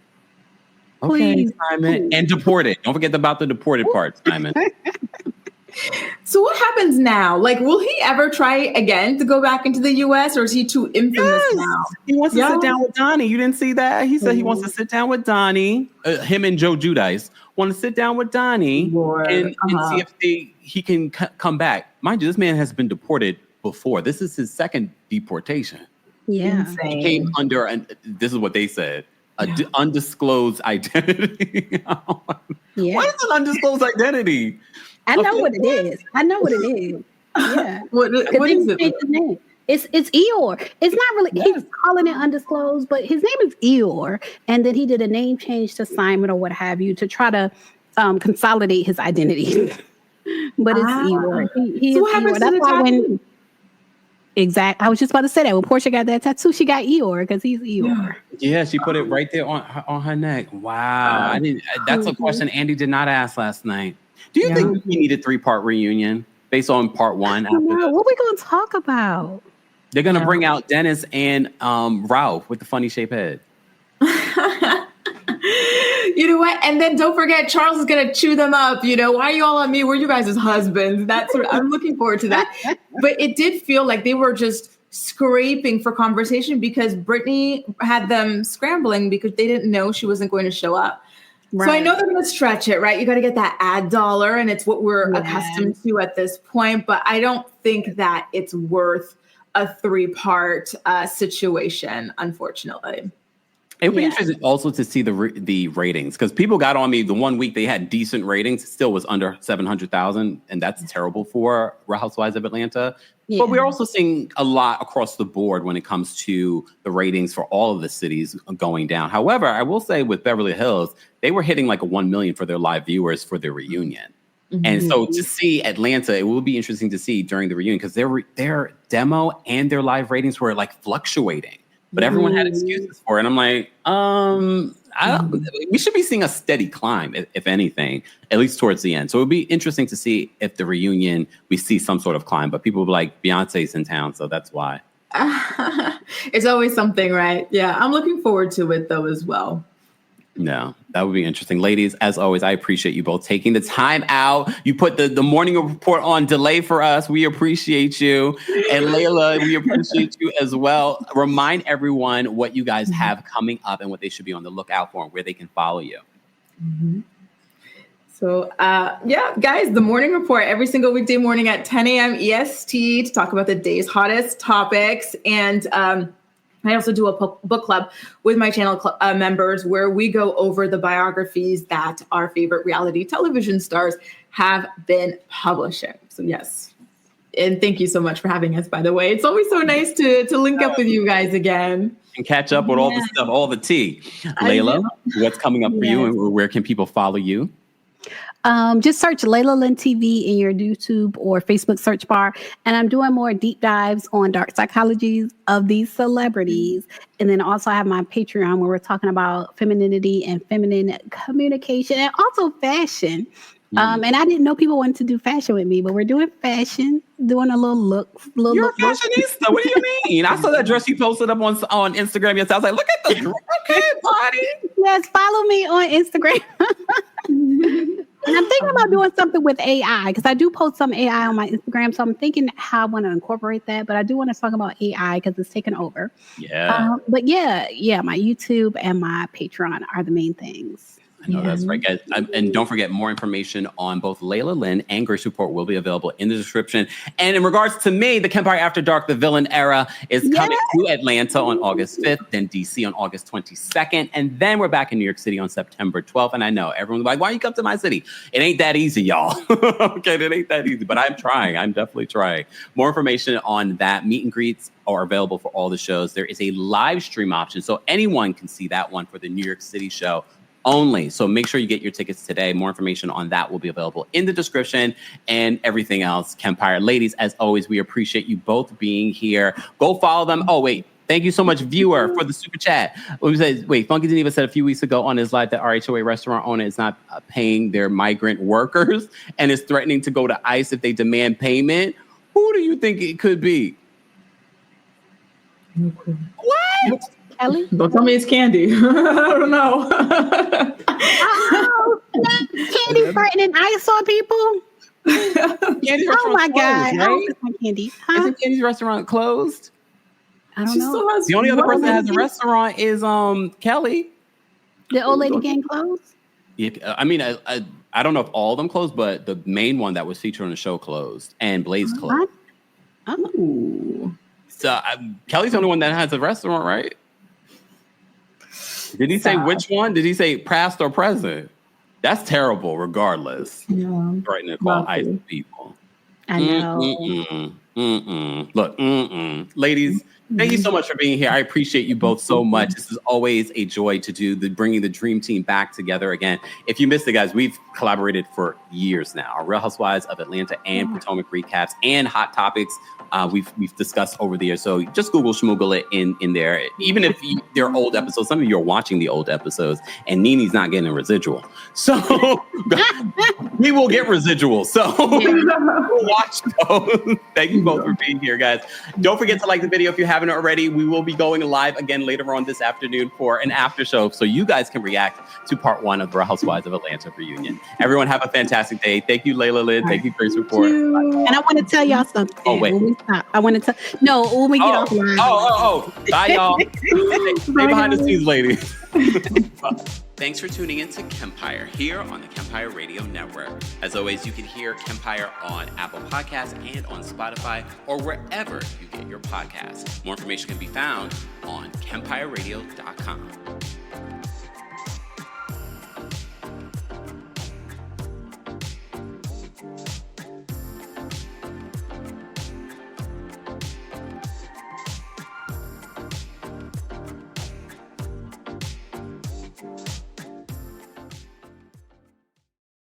Okay, Simon, and deported. Don't forget about the deported part, Simon. So what happens now? Will he ever try again to go back into the U.S. or is he too infamous now? He wants to sit down with Donnie. You didn't see that? He said he wants to sit down with Donnie. Him and Joe Giudice want to sit down with Donnie and see if he can come back. Mind you, this man has been deported before. This is his second deportation. Yeah. Insane. He came under, this is what they said, undisclosed identity. What is an undisclosed identity? I know what it is. Yeah. What is it? Name. It's Eeyore. It's not really, he's calling it undisclosed, but his name is Eeyore. And then he did a name change to Simon or what have you to try to consolidate his identity. But it's Eeyore. He so is what happens Eeyore. to the tattoo? Exactly. I was just about to say that. When Porsha got that tattoo, she got Eeyore because he's Eeyore. Yeah, she put it right there on her neck. Wow. That's a question Andy did not ask last night. Do you think we need a 3-part reunion based on part 1? What are we going to talk about? They're going to bring out Dennis and Ralph with the funny shaped head. You know what? And then don't forget, Charles is going to chew them up. Why are you all on me? We're you guys' husbands. I'm looking forward to that. But it did feel like they were just scraping for conversation because Brittany had them scrambling because they didn't know she wasn't going to show up. Right. So I know they're going to stretch it, right? You got to get that ad dollar, and it's what we're accustomed to at this point. But I don't think that it's worth a 3-part situation, unfortunately. It would be interesting also to see the ratings because people got on me the one week they had decent ratings, still was under 700,000, and that's terrible for Real Housewives of Atlanta. Yeah. But we're also seeing a lot across the board when it comes to the ratings for all of the cities going down. However, I will say with Beverly Hills, they were hitting like a 1 million for their live viewers for their reunion. Mm-hmm. And so to see Atlanta, it will be interesting to see during the reunion because their demo and their live ratings were like fluctuating. but everyone had excuses for it. And I'm like, we should be seeing a steady climb, if anything, at least towards the end. So it would be interesting to see if the reunion, we see some sort of climb, but people will be like, Beyonce's in town, so that's why. It's always something, right? Yeah, I'm looking forward to it, though, as well. No, that would be interesting. Ladies, as always, I appreciate you both taking the time out. You put the morning report on delay for us. We appreciate you. And Lailah, we appreciate you as well. Remind everyone what you guys have coming up and what they should be on the lookout for and where they can follow you. Mm-hmm. So, guys, the morning report every single weekday morning at 10 a.m. EST to talk about the day's hottest topics. And I also do a book club with my channel members where we go over the biographies that our favorite reality television stars have been publishing. So, yes. And thank you so much for having us, by the way. It's always so nice to link up with you guys again. And catch up with all the stuff, all the tea. Lailah, what's coming up for you and where can people follow you? Just search Lailah Lynn TV in your YouTube or Facebook search bar. And I'm doing more deep dives on dark psychologies of these celebrities. And then also I have my Patreon where we're talking about femininity and feminine communication and also fashion. And I didn't know people wanted to do fashion with me, but we're doing fashion, doing a little look. You're a fashionista. What do you mean? I saw that dress you posted up on Instagram yesterday. I was like, look at the dress, body. Yes, follow me on Instagram. And I'm thinking about doing something with AI because I do post some AI on my Instagram. So I'm thinking how I want to incorporate that. But I do want to talk about AI because it's taken over. Yeah. But yeah, my YouTube and my Patreon are the main things. I know that's right, guys. And don't forget, more information on both Lailah Lynn and Grace Report will be available in the description. And in regards to me, the Kempire After Dark, the Villain Era, is coming to Atlanta on August 5th, then DC on August 22nd. And then we're back in New York City on September 12th. And I know everyone's like, why you come to my city? It ain't that easy, y'all. Okay, it ain't that easy, but I'm trying. I'm definitely trying. More information on that. Meet and greets are available for all the shows. There is a live stream option, so anyone can see that one for the New York City show only. So make sure you get your tickets today. More information on that will be available in the description and everything else. Kempire. Ladies, as always, we appreciate you both being here. Go follow them. Oh, wait. Thank you so much, viewer, for the super chat. Funky Geneva said a few weeks ago on his live that RHOA restaurant owner is not paying their migrant workers and is threatening to go to ICE if they demand payment. Who do you think it could be? What? Kelly? Don't tell me it's Candy. I don't know. Candy threatening ice on people? Oh my closed, God. Right? It's not Candy. Isn't Candy's restaurant closed? I don't know. The only other person that has a restaurant is Kelly. The old lady gang closed? Yeah, I mean, I don't know if all of them closed, but the main one that was featured on the show closed, and Blaze closed. Oh. So Kelly's the only one that has a restaurant, right? Did he say which one? Did he say past or present? That's terrible, regardless. Yeah. Right now, call ICE people. I know. Look, ladies, thank you so much for being here. I appreciate you both so much. This is always a joy to do bringing the dream team back together again. If you missed it, guys, we've collaborated for years now. Our Real Housewives of Atlanta and Potomac recaps and hot topics we've discussed over the years. So just Google it in there. Even if they're old episodes, some of you are watching the old episodes, and Nene's not getting a residual. So we will get residuals. So we'll watch those. Thank you both for being here, guys. Don't forget to like the video if you haven't already. We will be going live again later on this afternoon for an after show, so you guys can react to part 1 of the Real Housewives of Atlanta reunion. Everyone have a fantastic day. Thank you, Lailah Lynn. Thank you, Grace Report. And I want to tell y'all something. Oh, wait. When we stop, I want to tell. No, when we get offline. Bye, y'all. Stay behind the scenes, ladies. Thanks for tuning in to Kempire here on the Kempire Radio Network. As always, you can hear Kempire on Apple Podcasts and on Spotify or wherever you get your podcasts. More information can be found on KempireRadio.com.